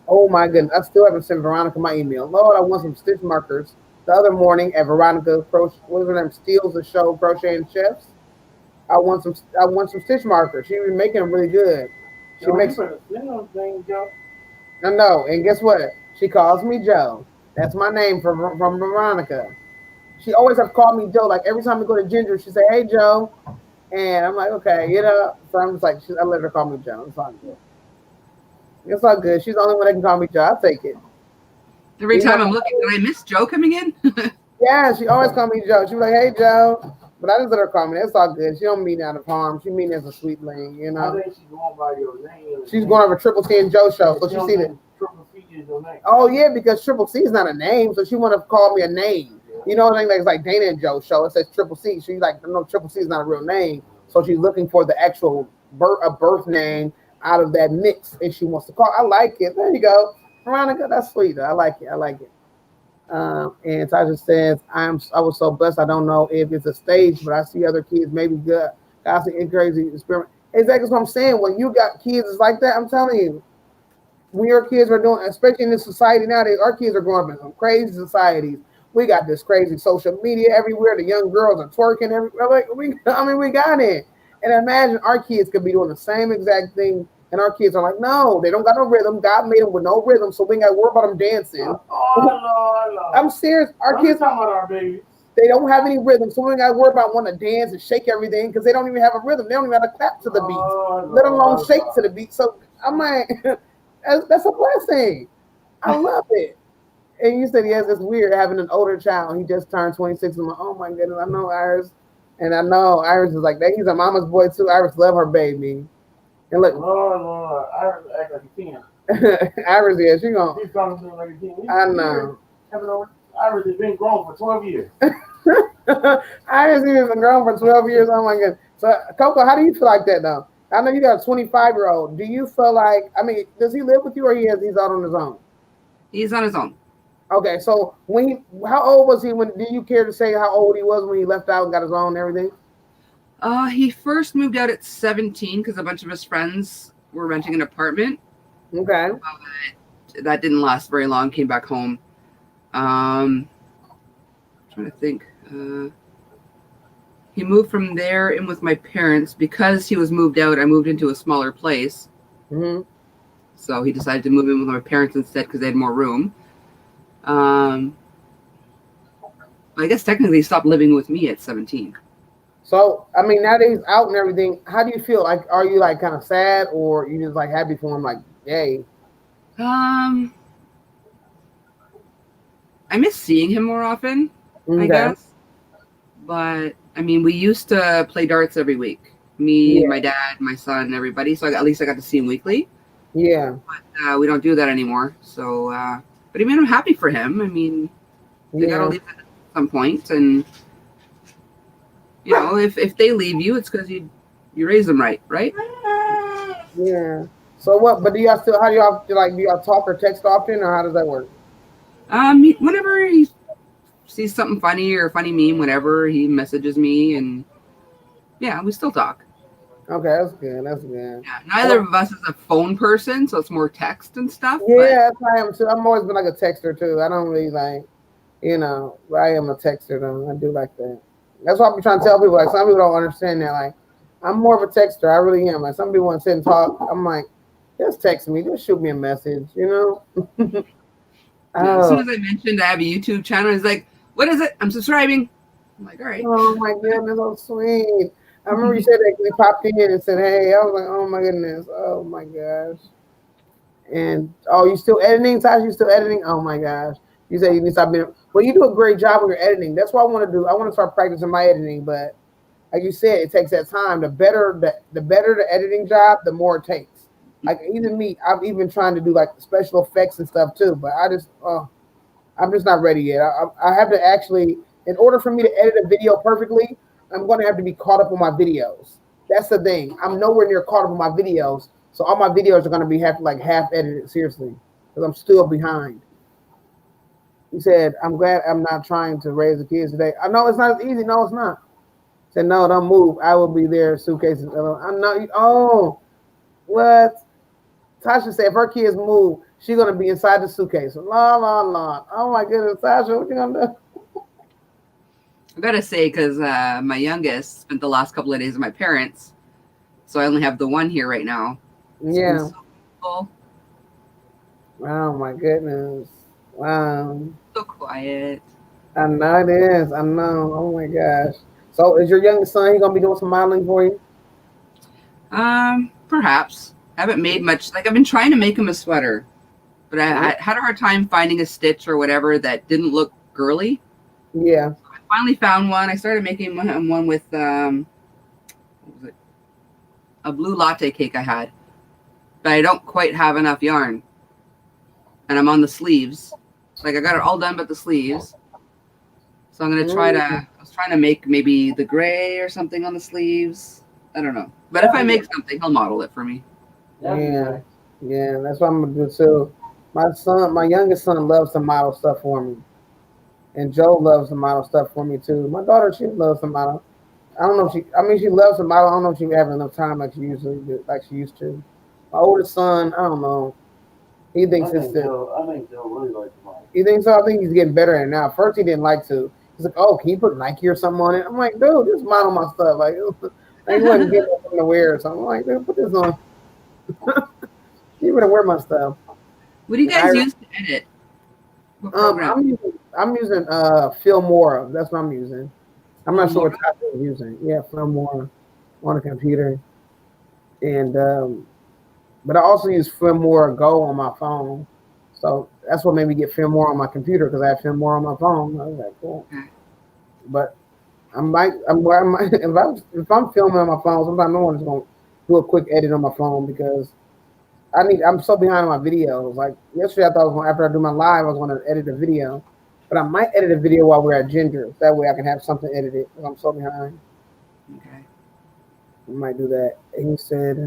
Oh my goodness, I still haven't sent Veronica my email. Lord, I want some stitch markers. The other morning at Veronica, what is her name? Steals the Show Crochet and Chefs. I want some stitch markers. She was making them really good. She makes. I know, and guess what? She calls me Joe. That's my name from Veronica. She always have called me Joe. Like every time we go to Ginger, she say, "Hey Joe," and I'm like, "Okay," So I'm just like, I let her call me Joe. It's all good. It's all good. She's the only one that can call me Joe. I'll take it. Every time I'm looking, did I miss Joe coming in? Yeah, she always call me Joe. She was like, "Hey Joe," but I just let her call me. It's all good. She don't mean out of harm. She mean as a sweet thing, I think she's going by your name. She's going over Triple C and Joe show, so she see that. Triple C is your name. Oh yeah, because Triple C is not a name, so she want to call me a name. You know what I mean? Like, it's like Dana and Joe show. It says Triple C. She's like, no, Triple C is not a real name. So she's looking for the actual birth name out of that mix, and she wants to call. I like it. There you go, Veronica. That's sweet. I like it. And Tasha says, I was so blessed. I don't know if it's a stage, but I see other kids maybe good. I see crazy experiment. Exactly what I'm saying. When you got kids, it's like that. I'm telling you. When your kids are doing, especially in this society nowadays, our kids are growing up in some crazy societies. We got this crazy social media everywhere. The young girls are twerking everywhere. Like, we got it. And imagine our kids could be doing the same exact thing, and our kids are like, no, they don't got no rhythm. God made them with no rhythm, so we ain't got to worry about them dancing. No. I'm serious. Our kids, talking about our babies. They don't have any rhythm, so we ain't got to worry about wanting to dance and shake everything because they don't even have a rhythm. They don't even have to clap to the beat, let alone shake to the beat. So I'm like, that's a blessing. I love it. And you said, yes, it's weird having an older child. He just turned 26. I'm like, oh my goodness, I know Iris. And I know Iris is like that. He's a mama's boy too. Iris love her baby. And look, Lord, Iris act like a 10. Iris, yeah, she gonna. She's talking like a 10. I know. Iris has been grown for 12 years. Iris has been grown for 12 years. Oh my goodness. So, Coco, how do you feel like that though? I know you got a 25-year-old. Do you feel like? I mean, does he live with you or he's out on his own? He's on his own. Okay, so how old was he when? Do you care to say how old he was when he left out and got his own and everything? He first moved out at 17 because a bunch of his friends were renting an apartment. Okay. that didn't last very long. Came back home. Trying to think. He moved from there in with my parents. Because he was moved out, I moved into a smaller place. Mm-hmm. So he decided to move in with my parents instead because they had more room. I guess technically he stopped living with me at 17. So, I mean, now that he's out and everything, how do you feel? Like, are you like kind of sad, or you just like happy for him? Like, yay. I miss seeing him more often, I guess. But I mean, we used to play darts every week. Me, my dad, my son, everybody. So at least I got to see him weekly. Yeah. But we don't do that anymore. So, but I mean, I'm happy for him. I mean, they gotta leave at some point, and you know, if they leave you, it's because you raise them right? Yeah. So what? But do y'all still? How do y'all like? Do y'all talk or text often, or how does that work? Whenever he sees something funny or a funny meme, whatever, he messages me, and yeah, we still talk. Okay, that's good. That's good. Yeah, neither of us is a phone person, so it's more text and stuff. Yeah, that's how I am too. I've always been like a texter too. I don't really like, I am a texter though. I do like that. That's why I'm trying to tell people. Like, some people don't understand that. Like, I'm more of a texter. I really am. Like, some people want to sit and talk. I'm like, just text me. Just shoot me a message. As soon as I mentioned I have a YouTube channel, he's like, "What is it? I'm subscribing." I'm like, "All right." Oh my goodness, so sweet. I remember you said that we popped in and said, "Hey," I was like, "Oh my goodness, oh my gosh." And you still editing, Tasha? You still editing? Oh my gosh. You said you need to stop being. Well, you do a great job with your editing. That's what I want to do. I want to start practicing my editing, but like you said, it takes that time. The better the editing job, the more it takes. Like even me, I'm even trying to do like special effects and stuff too, but I'm just not ready yet. I have to actually, in order for me to edit a video perfectly, I'm going to have to be caught up on my videos. That's the thing. I'm nowhere near caught up on my videos, so all my videos are going to be half edited, seriously, because I'm still behind. He said, "I'm glad I'm not trying to raise the kids today." I know it's not as easy. No, it's not. He said, "No, don't move. I will be there. Suitcases." I'm not. Oh, what? Tasha said, if her kids move, she's gonna be inside the suitcase. La la la. Oh my goodness, Tasha, what you gonna do? I gotta say, because my youngest spent the last couple of days with my parents, so I only have the one here right now. Yeah. So oh my goodness. Wow. So quiet. I know it is. I know. Oh my gosh. So is your youngest son, he gonna be doing some modeling for you? Perhaps. I haven't made much. Like, I've been trying to make him a sweater, but I had a hard time finding a stitch or whatever that didn't look girly. Yeah. So I finally found one. I started making one with what was it? A blue latte cake I had, but I don't quite have enough yarn, and I'm on the sleeves. Like, I got it all done but the sleeves. So I'm gonna try to. I was trying to make maybe the gray or something on the sleeves. I don't know, but if I make something, he'll model it for me. Yeah, that's what I'm gonna do too. My youngest son loves to model stuff for me, and Joe loves to model stuff for me too. My daughter, she loves to model. I don't know if she loves to model. I don't know if she has enough time like she used to. My oldest son, I don't know. He thinks it's still. I think Joe really likes to model. You think so? I think he's getting better at it now. First, he didn't like to. He's like, "Oh, can you put Nike or something on it?" I'm like, "Dude, just model my stuff." Like, he wasn't getting something to wear or something. I'm like, "Dude, put this on." You better wear my stuff. What do you guys use to edit? What program? I'm using Filmora. That's what I'm using. I'm not sure what type I'm using. Yeah, Filmora on a computer, and but I also use Filmora Go on my phone. So that's what made me get Filmora on my computer, because I have Filmora on my phone. I was like, cool. But if I'm filming on my phone, sometimes no one's gonna do a quick edit on my phone, because I'm so behind on my videos. Like yesterday, I thought after I do my live, I was going to edit a video, but I might edit a video while we're at Ginger. That way I can have something edited, because I'm so behind. Okay. I might do that. And he said,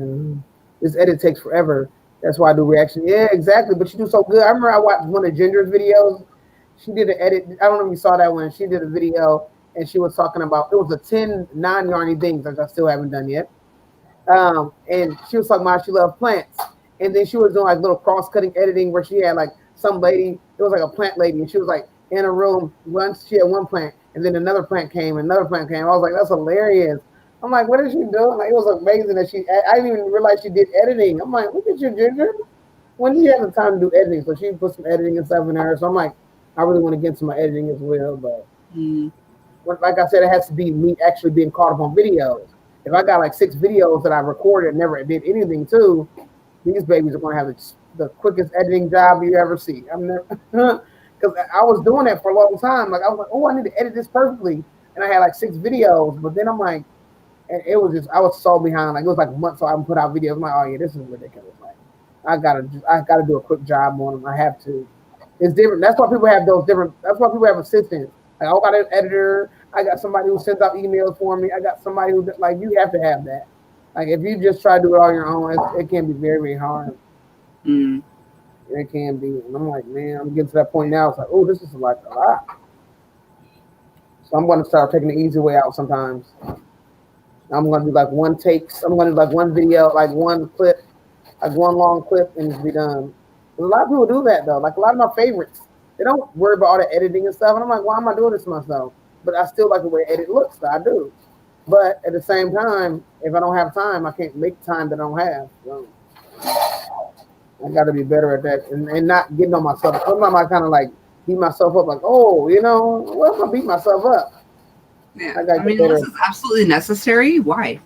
this edit takes forever. That's why I do reaction. Yeah, exactly. But you do so good. I remember I watched one of Ginger's videos. She did an edit. I don't know if you saw that one. She did a video, and she was talking about, it was the 10 non-yarny things that I still haven't done yet. And she was talking about she loved plants. And then she was doing like little cross-cutting editing where she had like some lady, it was like a plant lady, and she was like in a room. Once she had one plant, and then another plant came, and another plant came. I was like, that's hilarious. I'm like, what is she doing? Like, it was amazing that I didn't even realize she did editing. I'm like, look at you, Ginger. When did you have the time to do editing? So she put some editing and stuff in there. So I'm like, I really want to get into my editing as well. But like I said, it has to be me actually being caught up on videos. If I got like 6 videos that I recorded and never did anything to, these babies are going to have the quickest editing job you ever see. I'm never, because I was doing that for a long time. Like I was like, oh, I need to edit this perfectly, and I had like 6 videos. But then I'm like, and it was just I was so behind. Like it was like months so I would put out videos. I'm like, oh yeah, this is ridiculous. Like I gotta do a quick job on them. I have to. It's different. That's why people have those different. That's why people have assistants. Like I got an editor. I got somebody who sends out emails for me. I got somebody who like you have to have that. Like if you just try to do it on your own, it can be very, very hard. It can be. And I'm like, man, I'm getting to that point now. It's like, oh, this is like a lot. So I'm going to start taking the easy way out sometimes. I'm going to do like one takes. I'm going to do like one video, like one clip, like one long clip, and just be done. But a lot of people do that though. Like a lot of my favorites, they don't worry about all the editing and stuff. And I'm like, why am I doing this to myself? But I still like the way edit looks. So I do. But at the same time, if I don't have time, I can't make time that I don't have. So I got to be better at that and not getting on myself. Sometimes I kind of like beat myself up, like, oh, you know, what if I beat myself up? Yeah, I mean, this is absolutely necessary. Why?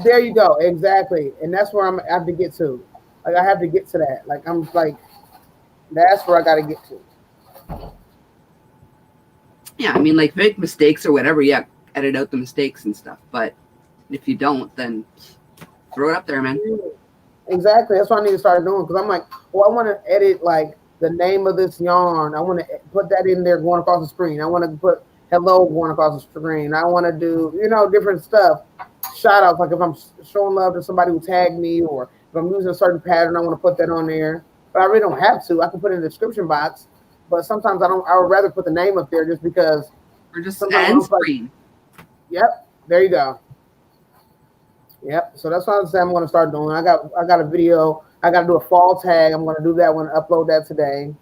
There you go, exactly, and that's where I have to get to. Like I have to get to that. Like I'm like, that's where I got to get to. Yeah, I mean, like make mistakes or whatever. Yeah, edit out the mistakes and stuff. But if you don't, then throw it up there, man. Exactly, that's what I need to start doing because I'm like, well, I want to edit like the name of this yarn. I want to put that in there going across the screen. I want to put hello going across the screen. I want to do, you know, different stuff. Shout outs, like if I'm showing love to somebody who tagged me or if I'm using a certain pattern, I want to put that on there. But I really don't have to. I can put it in the description box. But sometimes I don't. I would rather put the name up there just because. Or just end screen. Like, yep. There you go. Yep. So that's what I'm going to start doing. I got a video. I got to do a fall tag. I'm going to do that one. Upload that today.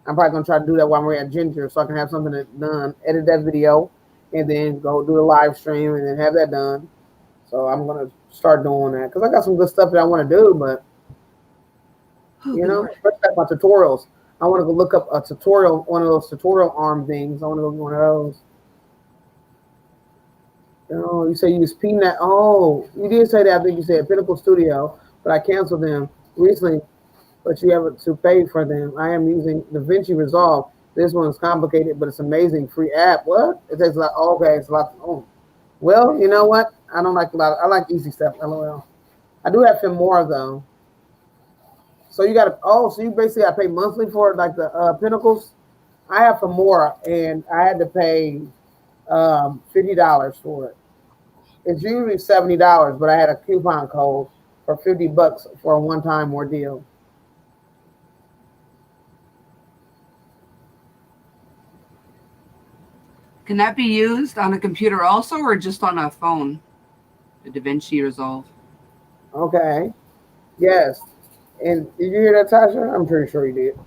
I'm probably going to try to do that while we're at Ginger so I can have something done. Edit that video and then go do a live stream and then have that done. So I'm going to start doing that because I got some good stuff that I want to do, but you know, especially like my tutorials. I want to go look up a tutorial, one of those tutorial arm things. I want to go get one of those. Oh, you say you use PNAT. Oh, you did say that. I think you said Pinnacle Studio, but I canceled them recently. But you have to pay for them. I am using DaVinci Resolve. This one's complicated, but it's amazing. Free app. What? It takes a lot. Oh, okay, it's a lot. Oh, well, you know what? I don't like a lot. I like easy stuff. LOL. I do have Filmora though. So you got to. Oh, so you basically got to pay monthly for like the Pinnacles. I have Filmora, and I had to pay $50 for it. It's usually $70, but I had a coupon code for $50 for a one-time ordeal. Can that be used on a computer also, or just on a phone? The DaVinci Resolve. Okay. Yes. And did you hear that, Tasha? I'm pretty sure you did.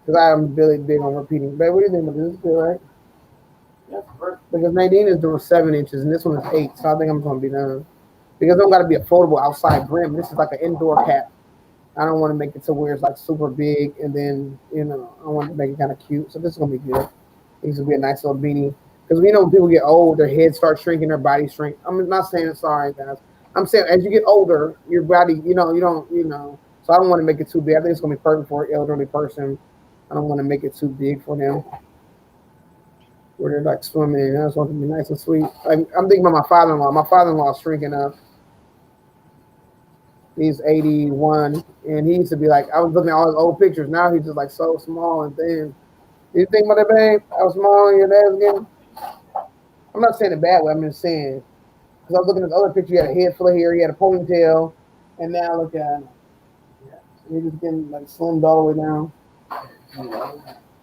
Because I'm really big on repeating. But what do you think? This is good, right? Yeah, because Nadine is doing 7 inches and this one is 8, so I think I'm going to be done. Because it don't got to be a foldable outside brim. This is like an indoor cap. I don't want to make it to where it's like super big, and then you know I want to make it kind of cute. So this is going to be good. This will be a nice little beanie. Because we know when people get old, their heads start shrinking, their body shrink. I'm not saying it's sorry, guys. I'm saying as you get older, your body, you don't. So I don't want to make it too big. I think it's going to be perfect for an elderly person. I don't want to make it too big for them. Where they're like swimming in. I just want it to be nice and sweet. I'm thinking about my father-in-law. My father-in-law is shrinking up. He's 81, and he used to be like, I was looking at all his old pictures. Now he's just like so small and thin. You think about that, babe? How small your dad's getting? I'm not saying it bad way. I'm just saying, because I was looking at the other picture. He had a head full of hair. He had a ponytail, and now look at him. Yeah. He's just getting like slimmed all the way down.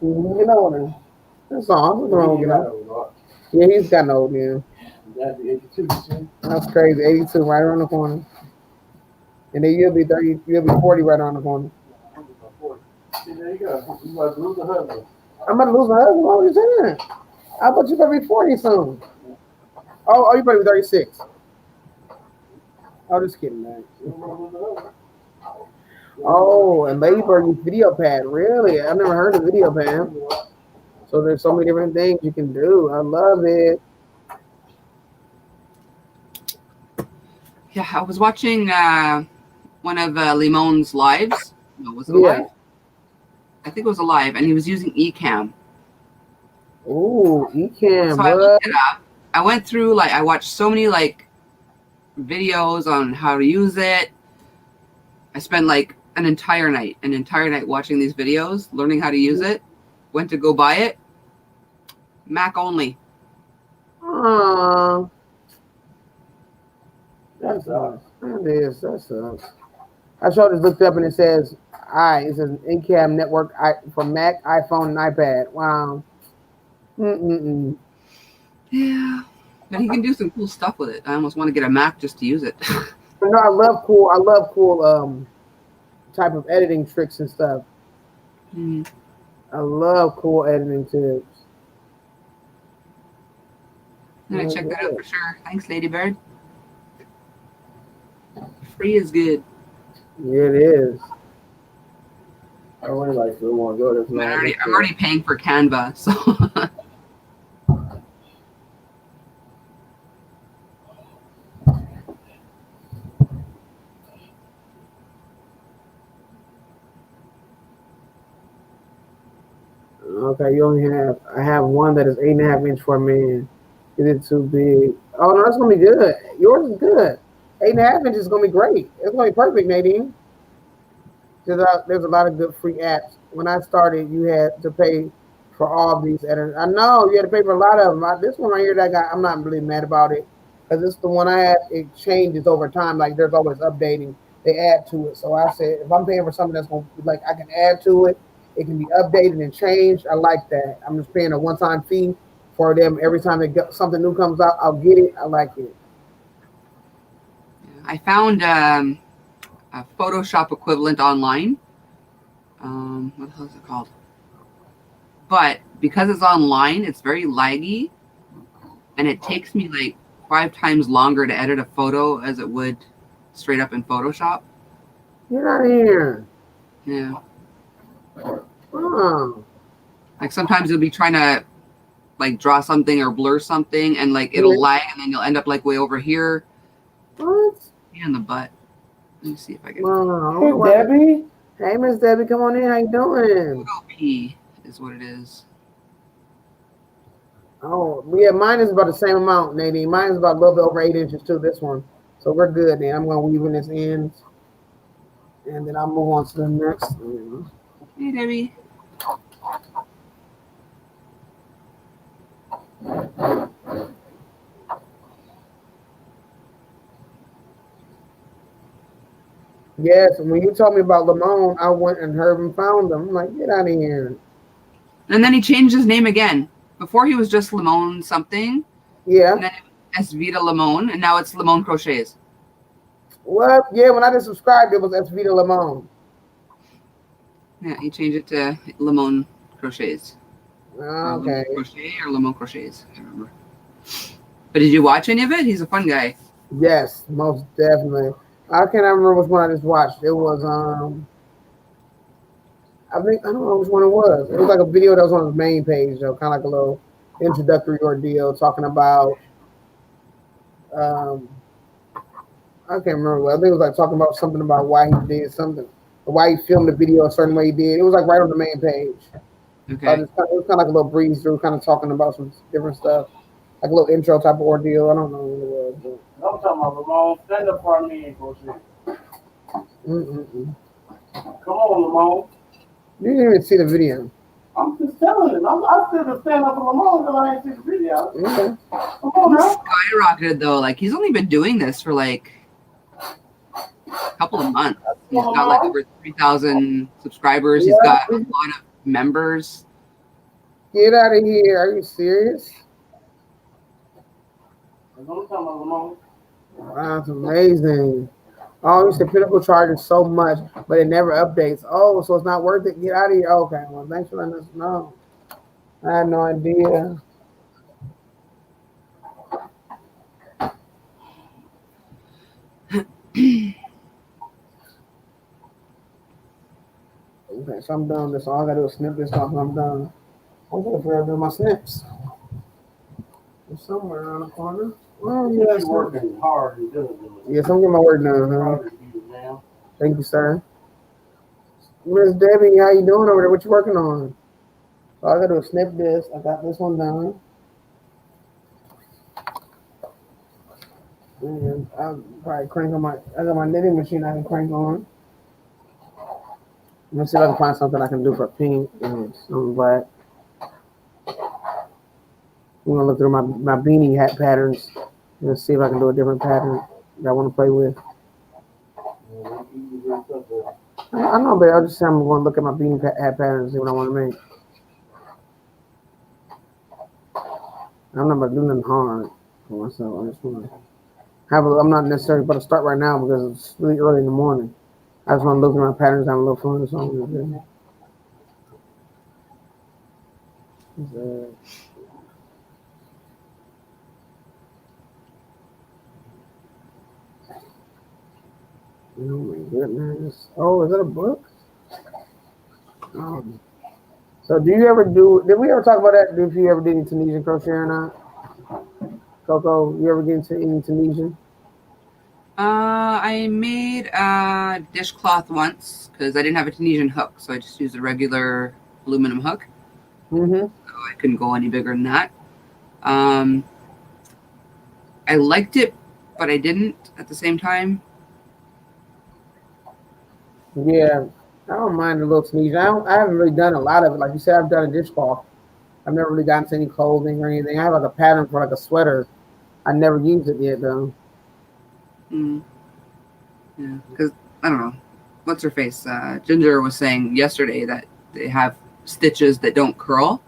You know what? That's all. What's wrong with that? Yeah, he's gotten old, yeah. That's crazy. 82, right around the corner. And then you'll be 30, you'll be 40 right on the corner. There you go. You about to lose a husband. I'm about to lose my husband. What are you saying? I thought you better be 40 soon. Oh, you better be 36. Oh, just kidding, man. Oh, and Lady Bird uses video pad. Really? I've never heard of video pad. So there's so many different things you can do. I love it. Yeah, I was watching one of Limon's lives. No, was it live? I think it was a live, and he was using Ecamm. Ooh, Ecamm. So I looked it up. I went through, I watched so many, videos on how to use it. I spent, an entire night watching these videos, learning how to use it. Went to go buy it. Mac only. Aww. That sucks. I sure just looked up and it says Ecamm network for Mac, iPhone, and iPad. Wow. Yeah. But he can do some cool stuff with it. I almost want to get a Mac just to use it. No, I love cool type of editing tricks and stuff. Mm. I love cool editing tips. I'm gonna check that out for sure. Thanks, Ladybird. Free is good. Yeah, it is. I really like to want to go this night. I'm already paying for Canva, so. Okay, I have one that is 8.5 inch for a man. Is it too big? Oh no, that's gonna be good. Yours is good. 8.5 inches is gonna be great. It's gonna be perfect, Nadine. There's a lot of good free apps. When I started, you had to pay for all these editors. I know you had to pay for a lot of them. This one right here, that guy, I'm not really mad about it because it's the one I had. It changes over time. Like there's always updating. They add to it. So I said, if I'm paying for something that's going to I can add to it. It can be updated and changed. I like that. I'm just paying a one-time fee for them. Every time something new comes out, I'll get it. I like it. I found a Photoshop equivalent online. What the hell is it called? But because it's online, it's very laggy, and it takes me 5 times longer to edit a photo as it would straight up in Photoshop. You're not here. Yeah. Oh. Sometimes you'll be trying to draw something or blur something, and it'll lag, and then you'll end up way over here. What? In the butt. Let me see if I can. Hey, Debbie. Hey, Miss Debbie, come on in. How you doing? Photo P is what it is. Oh, yeah, mine is about the same amount, Nadine. Mine is about a little bit over 8 inches too, this one. So we're good, then. I'm going to weave in this end, and then I'll move on to the next one. Hey, Debbie. Yes, when you told me about Lamone, I went and heard and found him. I'm like, get out of here. And then he changed his name again. Before he was just Lamone something. Yeah. And then it was Svita Lamone, and now it's Lamone Crochets. What? Yeah, when I just subscribed, it was Svita Lamone. Yeah, he changed it to Lamone Crochets. Okay. Lamone Crochet or Lamone Crochets. I can't remember. But did you watch any of it? He's a fun guy. Yes, most definitely. I can't remember which one I just watched. It was I don't know which one it was. It was like a video that was on his main page, though, kind of like a little introductory ordeal talking about I can't remember. I think it was talking about something about why he did something, why he filmed the video a certain way he did. It was right on the main page. Okay. It was kind of like a little breeze through, kind of talking about some different stuff, like a little intro type of ordeal. I don't know what it was. But. I'm talking about Lamone. Stand up for me and go shit. Come on, Lamone. You didn't even see the video. I'm just telling him. I still just stand up for Lamone because I ain't see the video. Okay. Come on now. Skyrocketed though. He's only been doing this for a couple of months. He's got over 3,000 subscribers. He's got a lot of members. Get out of here. Are you serious? I'm talking about Lamone. Wow, that's amazing. Oh, you said Pinnacle charges so much, but it never updates. Oh, so it's not worth it. Get out of here. Okay, well, thanks for letting us know. I had no idea. Okay, so I'm done with this. All I gotta do is snip this off and I'm done. I'm gonna figure out to do my snips. It's somewhere around the corner. Oh, yes, You're working hard and doing it. Yes, I'm getting my work done, huh? Proud of you, ma'am. Thank you, sir. Miss Debbie, how you doing over there? What you working on? So I gotta do is snip this. I got this one done. And I'll probably crank on I got my knitting machine I can crank on. Let me see if I can find something I can do for pink and some black. I'm gonna look through my beanie hat patterns and see if I can do a different pattern that I want to play with. I know, but I'll just say I'm going to look at my beanie hat patterns and see what I want to make. I'm not about to do nothing hard for myself. I just want to I'm not necessarily about to start right now because it's really early in the morning. I just want to look at my patterns, have a little fun or something. Oh my goodness. Oh, is that a book? So did we ever talk about that? If you ever did any Tunisian crochet or not? Coco, you ever get into any Tunisian? I made a dishcloth once because I didn't have a Tunisian hook, so I just used a regular aluminum hook. Mm-hmm. So I couldn't go any bigger than that. I liked it, but I didn't at the same time. Yeah, I don't mind a little Tunisian. I haven't really done a lot of it. Like you said, I've done a dishcloth. I've never really gotten to any clothing or anything. I have like a pattern for like a sweater. I never used it yet though. Yeah, because I don't know. What's her face? Ginger was saying yesterday that they have stitches that don't curl,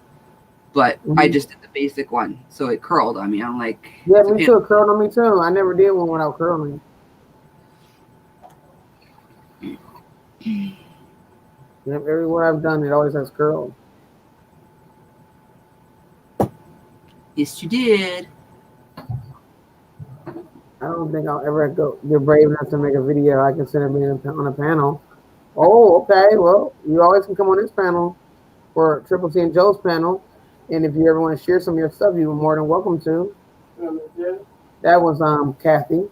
but I just did the basic one, so it curled on me. I'm like, yeah, me too. It curled on me too. I never did one without curling. Yep, everywhere I've done it always has curls. Yes, you did. I don't think I'll ever get brave enough to make a video. I consider being on a panel. Oh, okay. Well, you always can come on this panel for Triple T and Joe's panel. And if you ever want to share some of your stuff, you're more than welcome to. That was Kathy.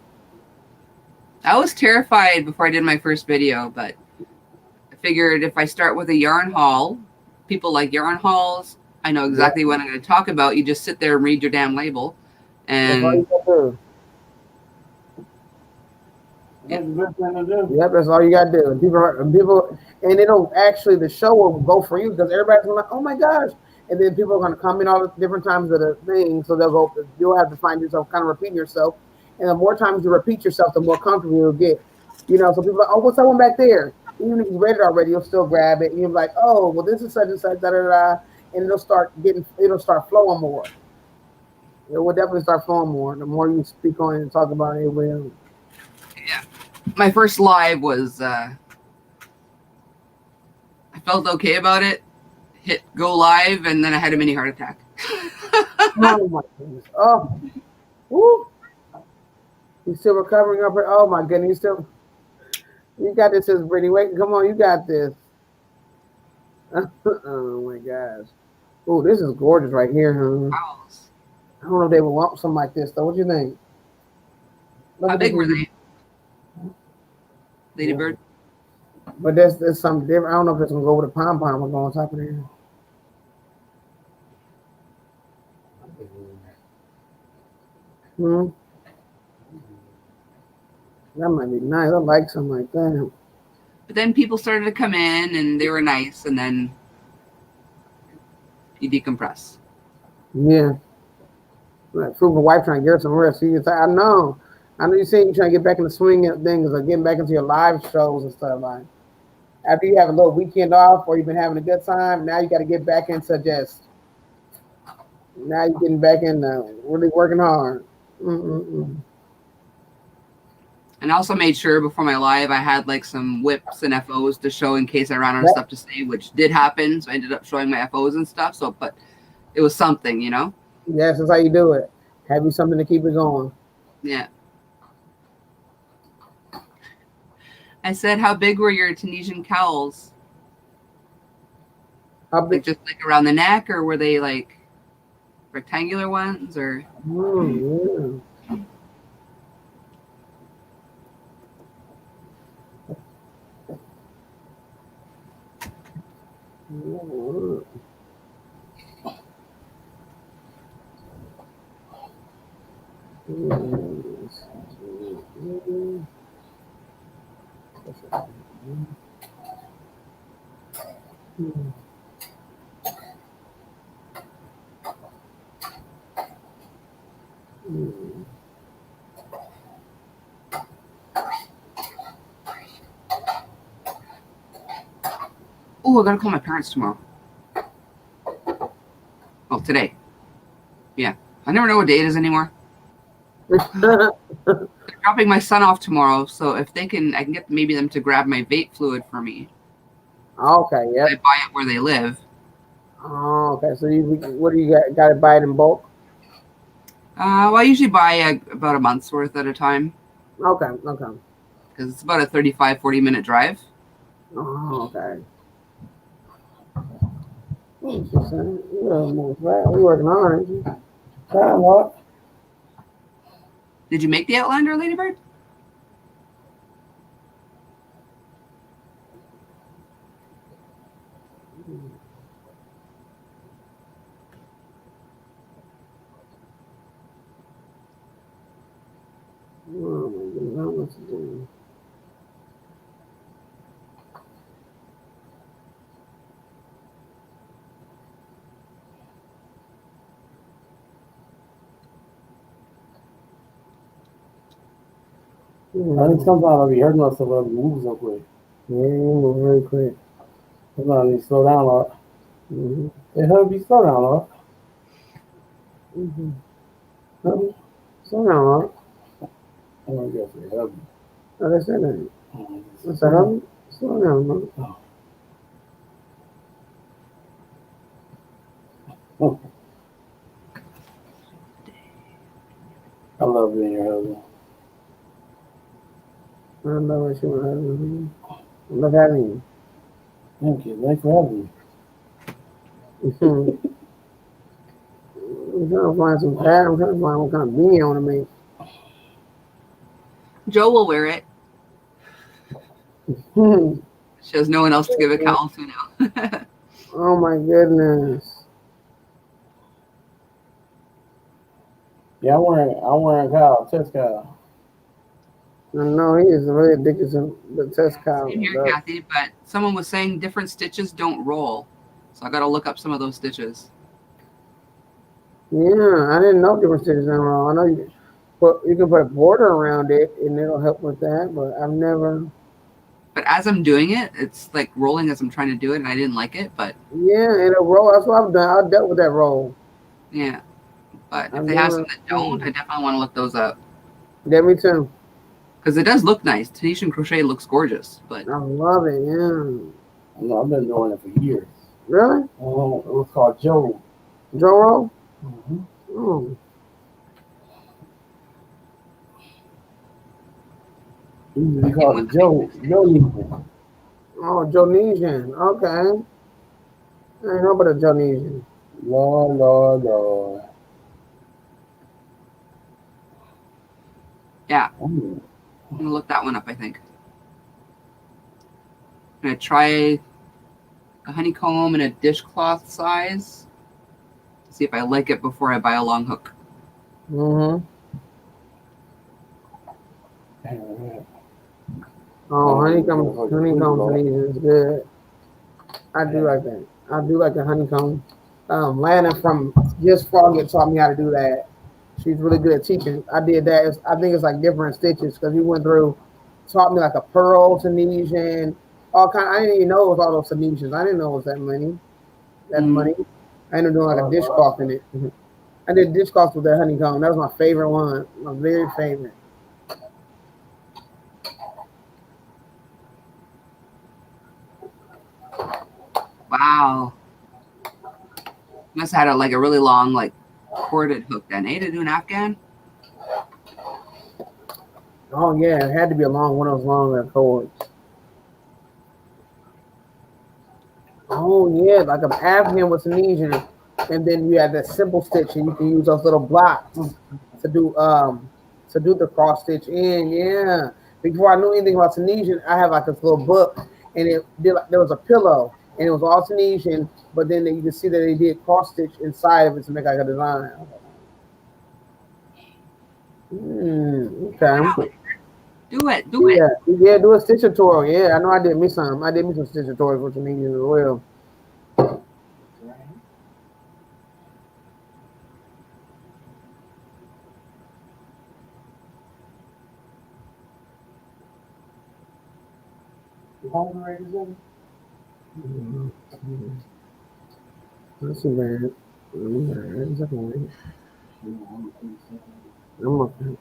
I was terrified before I did my first video, but I figured if I start with a yarn haul, people like yarn hauls. I know exactly what I'm going to talk about. You just sit there and read your damn label. And that's all you gotta do. Yep, that's all you gotta do. And people, and it'll actually the show will go for you because everybody's gonna like, oh my gosh, and then people are gonna come in all the different times of the thing, so you'll have to find yourself kind of repeating yourself, and the more times you repeat yourself, the more comfortable you'll get. So people are like, oh, what's that one back there? Even if you read it already, you'll still grab it, and you're like, oh, well, this is such and such, da da da, and it'll start flowing more. It will definitely start flowing more. The more you speak on it and talk about it, it will. Yeah. My first live was, I felt okay about it, hit go live, and then I had a mini heart attack. Oh my goodness. Oh, woo. He's still recovering up. Oh my goodness. You got this, Miss Brittany. Wait, come on, you got this. Oh my gosh. Oh, this is gorgeous right here, huh? Wow. I don't know if they would want something like this, though. What do you think? How big were they? Ladybird? But there's something different. I don't know if it's going to go with a pom-pom or go on top of there. That might be nice. I like something like that. But then people started to come in, and they were nice, and then you decompress. Yeah. Like, my wife trying to get her some rest. She's like, I know you're saying you're trying to get back in the swing of things, like getting back into your live shows and stuff. Like, after you have a little weekend off or you've been having a good time, now you got to get back into now you're getting back into really working hard. And I also made sure before my live I had like some whips and FOs to show in case I ran out of stuff to say, which did happen. So I ended up showing my FOs and stuff. So, but it was something, you know? Yes, that's how you do it. Have you something to keep it going. Yeah. I said, how big were your Tunisian cowls? How big? Like just like around the neck, or were they like rectangular ones, or? Yeah. Oh, I gotta call my parents tomorrow. Oh, today. Yeah. I never know what day it is anymore. They're dropping my son off tomorrow, so if they can, I can get maybe them to grab my vape fluid for me. Okay, yeah. I buy it where they live. Oh, okay. So what do you got? Got to buy it in bulk? Well, I usually buy about a month's worth at a time. Okay, okay. Because it's about a 35, 40-minute drive. Oh, okay. What you saying? We working hard, ain't you? Time what? Did you make the Outlander, Ladybird? Oh my goodness, how much is it? I think sometimes I'll be hurting myself when I move so quick. Yeah, you move very quick. Sometimes I need to slow down a lot. Mm-hmm. It helps me slow down a lot. Mm-hmm. Slow down a lot. I don't guess it helps me. Oh, that's it. What's that? Help me? Slow down, man. Oh. I love being your husband. I don't know what you want to have. I love having you. Thank you. Thanks for having me. I'm trying to find some pad. I'm trying to find what kind of beanie I want to make. Joe will wear it. She has no one else to give a cowl to now. Oh my goodness. Yeah, I'm wearing a cowl, test cowl. I know he is really addicted to the test cowl. Same here, Kathy, but someone was saying different stitches don't roll. So I got to look up some of those stitches. Yeah, I didn't know different stitches don't roll. I know you can put a border around it and it'll help with that, but I've never. But as I'm doing it, it's like rolling as I'm trying to do it, and I didn't like it, but. Yeah, it'll roll. That's what I've done. I dealt with that roll. Yeah. But if they have some that don't, I definitely want to look those up. Yeah, me too. Because it does look nice. Tunisian crochet looks gorgeous, but I love it. Yeah. No, I've been doing it for years. Really? It was called Joe. Joe roll? Mm-hmm. Oh. He used to be called Joe Nesian. Oh, Jonesian. Okay. I ain't know about a Jonesian. Lord. Yeah. I'm gonna look that one up, I think. I'm gonna try a honeycomb in a dishcloth size. See if I like it before I buy a long hook. Mm-hmm. Oh, honeycomb Tunisian is good. I do like that. I do like the honeycomb. Lana from Just Frogget taught me how to do that. She's really good at teaching. I did that. I think it's like different stitches because we went through, taught me like a pearl Tunisian, all kind. I didn't even know it was all those Tunisians. I didn't know it was that many. Money. I ended up doing like a dishcloth in it. I did dishcloth with that honeycomb. That was my favorite one. My very favorite. Wow. Must have had a really long corded hook then, to do an Afghan. Oh yeah, it had to be a long one of those long cords. Oh yeah, like an Afghan with Tunisian, and then you had that simple stitch, and you can use those little blocks to do the cross stitch in. Yeah. Before I knew anything about Tunisian, I have this little book, and there was a pillow, and it was all Tunisian, but then you can see that they did cross stitch inside of it to make a design. Okay. Do it. Yeah, do a stitch tutorial. Yeah, I know I did me some. I did me some stitch tutorials for Tunisian as well. That's too bad. I'm looking.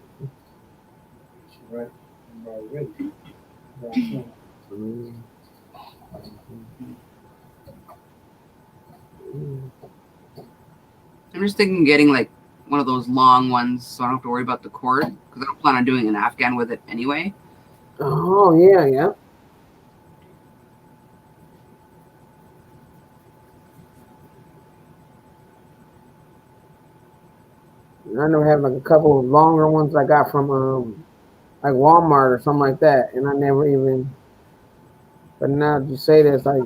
I'm just thinking getting one of those long ones so I don't have to worry about the cord because I don't plan on doing an Afghan with it anyway. Oh yeah. I never had a couple of longer ones I got from Walmart or something like that, and I never even. But now that you say this, I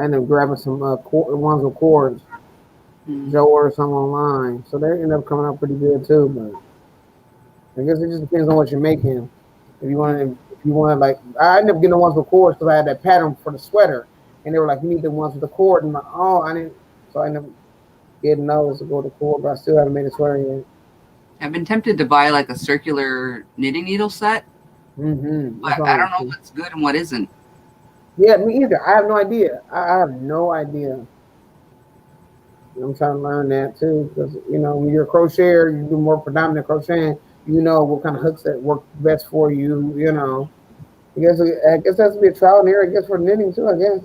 ended up grabbing some ones with cords. Joe ordered some online, so they end up coming out pretty good too. But I guess it just depends on what you're making. If you want I ended up getting the ones with cords because I had that pattern for the sweater, and they were like, "You need the ones with the cord." And I didn't, so I ended up getting those to go to cord, but I still haven't made a sweater yet. I've been tempted to buy a circular knitting needle set, but I don't know what's good and what isn't. Yeah, me either. I have no idea. I have no idea. I'm trying to learn that too, because when you're a crocheter, you do more predominant crocheting. You know what kind of hooks that work best for you. I guess that has to be a trial and error. I guess for knitting too. I guess.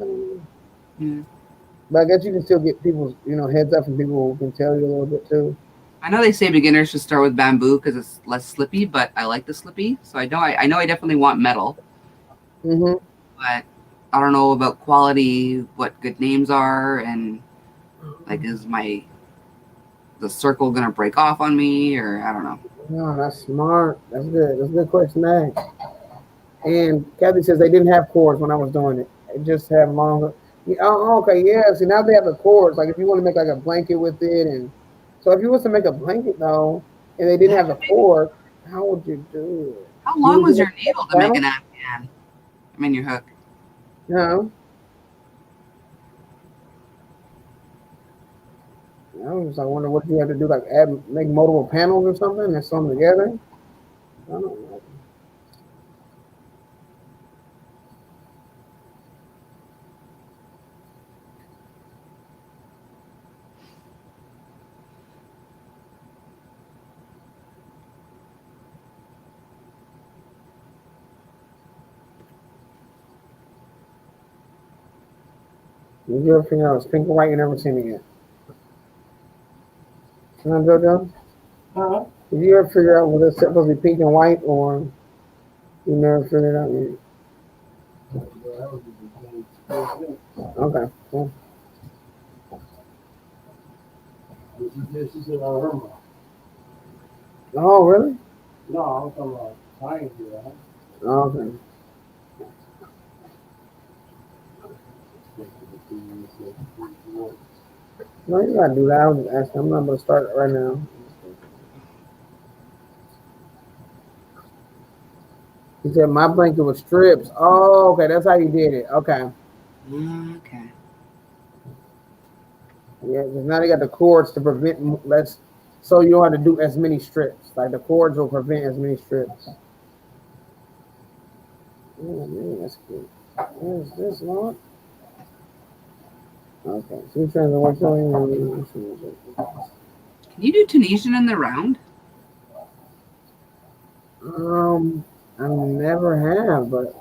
But I guess you can still get people's heads up from people who can tell you a little bit too. I know they say beginners should start with bamboo because it's less slippy, but I like the slippy, so I know I definitely want metal. But I don't know about quality, what good names are, and is the circle gonna break off on me, or I don't know. No, that's smart. That's good. That's a good question to ask. And Kathy says they didn't have cords when I was doing it. They just have longer. Oh, okay, yeah. See, now they have the cords. Like if you want to make a blanket with it, and so if you was to make a blanket though, and they didn't have the cord, how would you do it? How long was your needle to make an Afghan? I mean, your hook. No. I wonder what you have to do, make multiple panels or something and sew them together. I don't know. Did you ever figure out it's pink and white? You never seen it yet. JoJo? Did you ever figure out whether it's supposed to be pink and white, or you never figured it out yet? Okay, cool. Oh, really? No, I'm talking about science here. Okay. No, you gotta do that. I was just asking. I'm not gonna start it right now. He said my blanket was strips. Oh, okay. That's how you did it. Okay. Okay. Yeah, because now they got the cords to prevent so you don't have to do as many strips. Like the cords will prevent as many strips. Oh man, that's good. What is this, Lord? Okay, so you're trying to work on. Can you do Tunisian in the round? I never have, but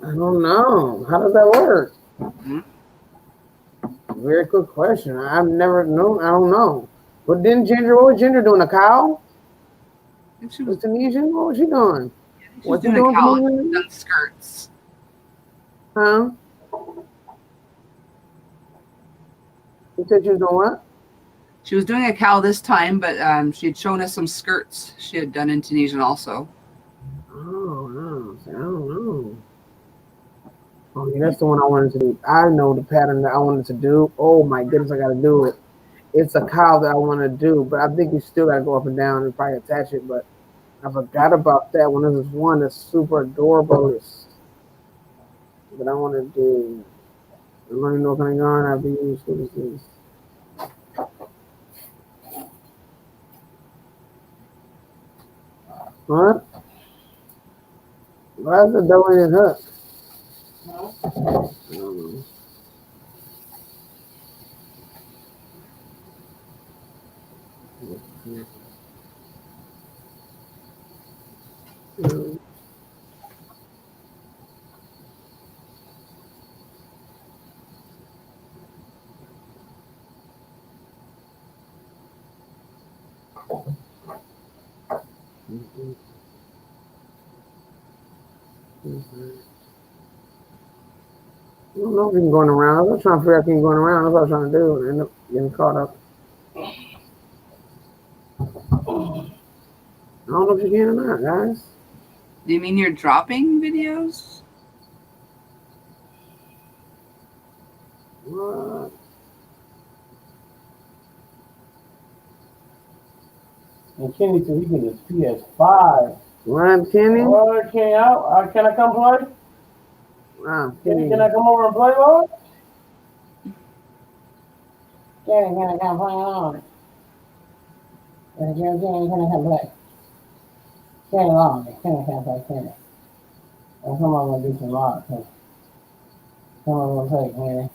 I don't know. How does that work? Mm-hmm. Very good question. I've never known. I don't know. But then Ginger, what was Ginger doing? A cow? I think she was Tunisian? What was she doing? She's doing a cowl. Done skirts. Huh? You said she was doing what? She was doing a cowl this time, but she had shown us some skirts she had done in Tunisian also. Oh, no. I don't know. Oh, yeah, that's the one I wanted to do. I know the pattern that I wanted to do. Oh, my goodness, I got to do it. It's a cowl that I want to do, but I think you still got to go up and down and probably attach it, but I forgot about that one. This is one that's super adorable. But I want to do. I don't even know what kind of yarn I've been using. What is this? What? Why is it double-ended hook? I don't know. I don't know if you can going around. I was trying to figure out if you can going around. That's what I was trying to do. And end up getting caught up. I don't know if you can or not, guys. Do you mean you're dropping videos? What? And Kenny said he get his PS5. What, Kenny? Well, Kenny, can I come play? Wow, Kenny, can I come over and play, Lord? Kenny, can I come play on? Kenny, can I come play? Kenny, on me. Kenny, can I play Kenny? Well, come on, we'll do some rock, Kenny. Come on, we'll play, Kenny.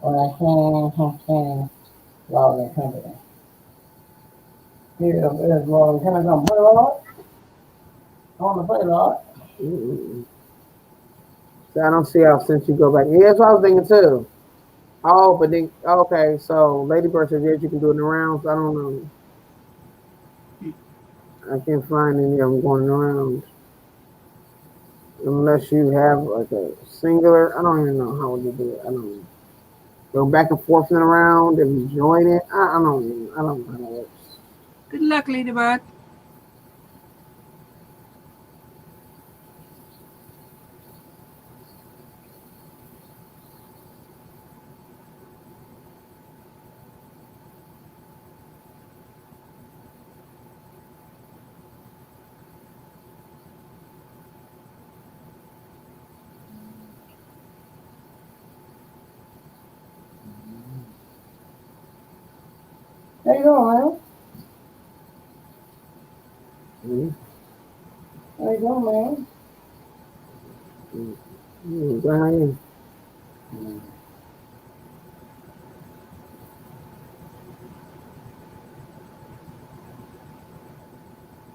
Well, I can't log the company. Here, there's Lord. Can I come play, Lord? I want to play, Lord. So I don't see how since you go back. Yeah, that's what I was thinking too. Oh, but then okay, so Lady Bird says yes, you can do it in the rounds. I don't know. I can't find any of them going around unless you have like a singular. I don't even know how would you do it. I don't know. Go back and forth in the round and you join it. I don't know how that works. Good luck, Ladybird. How you doing, man? How you doing, man? Brian.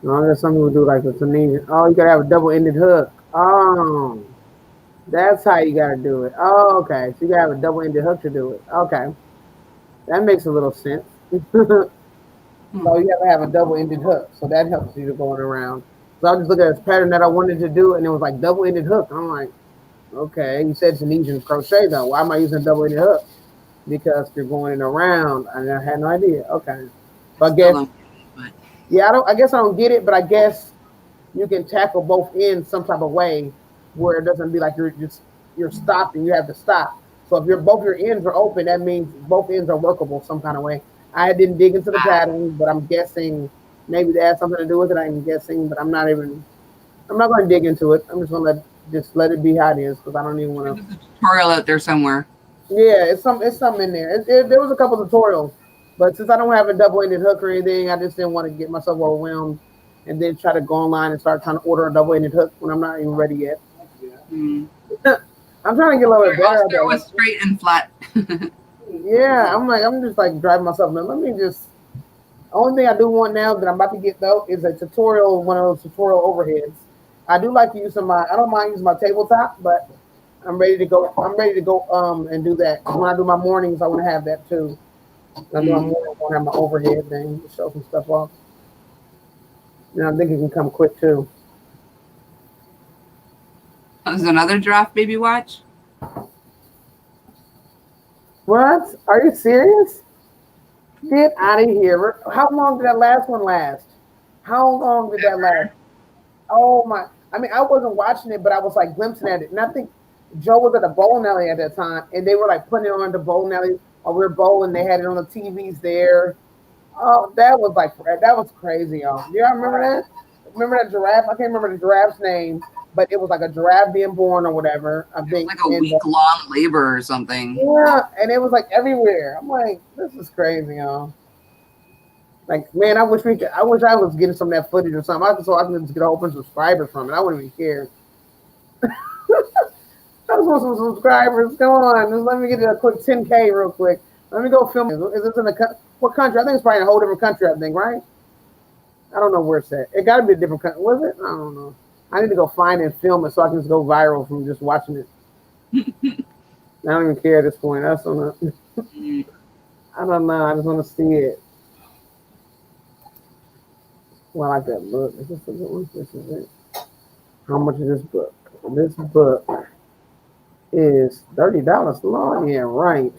No, there's some people do like the Tunisian. Oh, you gotta have a double-ended hook. Oh, that's how you gotta do it. Oh, okay. So you gotta have a double-ended hook to do it. Okay, that makes a little sense. So you have to have a double-ended hook. So that helps you to going around. So I was just looking at this pattern that I wanted to do, and it was like double-ended hook. I'm like, okay. You said Tunisian crochet though. Why am I using a double-ended hook? Because you're going in around, and I had no idea. Okay, so I guess. Yeah, I guess I don't get it, but I guess you can tackle both ends some type of way where it doesn't be like you're stopping. You have to stop. So if both your ends are open, that means both ends are workable some kind of way. I didn't dig into the pattern, but I'm guessing maybe that has something to do with it. I'm guessing, but I'm not going to dig into it. I'm just going to let it be how it is because I don't even want to. There's a tutorial out there somewhere. Yeah, it's something in there. There was a couple of tutorials. But since I don't have a double-ended hook or anything, I just didn't want to get myself overwhelmed and then try to go online and start trying to order a double-ended hook when I'm not even ready yet. I'm trying to get a little bit better. It was straight and flat. Yeah, I'm just like driving myself. Now, only thing I do want now that I'm about to get though is a tutorial, one of those tutorial overheads. I do like to use I don't mind using my tabletop, but I'm ready to go. And do that. When I do my mornings, I want to have that too. When I do my mornings, I want to have my overhead thing to show some stuff off. And I think it can come quick too. There's another giraffe baby watch. What? Are you serious? Get out of here. How long did that last one last? How long did that last? Oh my. I mean, I wasn't watching it, but I was like glimpsing at it. And I think Joe was at a bowling alley at that time, and they were like putting it on the bowling alley while we were bowling. They had it on the TVs there. Oh, that was crazy, y'all. Do y'all remember that? Remember that giraffe? I can't remember the giraffe's name, but it was like a giraffe being born or whatever. Like a week-long labor or something. Yeah, and it was like everywhere. I'm like, this is crazy, y'all. Like, man, I wish I was getting some of that footage or something. So I can just get a whole bunch of subscribers from it. I wouldn't even care. I just want some subscribers. Come on, just let me get a quick 10K real quick. Let me go film. Is this in what country? I think it's probably in a whole different country. I think, right? I don't know where it's at. It got to be a different country. Was it? I don't know. I need to go find it and film it so I can just go viral from just watching it. I don't even care at this point. I don't know. I just want to see it. Well, I like that book. Is this a good one? This is it. How much is this book? This book is $30 long. Yeah, right.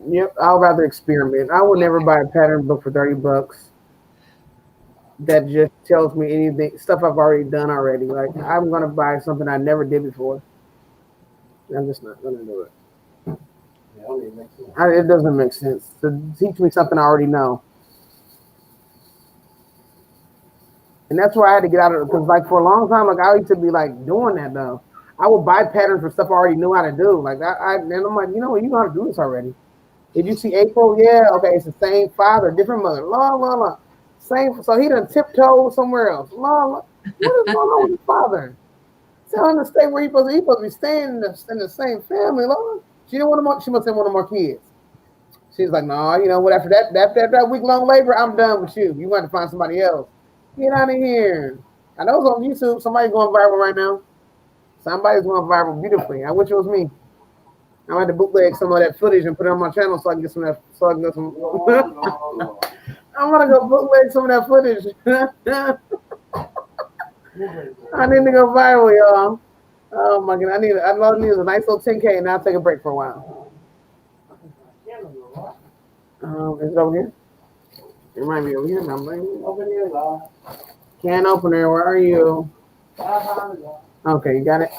Yep, I'll rather experiment. I would never buy a pattern book for $30 that just tells me anything, stuff I've already done already. Like, I'm going to buy something I never did before. I'm just not going to do it. It doesn't make sense to teach me something I already know. And that's why I had to get out of it, because like for a long time, like I used to be like doing that though. I would buy patterns for stuff I already knew how to do. Like and I'm like, you know what, you know how to do this already. Did you see April? Yeah, okay, it's the same father, different mother. La la la. Same. So he done tiptoed somewhere else. La la. What is going on with his father? Tell him to stay where he's supposed to be staying in the same family. La. She didn't want more. She must have wanted more kids. She's like, no, you know what? After that week-long labor, I'm done with you. You want to find somebody else. Get out of here. I know it's on YouTube. Somebody's going viral right now. Somebody's going viral beautifully. I wish it was me. I had to bootleg some of that footage and put it on my channel so I can get some of that. So I can get some. I'm gonna go bootleg some of that footage. I need to go viral, y'all. Oh my god, I need a nice little 10K, and I'll take a break for a while. Is it over here? It might be over here. Over here, can opener, where are you? Okay, you got it?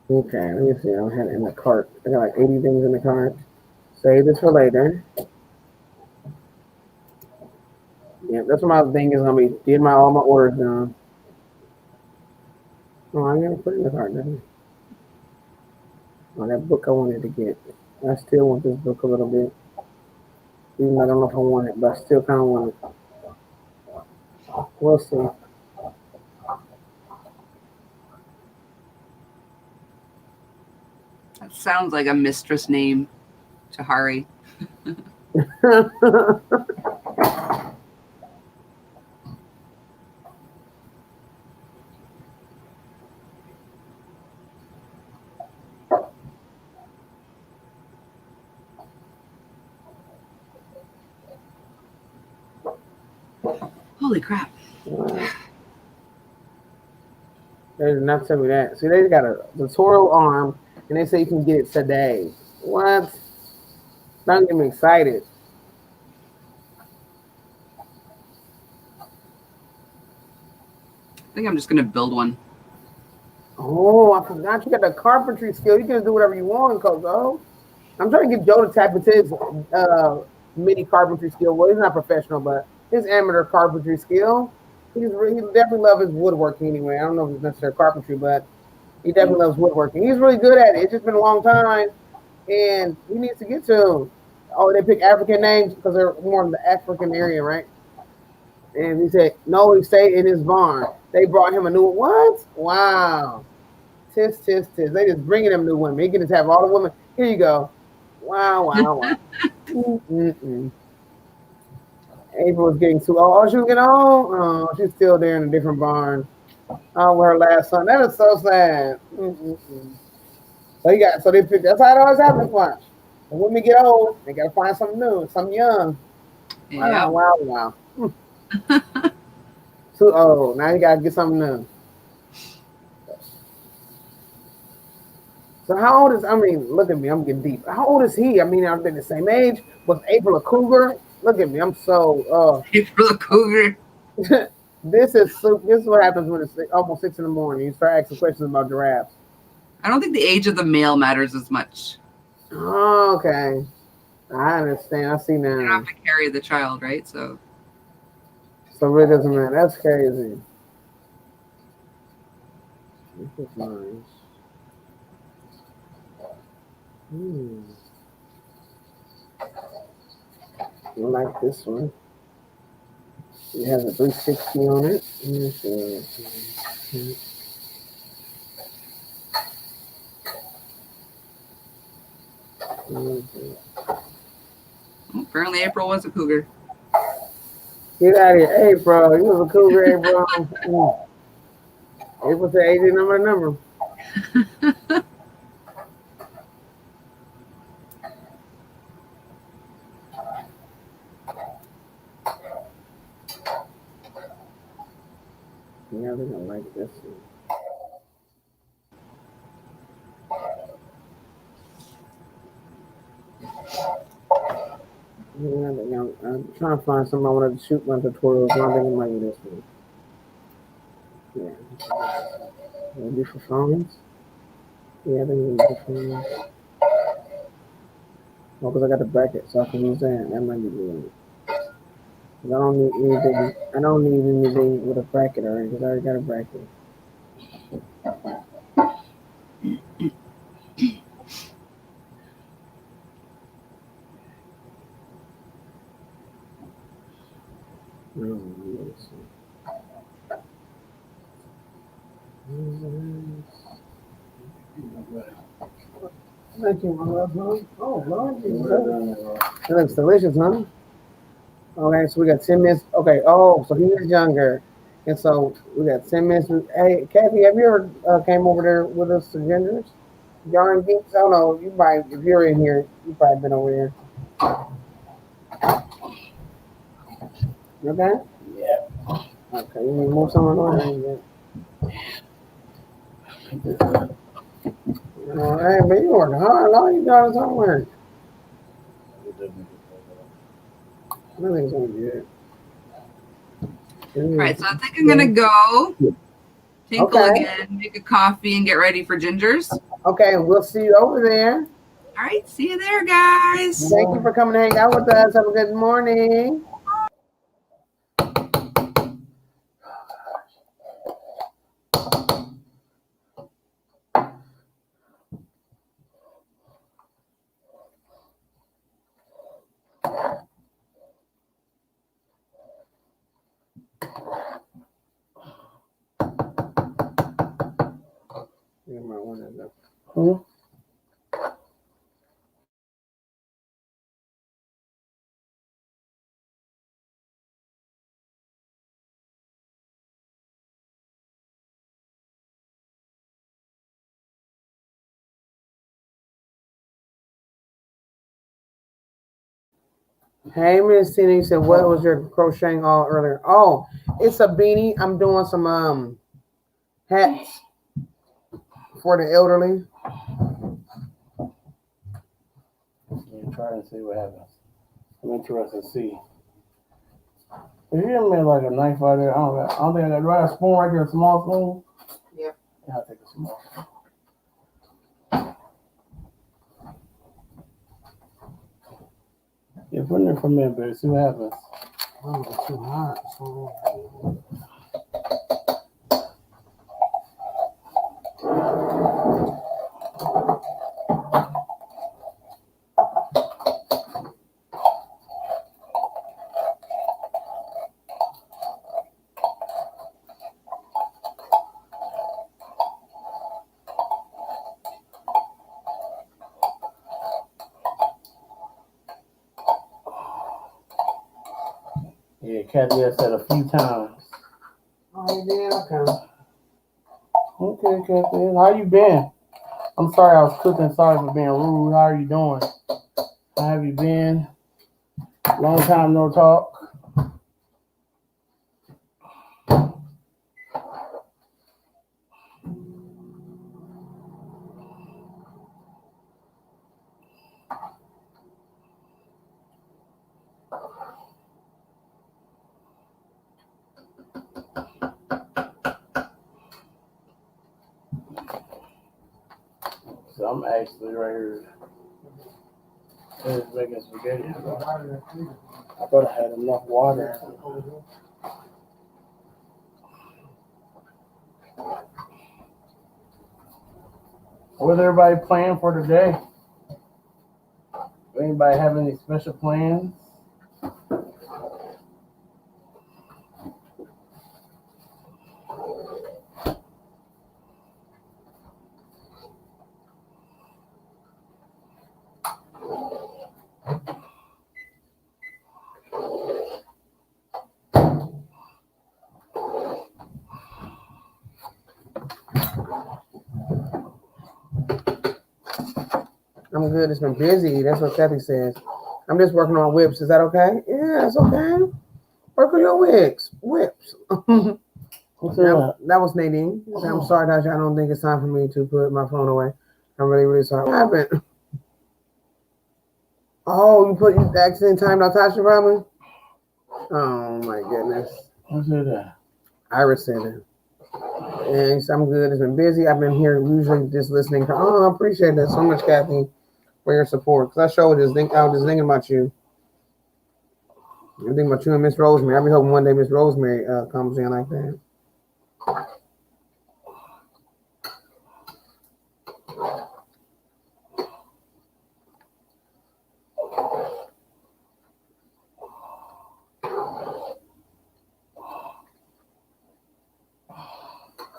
Okay, let me see. I had it in the cart. I got like 80 things in the cart. Save this for later. Yeah, that's what my thing is gonna be. Getting all my orders done. Oh, I'm gonna put it in the cart, doesn't it? Oh, that book I wanted to get. I still want this book a little bit. Even though I don't know if I want it, but I still kind of want it. We'll see. That sounds like a mistress name, Tahari. Holy crap. They did not tell me that. See, they got a tutorial arm, and they say you can get it today. What? Don't get me excited. I think I'm just going to build one. Oh, I forgot you got the carpentry skill. You can do whatever you want, Coco. I'm trying to get Joe to tap into his mini carpentry skill. Well, he's not professional, but his amateur carpentry skill. He definitely loves his woodworking anyway. I don't know if it's necessarily carpentry, but he definitely loves woodworking. He's really good at it. It's just been a long time, and he needs to get to. Oh, they pick African names because they're more in the African area, right? And he said, no, he stayed in his barn. They brought him a new one. What? Wow. Tis. They just bringing him new women. He can just have all the women. Here you go. Wow. April was getting too old. Oh, she was getting old. Oh, she's still there in a different barn. Oh, with her last son. That is so sad. Mm-mm-mm. So they pick. That's how it always happens. Watch. And when we get old, they gotta find something new, something young. Yeah. Wow. Too old. Now you gotta get something new. So how old is? I mean, look at me. I'm getting deep. How old is he? I mean, I've been the same age. Was April a cougar? Look at me. I'm so. April a cougar. This is what happens when it's almost 6 in the morning. You start asking questions about giraffes. I don't think the age of the male matters as much. Oh, okay. I understand. I see now. You don't have to carry the child, right? So it really doesn't matter. That's crazy. This is nice. I like this one. It has a 360 on it. apparently April was a cougar. Get out of here. April. You was a cougar, April. April said 80 number. Yeah, they're gonna like this one. Yeah, I'm trying to find something I wanted to shoot my tutorials. I think it might be this one. Yeah. Maybe for phones? Yeah, I think it'll be for phones. Oh, because I got the bracket, so I can use that. That might be good. I don't need anything. I don't need anything with a bracket already because I already got a bracket. Thank you, my love, huh? Oh, Lord. That looks delicious, huh? Okay, so we got 10 minutes. Okay, so he is younger. And so we got 10 minutes. Hey, Kathy, have you ever came over there with us to Ginger's? Yarn Geeks? I don't know. You probably, if you're in here, you probably been over here. Okay? Yeah. Okay, you need to move someone on? All right, but you working hard. All you got is homework. I think it's going to be good. All right, so I think I'm gonna go tinkle again, make a coffee, and get ready for Ginger's. Okay, we'll see you over there. All right, see you there, guys. Thank you for coming to hang out with us. Have a good morning. Hmm? Hey, Miss Tina, you said what was your crocheting all earlier? Oh, it's a beanie. I'm doing some hats for the elderly. Try and see what happens. I'm interested to see. If you ever made like a knife out there, I don't think I got. Do I have a spoon right there, a small spoon? Yeah. Yeah, I'll take a small spoon. Yeah, put it in for a minute, baby. See what happens. Oh, it's too hot. Yeah, Kathy has said a few times. Oh, you did? Okay. Okay, Kathy. How you been? I'm sorry I was cooking. Sorry for being rude. How are you doing? How have you been? Long time no talk. So I'm actually right here. Just making spaghetti. I thought I had enough water. What's everybody planning for today? Anybody have any special plans? I'm good. It's been busy. That's what Kathy says. I'm just working on whips. Is that okay? Yeah, it's okay. Work on your whips. What's that? That was Nadine. I'm sorry, Tasha. I don't think it's time for me to put my phone away. I'm really, really sorry. What happened? Oh, you accident timed out Tasha, probably? Oh, my goodness. What's that? Iris said it. And I'm good. It's been busy. I've been here usually just listening. I appreciate that so much, Kathy, for your support. Because I was just thinking about you. I'm thinking about you and Miss Rosemary. I'll be hoping one day Miss Rosemary comes in like that.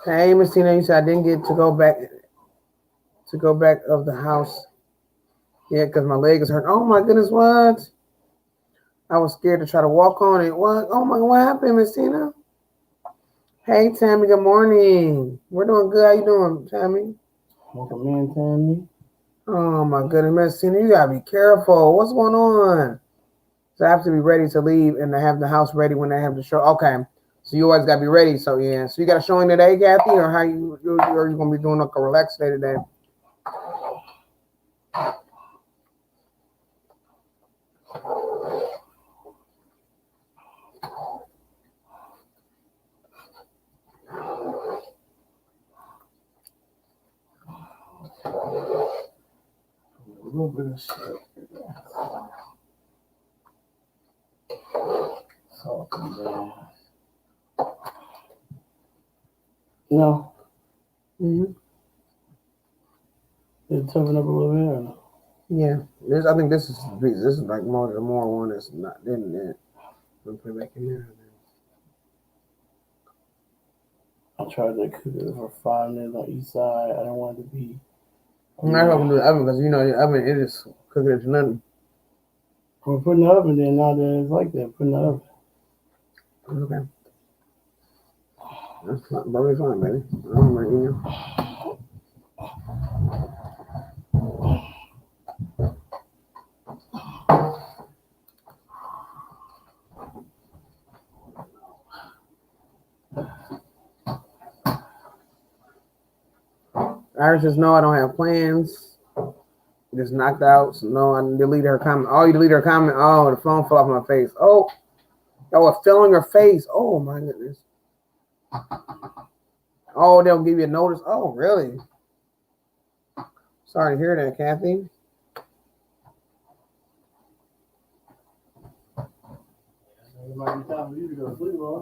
Hey, Miss Tina, you said I didn't get to go back of the house yet because my leg is hurt. Oh my goodness, what? I was scared to try to walk on it. What? Oh my, what happened, Miss Tina? Hey, Tammy, good morning. We're doing good. How you doing, Tammy? Welcome in, Tammy. Oh my goodness, Miss Tina, you gotta be careful. What's going on? So I have to be ready to leave and to have the house ready when I have the show. Okay. So you always gotta be ready. So yeah. So you got a showing today, Kathy, or are you gonna be doing like a relaxed day today? A little bit of shit. Salt and gas. No. Mm-hmm. Did it toughen up a little bit or no? Yeah. I think this is like more one that's not in it. We'll put it back in there. I tried to cook it for 5 minutes on each side. I didn't want it to be. I'm not helping do the oven because the oven it is cooking it to nothing. We're putting the oven there now that it's like that. Putting the oven. Okay. That's probably fine, baby. I'm right here. Iris says, no, I don't have plans. Just knocked out. So no, I deleted her comment. Oh, you deleted her comment. Oh, the phone fell off my face. Oh, it fell on your face. Oh, my goodness. Oh, they'll give you a notice. Oh, really? Sorry to hear that, Kathy. It might be time for you to go to sleep, huh?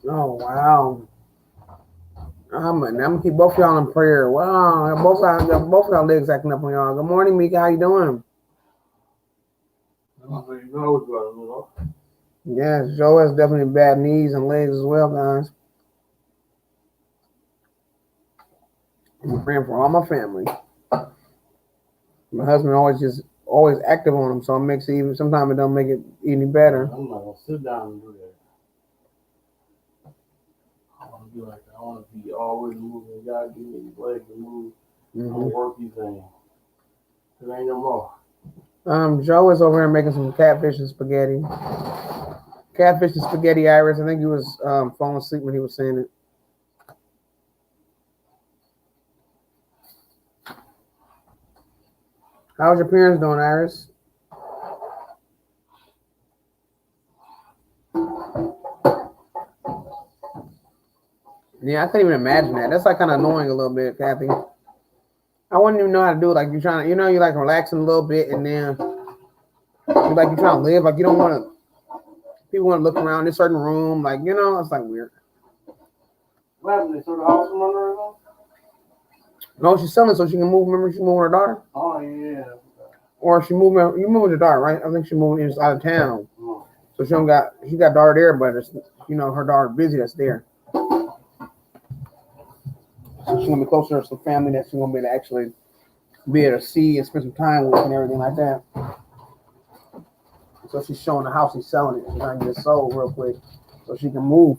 Oh, wow. I'm gonna keep both y'all in prayer. Wow, both y'all legs acting up on y'all. Good morning, Mika. How you doing? Yeah, Joe has definitely bad knees and legs as well, guys. I'm praying for all my family. My husband always active on him, so it makes it even. Sometimes it don't make it any better. I'm not gonna sit down and do that. I want to be always moving. God give me the leg to move. Mm-hmm. Work these things. There ain't no more. Joe is over here making some catfish and spaghetti. Catfish and spaghetti, Iris. I think he was falling asleep when he was saying it. How's your parents doing, Iris? Yeah, I couldn't even imagine that. That's like kind of annoying a little bit, Kathy. I wouldn't even know how to do it. Like you're trying to, you're like relaxing a little bit, and then you're trying to live. Like you don't want to. People want to look around this certain room, like it's like weird. What happened? They sold the house from under her? No, she's selling so she can move. Remember, she's moving her daughter. Oh yeah. Or she moving. You moving her daughter, right? I think she's moving out of town. Oh. So she got daughter there, but it's her daughter busy that's there. So she's gonna be closer to some family that she's gonna be able to actually be able to see and spend some time with and everything like that. So she's showing the house, she's selling it. She's trying to get it sold real quick so she can move.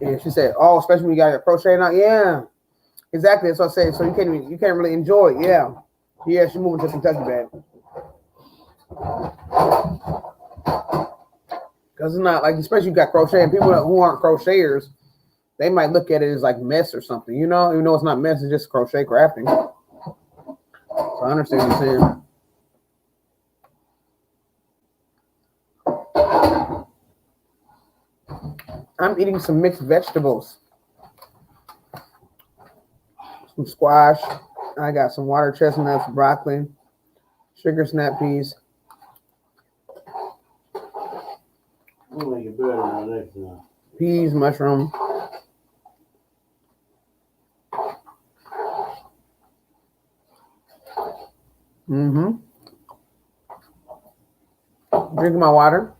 And she said, "Oh, especially when you got your crochet now." Yeah, exactly. That's what I said. So you can't really enjoy it. Yeah, she's moving to Kentucky, babe. Because it's not like, especially you got crochet and people who aren't crocheters, they might look at it as like mess or something, even though it's not mess, it's just crochet crafting. So I understand what you're saying. I'm eating some mixed vegetables. Some squash. I got some water chestnuts, broccoli, sugar snap peas. We'll make it better next time. Peas, mushroom. Drinking my water.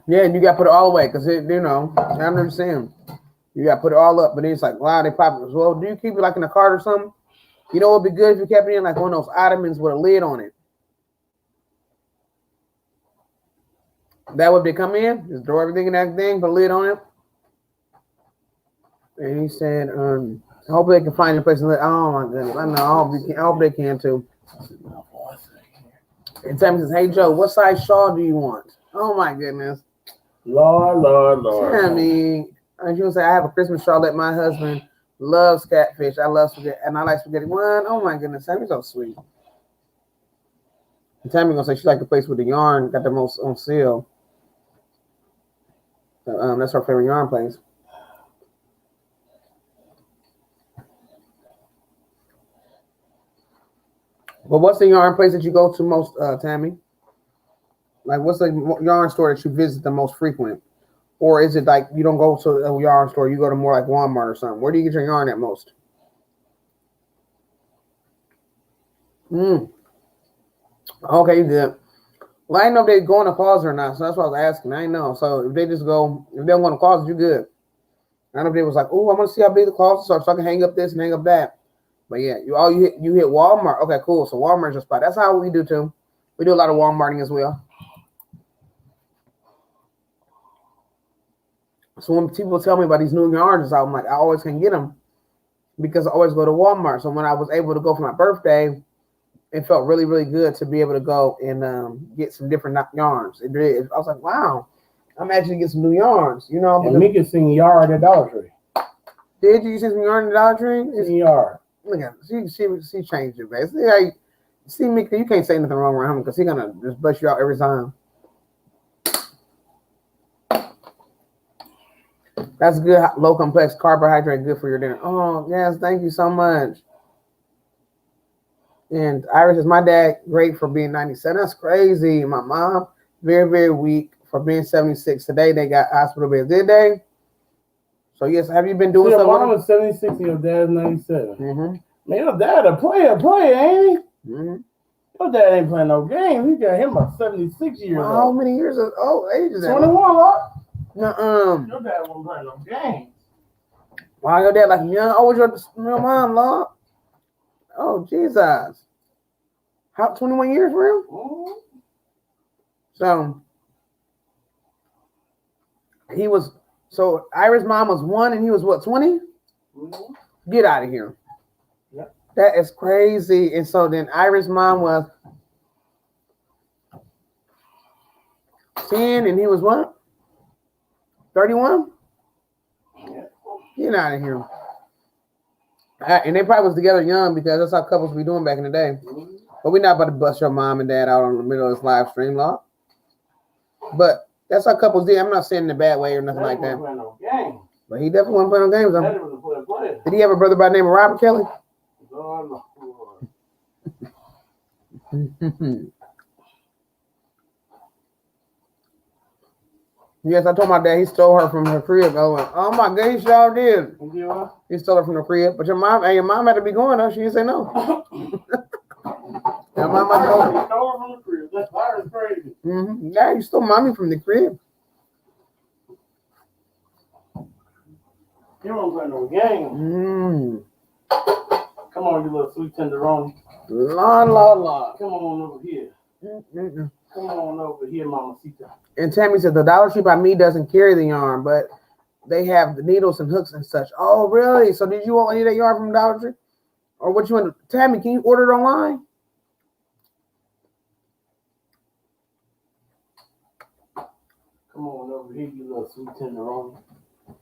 Yeah, and you got to put it all away because I understand. You got to put it all up, but then it's like, wow, they pop it. Well, do you keep it like in a cart or something? What would be good if you kept it in like one of those ottomans with a lid on it. That would they come in, just throw everything in that thing, put a lid on it. And he said, I hope they can find a place to live. Oh my goodness, I know. I hope they can too. And Tammy says, "Hey Joe, what size shawl do you want?" Oh my goodness. Lord. Tammy, and she would say, "I have a Christmas shawl that my husband loves catfish. I love spaghetti, and I like spaghetti." What? Oh my goodness, Tammy's so sweet. And Tammy gonna say she like the place with the yarn got the most on sale. That's her favorite yarn place. But what's the yarn place that you go to most, Tammy? Like, what's the yarn store that you visit the most frequent? Or is it like you don't go to a yarn store, you go to more like Walmart or something? Where do you get your yarn at most? Okay, you did. Well, I didn't know if they're going to closet or not, so that's what I was asking. I didn't know. So if they just go, if they don't want to closet, you good. I don't know if they was like, "Oh, I want to see how big the closet is so I can hang up this and hang up that." But yeah, you hit Walmart. Okay, cool. So Walmart's your spot. That's how we do too. We do a lot of Walmarting as well. So when people tell me about these new yarns, I'm like, I always can get them because I always go to Walmart. So when I was able to go for my birthday, it felt really, really good to be able to go and get some different yarns. It did. I was like, wow, I'm actually getting some new yarns. And Mika seen yard at Dollar Tree. Did you see some yarn at Dollar Tree? Seen yard. Look at she changed it, man. See, Mika, you can't say nothing wrong with him because he's gonna just bust you out every time. That's good, low complex carbohydrate, good for your dinner. Oh yes, thank you so much. And Iris says, my dad great for being 97. That's crazy. My mom very, very weak for being 76. Today they got hospital beds, did they? So yes, have you been doing your something? mom is 76 and your dad's 97. Mm-hmm. Man, your dad a player, ain't he? Mm-hmm. Your dad ain't playing no games. He got him a 76 years How old. many years of age is that? 21, Lord. Nuh-uh. Your dad won't play no games. Why your dad like young? Oh, your mom, Lord? Oh, Jesus. How 21 years for him? Mm-hmm. So he was. So Iris' mom was 1, and he was what, 20? Mm-hmm. Get out of here. Yep. That is crazy. And so then Iris' mom was 10, and he was what? 31? Yeah. Get out of here. And they probably was together young because that's how couples be doing back in the day. Mm-hmm. But we're not about to bust your mom and dad out in the middle of this live stream, Law. But that's how couples did. I'm not saying in a bad way or nothing like that. No games. But he definitely wasn't playing no games. Daddy was a player. Did he have a brother by the name of Robert Kelly? Lord. Yes, I told my dad he stole her from her crib. Oh my God, he sure did. He stole her from the crib. But your mom had to be going though. She didn't say no. Your mom had to go. He stole her from the crib. That's crazy. Mm-hmm. Yeah, you stole mommy from the crib. You don't play no game. Come on, you little sweet tenderoni. La. Come on over here. Come on over here, Mamacita. And Tammy said the Dollar Tree by me doesn't carry the yarn, but they have the needles and hooks and such. Oh, really? So did you want any of that yarn from Dollar Tree? Or what you want? Tammy, can you order it online? Come on over here, you little sweet tenderoni.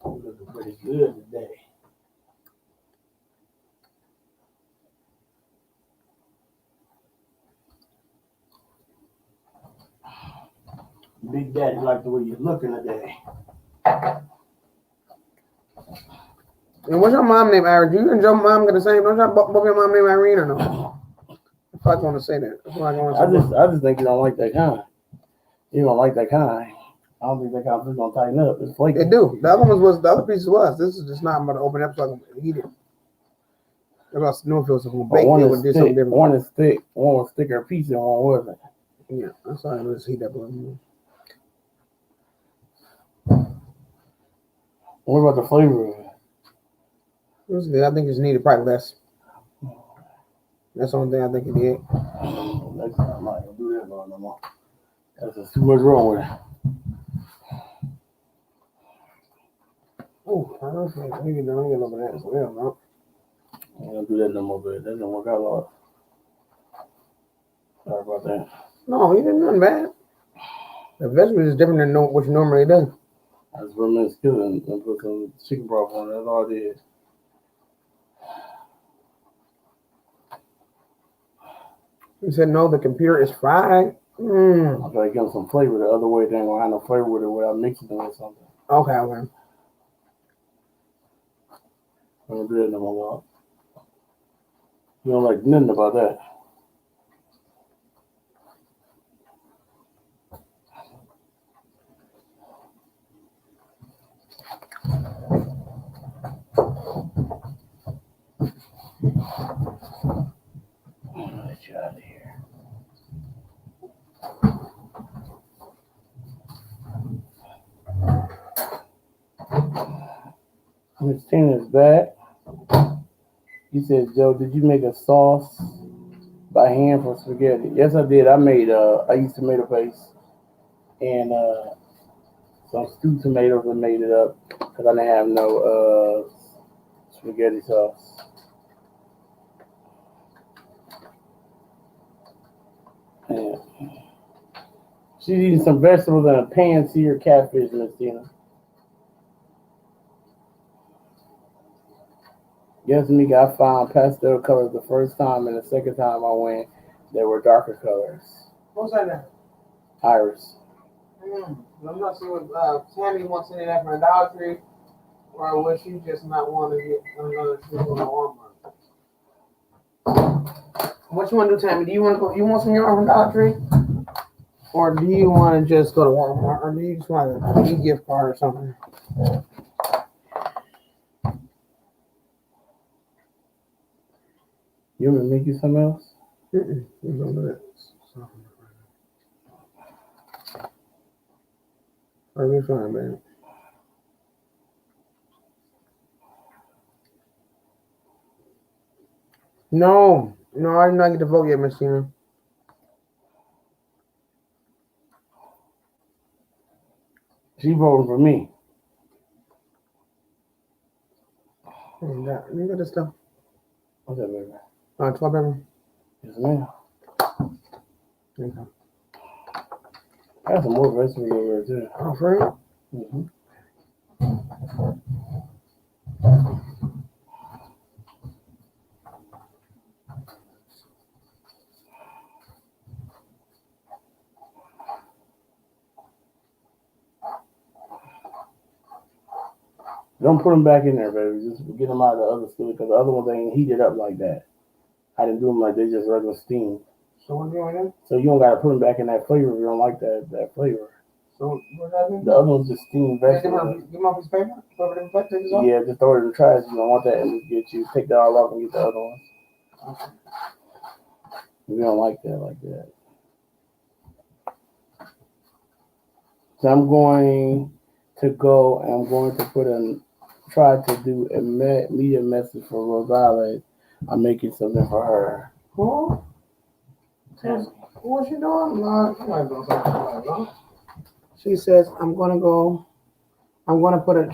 You looking pretty good today. Big Daddy like the way you're looking today. And what's your mom name, Irene? Do you and your mom got the same? Don't y'all both your mom name Irene or no? If I want to say that. That's what I want to say. I just think you don't like that kind. You don't like that kind. I don't think that kind is gonna tighten up. It's flaky. It do. The other ones was the other pieces was. This is just not. I'm about to open it up so I can eat it. I got no feels so I'm gonna bake it with this something different. One is thick. One was thicker piece and one wasn't. Yeah, that's all right. Let's heat that up. What about the flavor of it? It was good. I think it's needed probably less. That's the only thing I think it did. Next time I'm not gonna do that no more. That's just too much wrong with it. Oh, I don't think we can over that as well, no. I'm gonna do that no more, but that didn't work out a lot. Sorry about that. No, he didn't nothing bad. The vegetables is different than what you normally do. I just remember skillet and put some chicken broth on it. That's all I did. He said, no, the computer is fried. I try to give them some flavor. The other way, they ain't gonna have no flavor with it without mixing it with something. Okay. I'm gonna do that no more. You don't like nothing about that. Let you out of here. Miss Tina's back. He said, Joe, did you make a sauce by hand for spaghetti? Yes, I did. I used tomato paste and some stewed tomatoes and made it up because I didn't have no spaghetti sauce. Yeah. She's eating some vegetables and a pan-seared catfish, Miss Tina. Yes, Mika, I found pastel colors the first time, and the second time I went, they were darker colors. What's that now? Iris. I'm not sure what Tammy wants any of that from a Dollar Tree, or was she just not want to get another tree from Walmart? What you want to do, Tammy? Do you want to go? You want some yarn from Dollar Tree, or do you want to just go to Walmart, or do you just want a gift card or something? You want me to make you something else? I'll be fine, man. No, I did not get to vote yet, Miss Tina. She voting for me. You got this stuff. What's that, baby? 12 baby. Yes, ma'am. Okay. I got some more vegetables over there, too. Oh, for real? Mm-hmm. Don't put them back in there, baby. Just get them out of the other skillet because the other ones ain't heated up like that. I didn't do them like they just regular steam. So what do you want? So you don't got to put them back in that flavor if you don't like that flavor. So what happened? The other one's just steamed vegetables. Give them off his paper? Yeah, just throw it in the trash. You don't want that and just get you. Take that all off and get the other ones. Okay. We don't like that. So I'm going to go and I'm going to try to do a media message for Rosales. I'm making something for her. Who? What's she doing? No. She says, I'm going to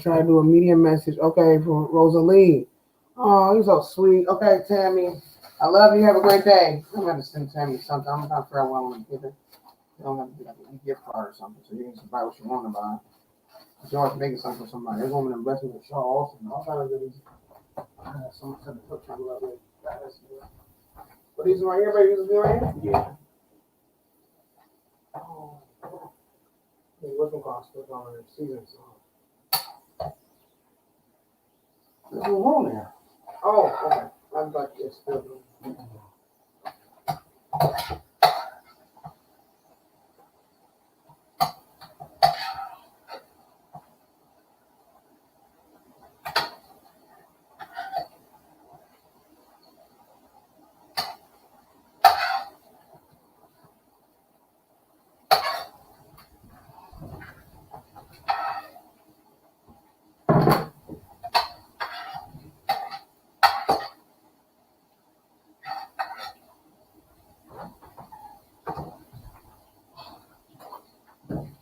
try to do a media message. Okay, for Rosalie. Oh, you're so sweet. Okay, Tammy. I love you. Have a great day. I'm going to send Tammy something. I'm going to figure out what I want to give her. You don't have to do like a gift card or something, so you can buy what you want to buy. She always making something for somebody. There's woman in blessing with shawls and all kinds of goodies. Someone said to put something up with. But these right here, baby, these are right here? Yeah. Oh. Hey, what's the cost? What's on the season? There's no wrong there. Oh, okay. I've got this.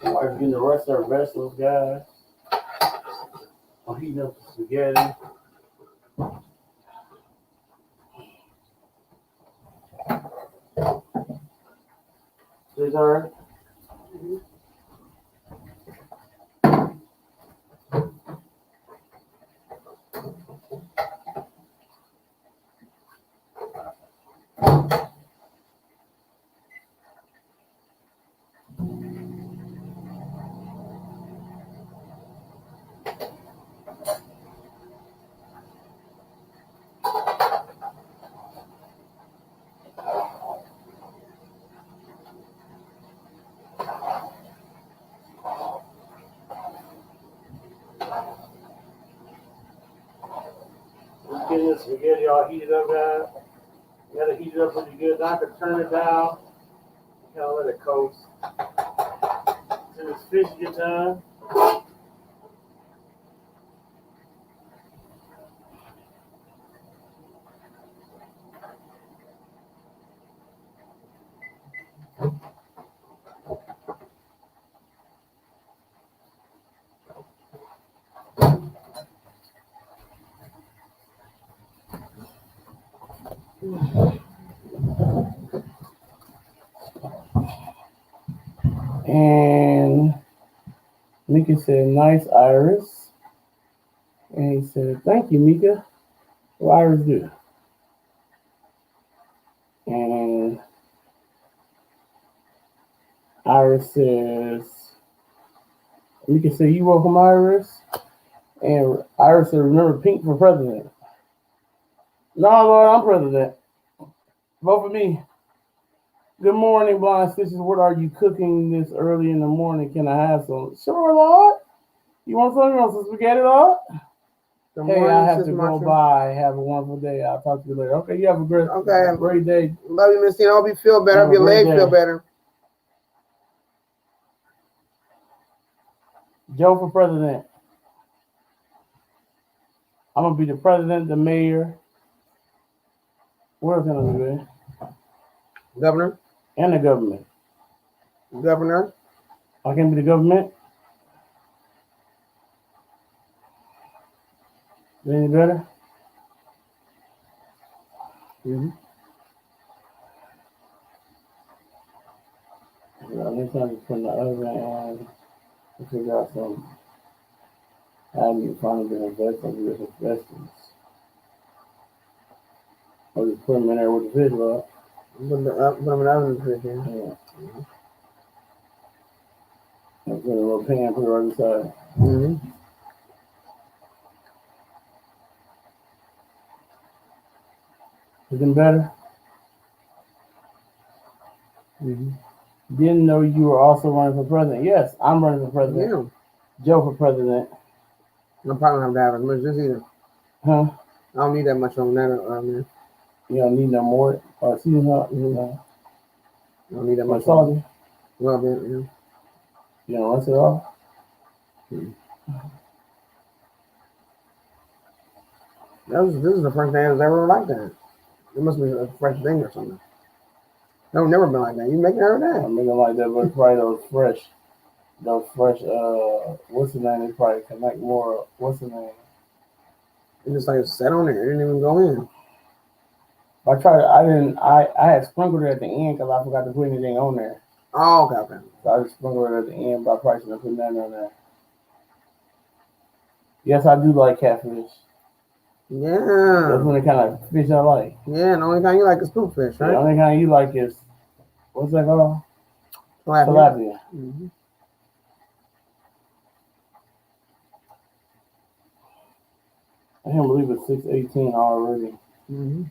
Wife's getting the rest of her vegetables, guys. I'm heating up the spaghetti. Is that all right? Just getting the spaghetti all heated up, guys. You gotta heat it up pretty good. Now I can turn it down. Kind of let it coast. Till this fish get done. And Mika said, nice, Iris. And he said, thank you, Mika. What Iris do? And Iris says, Mika said, you welcome, Iris. And Iris said, remember Pink for president. No, Lord, I'm president. Vote for me. Good morning, Blind Stitches. What are you cooking this early in the morning? Can I have some? Sure, Lord. You want some? You want some spaghetti, Lord? Good Hey, I morning, have Sis to go Marshall. bye. Have a wonderful day. I'll talk to you later. Okay, you have a great day. Love you, Miss Tina. I hope you feel better. Have Hope a your great legs day. feel better. Joe for president. I'm gonna be the president, the mayor. What else gonna do it? Governor. And the government. Governor. I can be the government. Any better? Mm-hmm. Yeah, next time you put in the oven and to figure out some how you find the investment with investments. Or just put them in there with the fish rod. Put them in the oven for you. Yeah. And put a little pan, put it right inside. Mm-hmm. Looking better? Mm-hmm. Didn't know you were also running for president. Yes, I'm running for president. Yeah. Joe for president. I'm probably not gonna have as much as this either. Huh? I don't need that much on that. Man. You don't need no more. Season up. Mm-hmm. No. I don't need that much. Salty. A little bit. Yeah. You don't rinse it off. This is the first day it was ever like that. It must be a fresh thing or something. No, never been like that. You make it every day. I'm making like that, but it's probably those fresh, what's the name? They probably connect more. What's the name? It just like sat on there. It didn't even go in. I had sprinkled it at the end because I forgot to put anything on there. Oh, okay. So I just sprinkled it at the end, but I probably shouldn't have put nothing on there. Yes, I do like catfish. Yeah. That's when the kind of fish I like. Yeah, the only kind you like is spook fish, right? The only kind you like is, what's that called? Tilapia. Mm-hmm. I can't believe it's 6:18 already. Mm-hmm.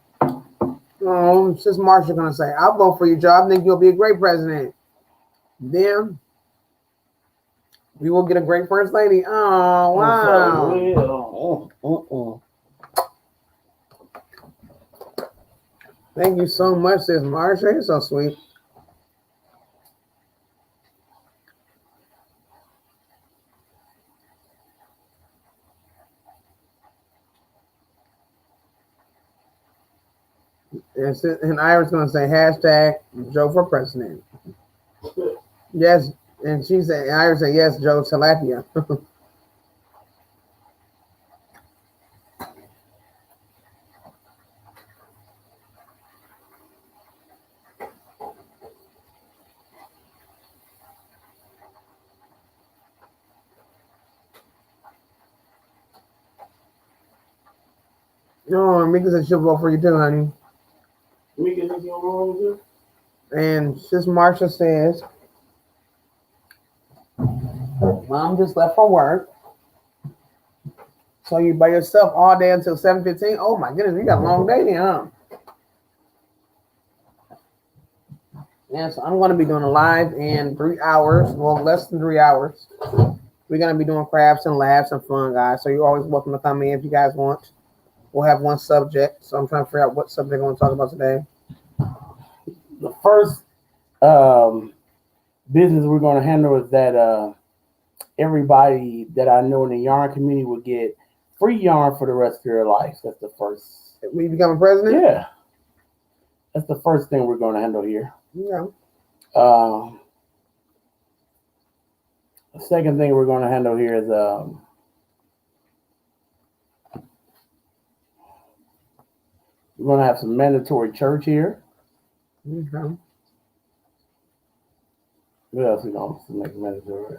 Oh, Sis Marsha gonna say, "I'll vote for you, Joe. I think you'll be a great president. Then we will get a great first lady." Oh, wow! Thank you so much, Sis Marsha. You're so sweet. And Iris gonna say hashtag Joe for president. Yes, and she said, Iris said yes, Joe tilapia. No, Mika said she'll vote for you too, honey. Mika said she'll vote for you too. And Sis Marsha says, Mom just left for work. So you by yourself all day until 7:15? Oh my goodness, you got a long day then, huh? Yeah, so I'm going to be doing a live in 3 hours. Well, less than 3 hours. We're going to be doing crafts and laughs and fun, guys. So you're always welcome to come in if you guys want. We'll have one subject. So I'm trying to figure out what subject I want to talk about today. The first business we're going to handle is that everybody that I know in the yarn community will get free yarn for the rest of their life. That's the first. When you become a president? Yeah. That's the first thing we're going to handle here. Yeah. The second thing we're going to handle here is we're going to have some mandatory church here. Okay. What else we going to make mandatory?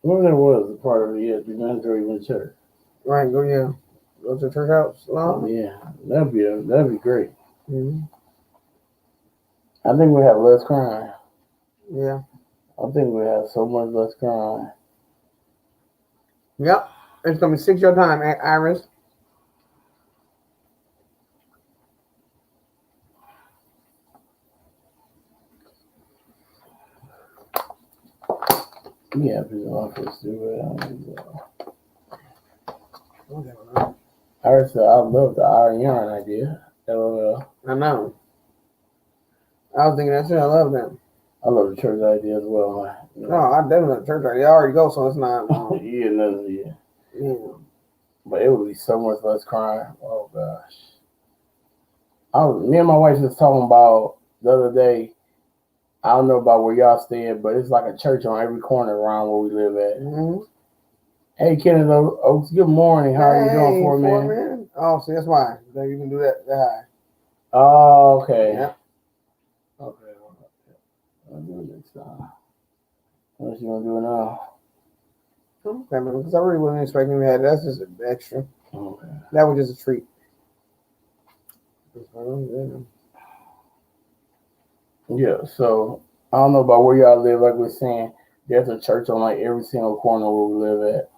What that was a part of the mandatory in church. Right. Go to church house. Yeah, that'd be great. Mm-hmm. I think we have less crime. Yeah. I think we have so much less crime. Yep. It's gonna be 6 your time, Iris. Yeah, because my first do it. I heard say I love the iron yarn idea. LOL. I know. I was thinking that too. I love them. I love the church idea as well. No, I definitely love church. You already go, so it's not. Yeah, another year. Yeah. But it would be so much less crime. Oh gosh. Me and my wife was talking about the other day. I don't know about where y'all stay, but it's like a church on every corner around where we live at. Mm-hmm. Hey, Kenneth Oaks, good morning. How are you doing, for man? Oh, see, that's why. You can do that high. Oh, okay. Yeah. Okay. I'll do it next time. What you want to do it now? Okay, because I really wasn't expecting that. That's just an extra. Okay. That was just a treat. Yeah, so I don't know about where y'all live. Like we're saying, there's a church on like every single corner where we live at.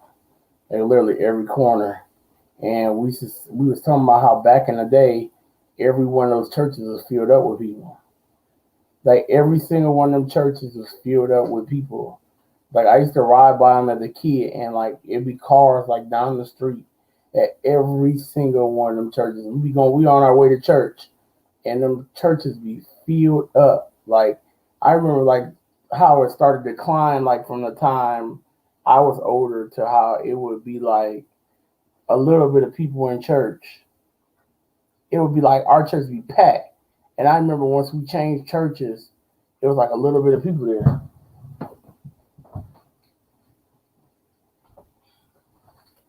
Like literally every corner. And we was talking about how back in the day, every one of those churches was filled up with people. Like every single one of them churches was filled up with people. Like I used to ride by them as a kid, and like it'd be cars like down the street at every single one of them churches. We on our way to church, and them churches be filled up. Like I remember like how it started to decline, like from the time I was older to how it would be like a little bit of people in church. It would be like our church be packed. And I remember once we changed churches, it was like a little bit of people there.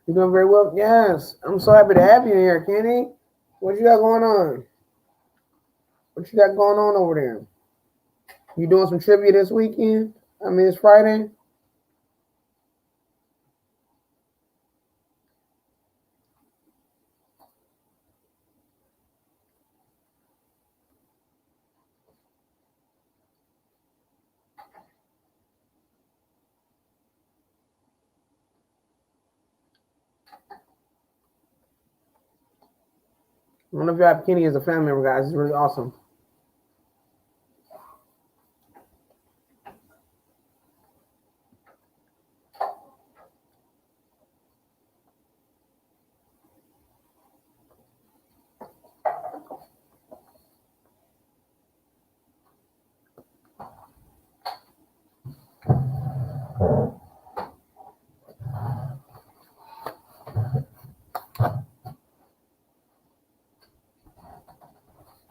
You're doing very well. Yes. I'm so happy to have you here, Kenny. What you got going on? What you got going on over there? You doing some trivia this weekend? I mean, it's Friday. I don't know if you have Kenny as a family member, guys. It's really awesome.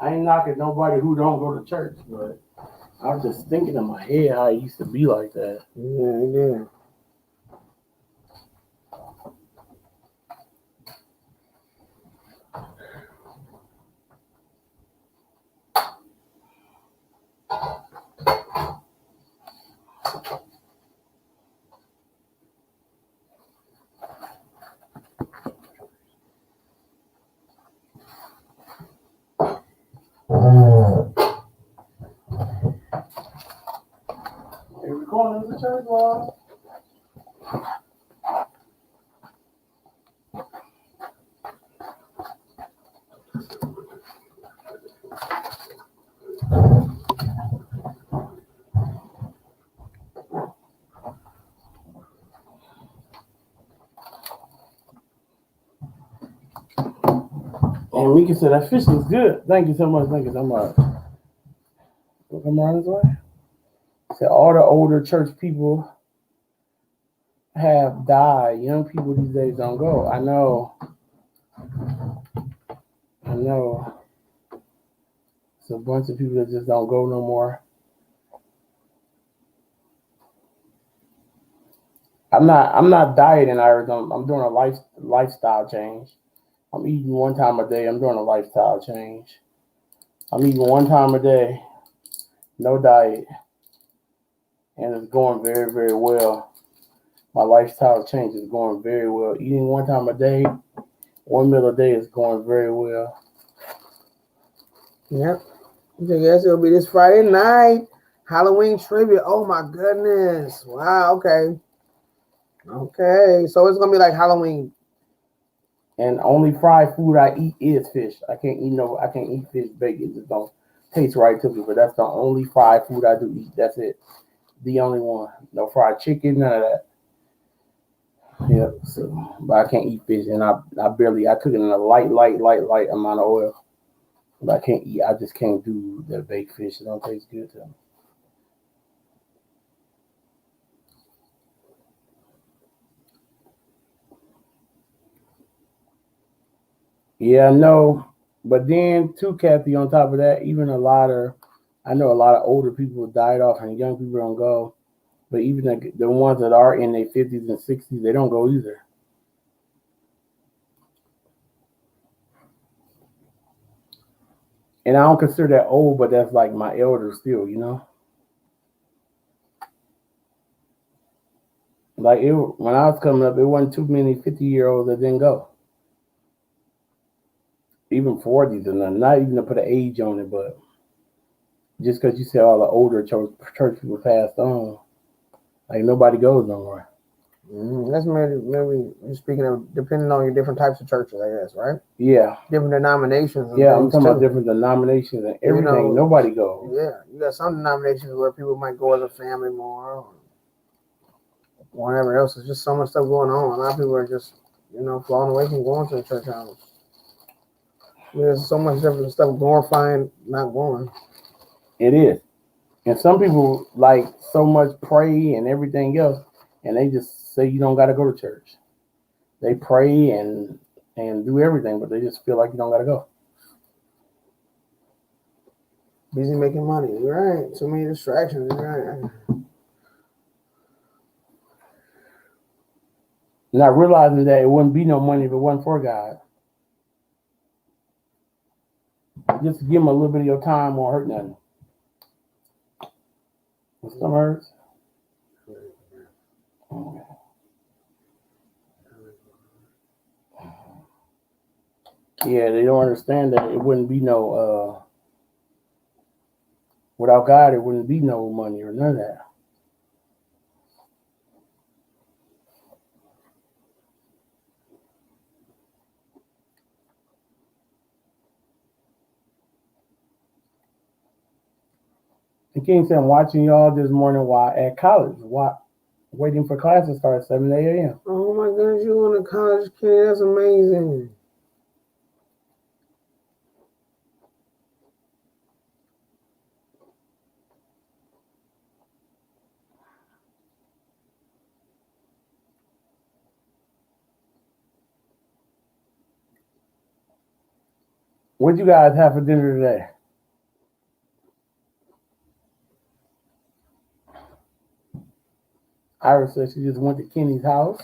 I ain't knocking nobody who don't go to church, but I was just thinking in my head how it used to be like that. Yeah. Every corner of the church was. And Mika said that fish is good. Thank you so much. Thank you so much. Come around this way. Said all the older church people have died. Young people these days don't go. I know. It's a bunch of people that just don't go no more. I'm not dieting, Iris. I'm doing a lifestyle change. I'm eating one time a day. I'm doing a lifestyle change. I'm eating one time a day, no diet, and it's going very, very well. My lifestyle change is going very well. Eating one time a day, one meal a day is going very well. Yep. I guess it'll be this Friday night. Halloween trivia. Oh my goodness. Wow. Okay. So it's gonna be like Halloween. And only fried food I eat is fish. I can't eat fish, bacon. It just don't taste right to me. But that's the only fried food I do eat. That's it. The only one. No fried chicken, none of that. Yep. So, but I can't eat fish, and I cook it in a light amount of oil. But I can't eat. I just can't do the baked fish. It don't taste good to me. Yeah, I know. But then too, Kathy, on top of that, I know a lot of older people died off and young people don't go. But even the ones that are in their 50s and 60s, they don't go either. And I don't consider that old, but that's like my elder still, you know? Like when I was coming up, it wasn't too many 50-year-olds that didn't go. Even 40s and not even to put an age on it, but just because you said all the older church people passed on, like nobody goes no more. That's maybe speaking of depending on your different types of churches, I guess, right? Yeah. Different denominations. Yeah, I'm talking about different denominations and everything. Nobody goes. Yeah, you got some denominations where people might go as a family more, or whatever else. There's just so much stuff going on. A lot of people are just, falling away from going to the church house. There's so much different stuff glorifying not going. It is. And some people like so much pray and everything else, and they just say you don't got to go to church. They pray and do everything, but they just feel like you don't got to go. Busy making money. You're right. So many distractions. You're right. Not realizing that it wouldn't be no money if it wasn't for God. Just to give them a little bit of your time won't hurt nothing. Some hurts. Yeah, they don't understand that it wouldn't be no without God, it wouldn't be no money or none of that. The King said, I'm watching y'all this morning while at college. Waiting for class to start at 7 a.m. Oh my goodness, you on a college kid? That's amazing. What'd you guys have for dinner today? Iris said she just went to Kenny's house.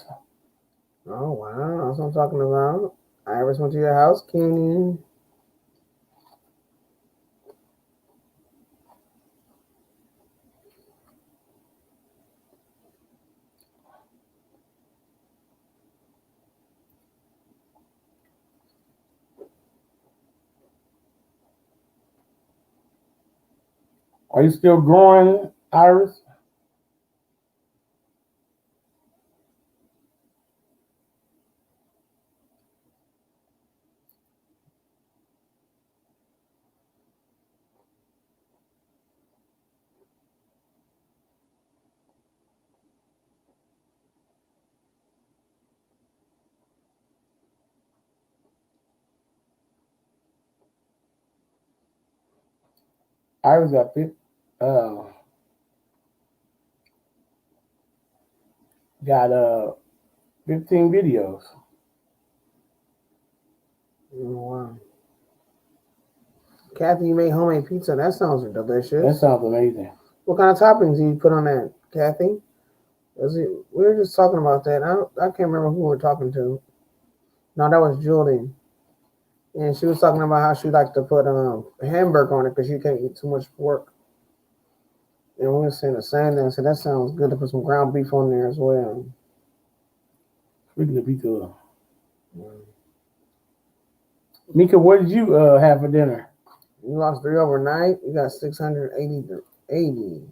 Oh, wow. That's what I'm talking about. Iris went to your house, Kenny. Are you still growing, Iris? Iris got 15 videos. Oh, wow. Kathy, you made homemade pizza. That sounds delicious. That sounds amazing. What kind of toppings do you put on that, Kathy? We were just talking about that. I can't remember who we were talking to. No, that was Julie. And she was talking about how she liked to put a hamburger on it because she can't eat too much pork. And we were saying the same thing. So that sounds good to put some ground beef on there as well. Speaking of pizza. Mika, what did you have for dinner? You lost 3 overnight. You got 680 to 80.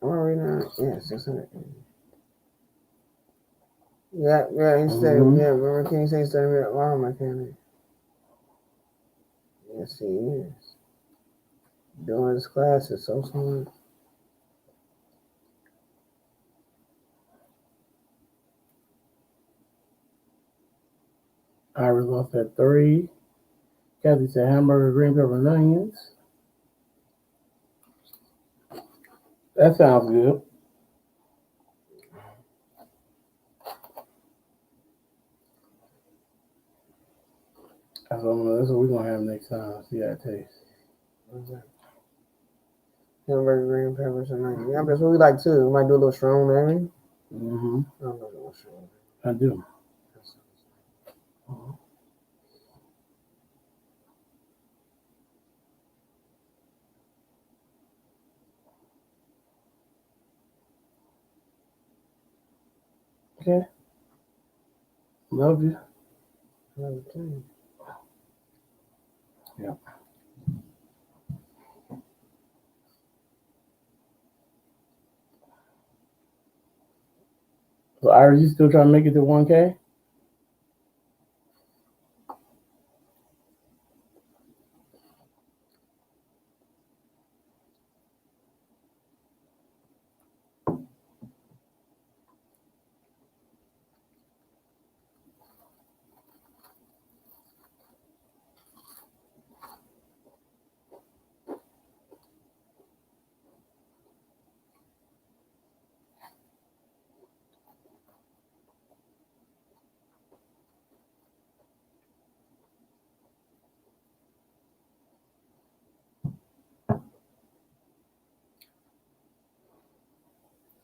Am I reading that? Yeah, 680. Yeah, he said, yeah, remember King said he studied at auto mechanic. Yes, he is. Doing his classes so smart. Iris lost at 3. Kathy said hamburger, green pepper, and onions. That sounds good. That's what we're going to have next time. See how it tastes. Hamburger, green peppers, and onions. Yeah, that's what we like too. We might do a little strong, maybe. Mm-hmm. I do. Okay. Love you. Love you too. Yeah. So, Iris, you still trying to make it to 1K?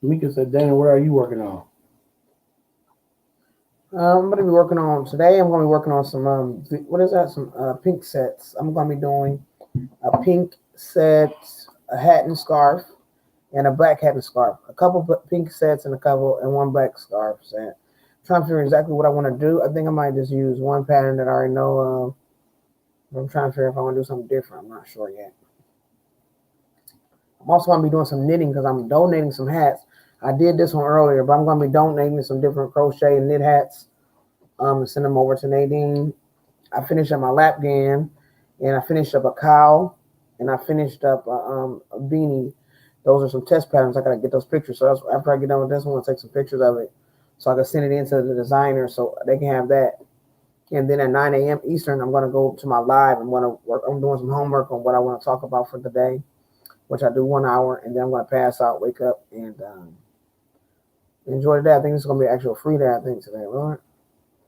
Mika said, Dana, what are you working on? I'm going to be working on, today I'm going to be working on some, what is that? Some pink sets. I'm going to be doing a pink set, a hat and scarf, and a black hat and scarf. A couple pink sets and one black scarf set. I'm trying to figure exactly what I want to do. I think I might just use one pattern that I already know of. I'm trying to figure if I want to do something different. I'm not sure yet. I'm also going to be doing some knitting because I'm donating some hats. I did this one earlier, but I'm going to be donating some different crochet and knit hats and send them over to Nadine. I finished up my lap gan, and I finished up a cowl, and I finished up a beanie. Those are some test patterns. I got to get those pictures. So after I get done with this one, I'll take some pictures of it so I can send it into the designer so they can have that. And then at 9 a.m. Eastern, I'm going to go to my live. I'm doing some homework on what I want to talk about for the day, which I do 1 hour, and then I'm going to pass out, wake up, and enjoy the day. I think it's going to be an actual free day, I think, today, right?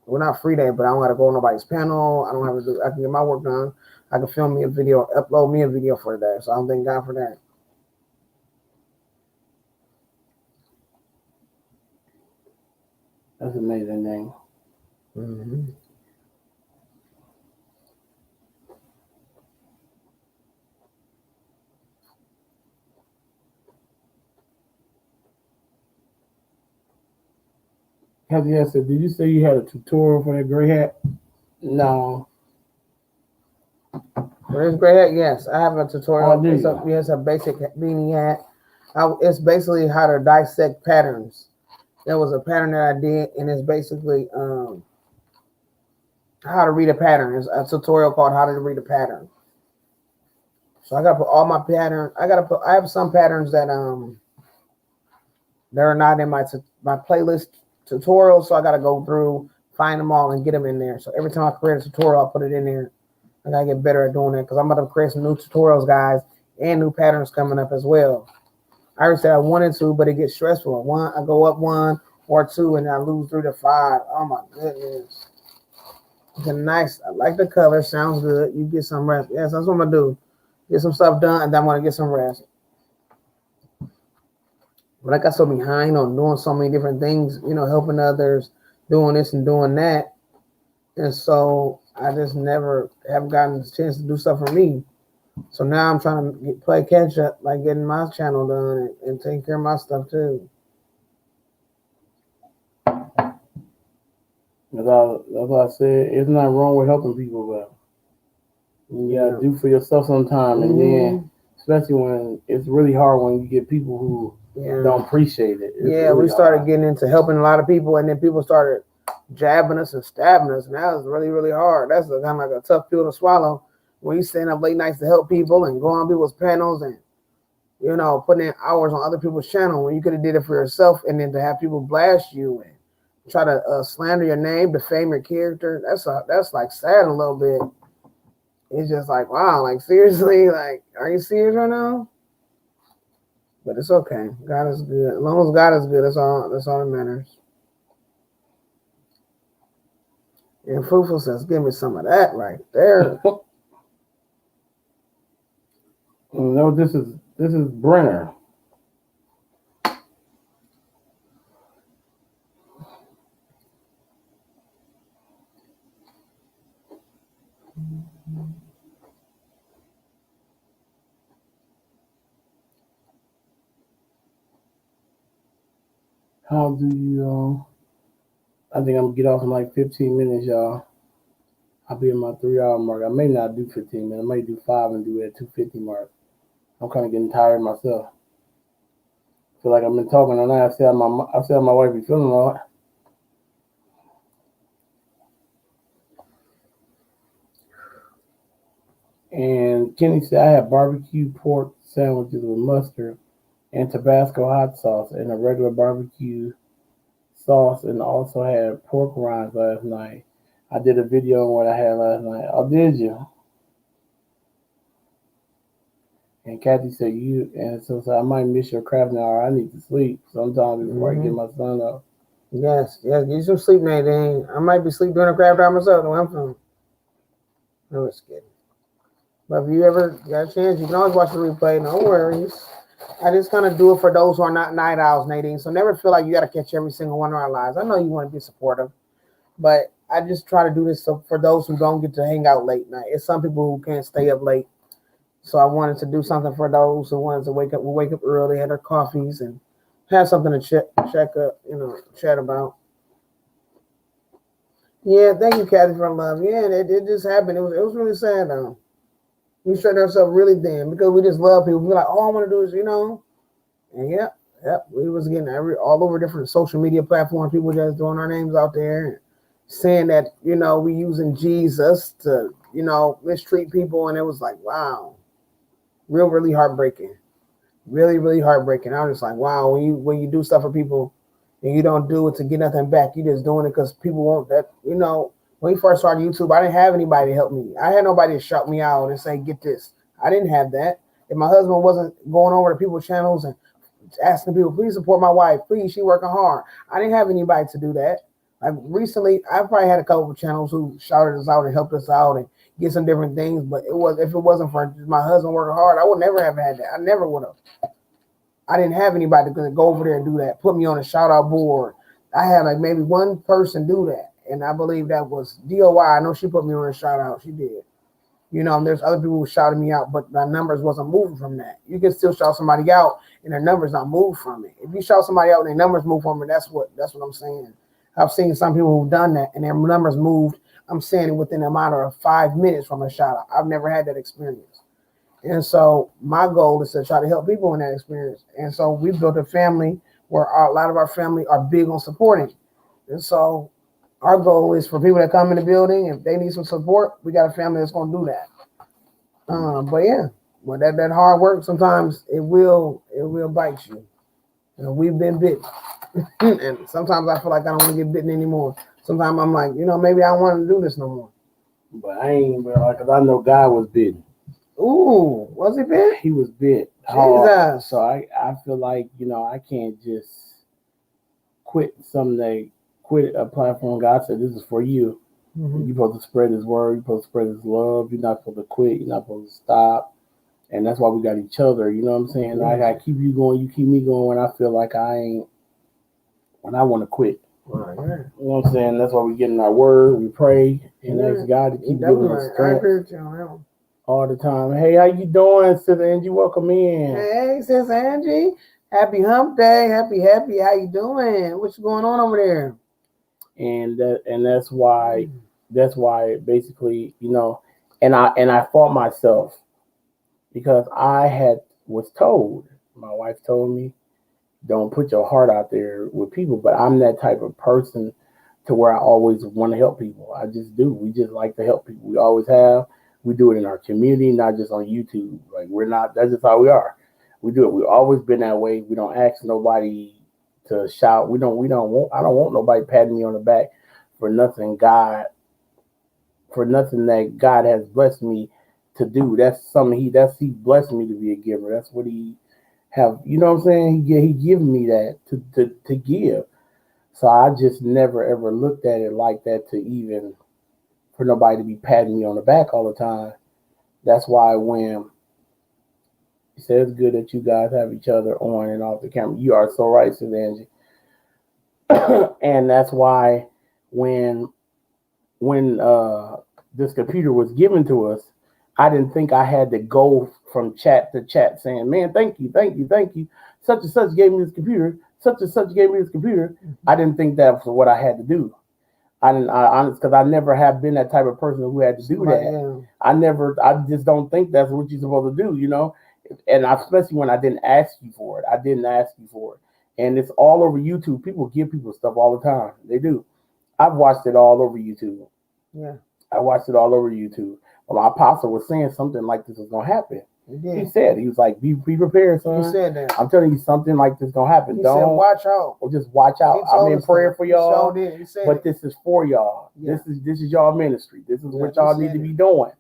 We're not free day, but I don't got to go on nobody's panel. I don't have to do, I can get my work done. I can film me a video, upload me a video for the day. So I'm thanking God for that. That's an amazing name. Mm-hmm. Kathy said, did you say you had a tutorial for that gray hat? No. For this gray hat, yes. I have a tutorial. It's a basic beanie hat. It's basically how to dissect patterns. There was a pattern that I did, and it's basically how to read a pattern. It's a tutorial called How to Read a Pattern. So I gotta put all my patterns. I have some patterns that they're not in my playlist tutorial, so I gotta go through, find them all, and get them in there. So every time I create a tutorial, I'll put it in there. I gotta get better at doing that because I'm about to create some new tutorials, guys, and new patterns coming up as well. I already said I wanted to, but it gets stressful. I go up 1 or 2, and I lose 3 to 5. Oh my goodness! It's a nice. I like the color. Sounds good. You get some rest. Yes, that's what I'm gonna do. Get some stuff done, and then I'm gonna get some rest. But I got so behind on doing so many different things, helping others, doing this and doing that, and so I just never have gotten a chance to do stuff for me. So now I'm trying to play catch up by getting my channel done and taking care of my stuff too. That's what I said. It's not wrong with helping people, but you gotta do for yourself sometime. And then, especially when it's really hard when you get people who don't appreciate it. We started getting into helping a lot of people, and then people started jabbing us and stabbing us. And that was really, really hard. That's kind of like a tough pill to swallow when you staying up late nights to help people and go on people's panels and, putting in hours on other people's channel when you could have did it for yourself, and then to have people blast you and try to slander your name, defame your character. That's like sad a little bit. It's just like, wow, like seriously, like, are you serious right now? But it's okay. God is good. As long as God is good, that's all that matters. And Fruitful says, give me some of that right there. No, this is Brenner. How do you I think I'm gonna get off in like 15 minutes, y'all. I'll be in my 3 hour mark. I may not do 15 minutes. I may do 5 and do it at 2:50 mark. I'm kind of getting tired myself. Feel like I've been talking all night. I see how my wife be feeling all right. And Kenny said I had barbecue pork sandwiches with mustard and Tabasco hot sauce and a regular barbecue sauce, and also had pork rinds last night. I did a video on what I had last night. Oh, did you? And Kathy said so I might miss your craft hour. I need to sleep sometimes before I get my son up. Yes, get some sleep, Nadine. I might be sleep during a craft hour myself. No, I'm fine. No, it's good. But if you ever got a chance, you can always watch the replay. No worries. I just kind of do it for those who are not night owls, Nadine. So never feel like you got to catch every single one of our lives. I know you want to be supportive, but I just try to do this for those who don't get to hang out late night. It's some people who can't stay up late. So I wanted to do something for those who wanted to wake up early, had their coffees, and have something to check up, chat about. Yeah, thank you, Kathy, for love. Yeah, it just happened. It was really sad, though. We shut ourselves really thin because we just love people. We're like, all I want to do is, and yep, we was getting all over different social media platforms. People just throwing our names out there and saying that, we using Jesus to, mistreat people. And it was like, wow, really heartbreaking. Really, really heartbreaking. I was just like, wow, when you do stuff for people and you don't do it to get nothing back, you just doing it because people want that, When we first started YouTube, I didn't have anybody to help me. I had nobody to shout me out and say, get this. I didn't have that. If my husband wasn't going over to people's channels and asking people, please support my wife, please, she working hard. I didn't have anybody to do that. Like recently, I probably had a couple of channels who shouted us out and helped us out and get some different things. But if it wasn't for my husband working hard, I would never have had that. I never would have. I didn't have anybody to go over there and do that. Put me on a shout out board. I had like maybe one person do that. And I believe that was DOI. I know she put me on a shout out. She did. There's other people who shouted me out, but my numbers wasn't moving from that. You can still shout somebody out and their numbers not move from it. If you shout somebody out and their numbers move from it, that's what I'm saying. I've seen some people who've done that and their numbers moved. I'm saying it within a matter of 5 minutes from a shout out. I've never had that experience. And so my goal is to try to help people in that experience. And so we built a family where a lot of our family are big on supporting. And so our goal is for people that come in the building, if they need some support, we got a family that's going to do that. But yeah, well, that hard work, sometimes it will bite you. We've been bitten. And sometimes I feel like I don't want to get bitten anymore. Sometimes I'm like, maybe I don't want to do this no more. But I ain't, because I know God was bitten. Ooh, was he bit? He was bit. Jesus. So I feel like, I can't just quit a platform. God said, this is for you. Mm-hmm. You're supposed to spread his word. You're supposed to spread his love. You're not supposed to quit. You're not supposed to stop. And that's why we got each other. You know what I'm saying? Mm-hmm. I keep you going. You keep me going when I feel like when I want to quit. Right. You know what I'm saying? That's why we get in our word. We pray and ask God to keep giving us strength all the time. Hey, how you doing, Sister Angie? Welcome in. Hey, Sister Angie. Happy hump day. Happy. How you doing? What's going on over there? And that's why basically, and I fought myself because I was told, my wife told me, don't put your heart out there with people, but I'm that type of person to where I always want to help people. I just do. We just like to help people. We always have. We do it in our community, not just on YouTube. Like that's just how we are. We do it. We've always been that way. We don't ask nobody to shout. We don't want. I don't want nobody patting me on the back for nothing that God has blessed me to do. That's something he blessed me to be a giver. That's what he have. You know what I'm saying? He given me that to give. So I just never ever looked at it like that, to even for nobody to be patting me on the back all the time. That's why when he said it's good that you guys have each other on and off the camera. You are so right, Sis Angie. And that's why when this computer was given to us, I didn't think I had to go from chat to chat saying, man, thank you. Such and such gave me this computer. Such and such gave me this computer. I didn't think that was what I had to do. Because I never have been that type of person who had to do that. Yeah. I just don't think that's what you're supposed to do, you know? And especially when I didn't ask you for it. And it's all over YouTube. People give people stuff all the time. They do. I've watched it all over YouTube. Yeah. I watched it all over YouTube. Well, my apostle was saying something like this was going to happen. He said, he was like, be prepared, son. He said that. I'm telling you, something like this is going to happen. He said, watch out. Or just watch out. I'm in prayer for y'all. He said but this is for y'all. Yeah. This is y'all ministry. This is what y'all need to be doing.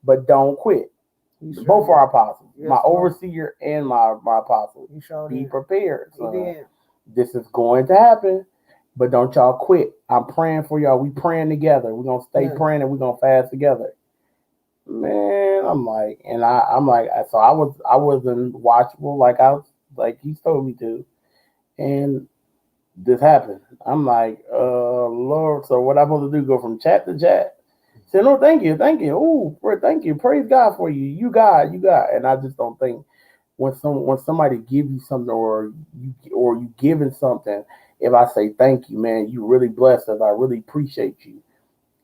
But don't quit. Both our apostles, my overseer and my apostle. Be prepared. This is going to happen, but don't y'all quit. I'm praying for y'all. We praying together. We're gonna stay praying and we're gonna fast together. Man, I'm like, so I wasn't watchable like he told me to, and this happened. I'm like, Lord, so what I'm supposed to do? Go from chat to chat? Say, no, thank you. Oh, thank you. Praise God for you. You got. And I just don't think when somebody give you something or you giving something, if I say thank you, man, you really blessed us. I really appreciate you.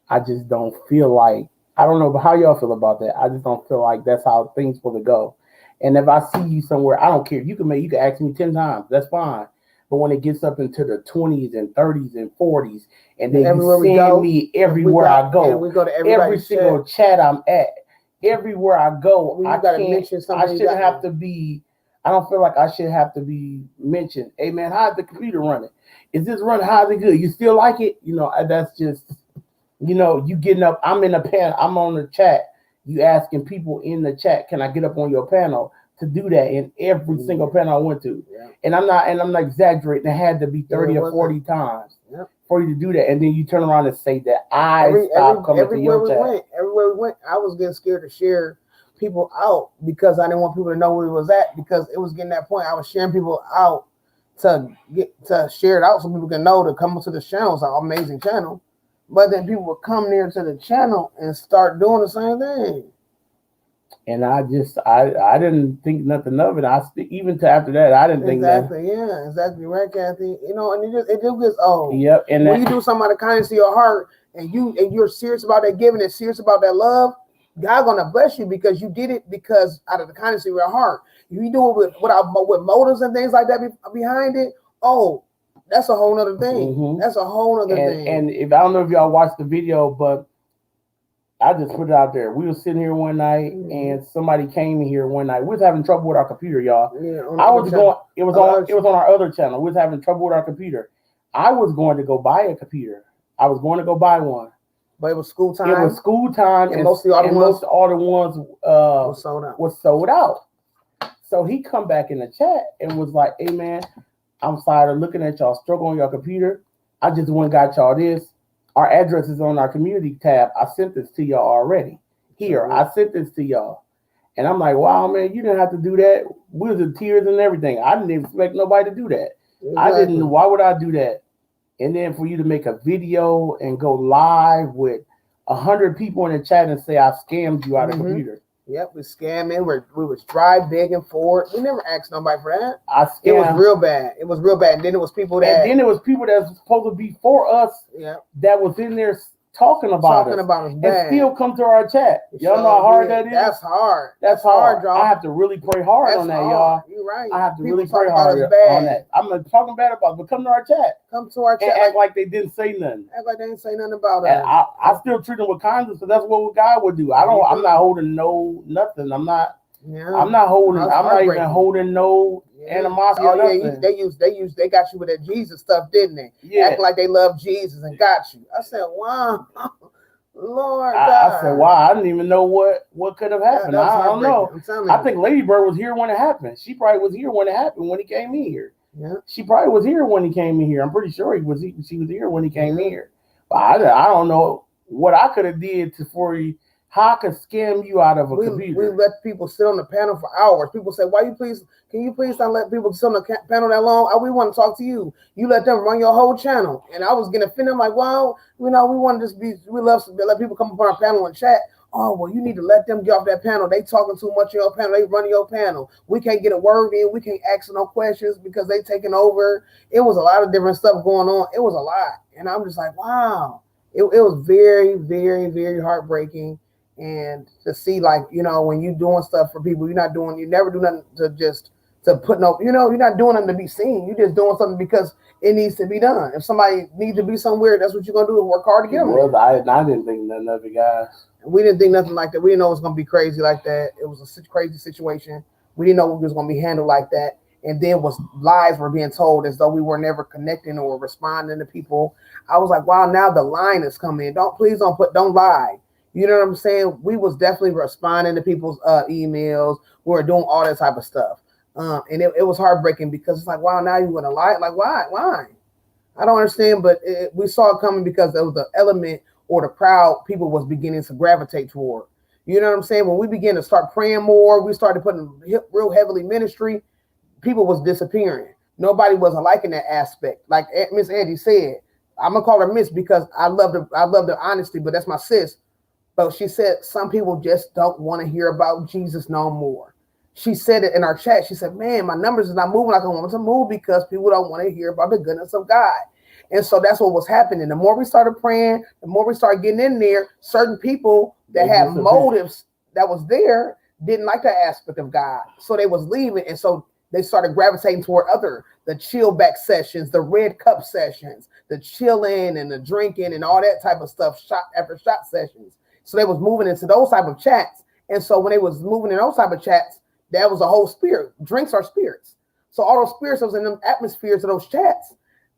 I just don't feel like, I don't know how y'all feel about that. I just don't feel like that's how things supposed to go. And if I see you somewhere, I don't care. You can ask me 10 times. That's fine. But when it gets up into the 20s and 30s and 40s, and then you see me everywhere I go, we go to every single chat I'm at, everywhere I go, I shouldn't have to be. I don't feel like I should have to be mentioned. Hey man, how's the computer running? Is this running? How's it good? You still like it? You know, that's just, you know, you getting up. I'm in a panel. I'm on the chat. You asking people in the chat, can I get up on your panel? To do that in every single panel I went to. Yeah. And I'm not exaggerating. It had to be 30 or 40 times for you to do that. And then you turn around and say that stopped coming to your chat. Everywhere we went, I was getting scared to share people out because I didn't want people to know where it was at, because it was getting that point. I was sharing people out to share it out so people can know to come to the channel. It's an amazing channel. But then people would come near to the channel and start doing the same thing. And I didn't think nothing of it. Even to after that, I didn't think that. Exactly, yeah, exactly right, Kathy. You know, and it just gets old. Yep. And when you do something out of kindness of your heart, and you're serious about that giving and serious about that love, God's gonna bless you because you did it because out of the kindness of your heart. If you do it with motives and things like that behind it, that's a whole nother thing. Mm-hmm. That's a whole nother thing. And if I don't know if y'all watched the video, but I just put it out there. We were sitting here one night, and somebody came in here one night. We was having trouble with our computer, y'all. Yeah, it was on our other channel. We was having trouble with our computer. I was going to go buy a computer. I was going to go buy one. But it was school time. It was school time, and most of all the ones was sold out. So he come back in the chat and was like, "Hey man, I'm tired of looking at y'all struggle on your computer. I just went and got y'all this. Our address is on our community tab. I sent this to y'all already. Here, I sent this to y'all." And I'm like, wow, man, you didn't have to do that. We was in tears and everything. I didn't expect nobody to do that. Exactly. I didn't. Why would I do that? And then for you to make a video and go live with 100 people in the chat and say I scammed you out of computer. Yep, we scamming. We was dry begging for it. We never asked nobody for that. It was real bad. It was real bad. And then it was people that. And then it was people that was supposed to be for us. Yeah. That was in there talking about us bad. And still come to our chat. Y'all know how hard that is. That's hard. That's hard, y'all. I have to really pray hard on that, y'all. You're right. I have to really pray hard on that. I'm not talking bad about it, but come to our chat. Come to our chat. And act like they didn't say nothing. Act like they didn't say nothing about it. I still treat them with kindness, so that's what God would do. I'm not holding nothing. I'm not even holding no animosity. Oh yeah, they got you with that Jesus stuff, didn't they? Yeah. Acting like they love Jesus and got you. I said, wow, Lord God. I said, wow, I didn't even know what could have happened. I don't know. I think Lady Bird was here when it happened. She probably was here when it happened, when he came in here. Yeah. She probably was here when he came in here. I'm pretty sure she was here when he came in here. But I don't know what I could have did for you. How I could scam you out of a computer. We let people sit on the panel for hours. People say, can you please not let people sit on the panel that long? We want to talk to you. You let them run your whole channel. And I was getting offended. I'm like, well, we want to we love to let people come up on our panel and chat. Oh, well, you need to let them get off that panel. They talking too much on your panel. They running your panel. We can't get a word in. We can't ask no questions because they taking over. It was a lot of different stuff going on. It was a lot. And I'm just like, wow. It was very, very, very heartbreaking. And to see, like, when you doing stuff for people, you never do nothing to put no, you're not doing nothing to be seen. You're just doing something because it needs to be done. If somebody needs to be somewhere, that's what you're going to do, and work hard to get them. Well, I didn't think nothing of it, guys. We didn't think nothing like that. We didn't know it was going to be crazy like that. It was a crazy situation. We didn't know it was going to be handled like that. And then lies were being told as though we were never connecting or responding to people. I was like, wow, now the line is coming. Don't lie. You know what I'm saying? We was definitely responding to people's emails. We were doing all that type of stuff. And it was heartbreaking because it's like, wow, now you want to lie? Like, why? I don't understand, but we saw it coming because there was the element or the crowd people was beginning to gravitate toward. You know what I'm saying? When we began to start praying more, we started putting real heavily ministry, people was disappearing. Nobody wasn't liking that aspect. Like Miss Angie said, I'm going to call her Miss because I love the honesty, but that's my sis. But she said some people just don't want to hear about Jesus no more. She said it in our chat. She said, man, my numbers is not moving like I want them to move because people don't want to hear about the goodness of God. And so that's what was happening. The more we started praying, the more we started getting in there, certain people that had motives that was there didn't like that aspect of God. So they was leaving. And so they started gravitating toward the chill back sessions, the red cup sessions, the chilling and the drinking and all that type of stuff, shot after shot sessions. So they was moving into those type of chats. And so when they was moving in those type of chats, that was a whole spirit. Drinks are spirits. So all those spirits that was in them atmospheres of those chats,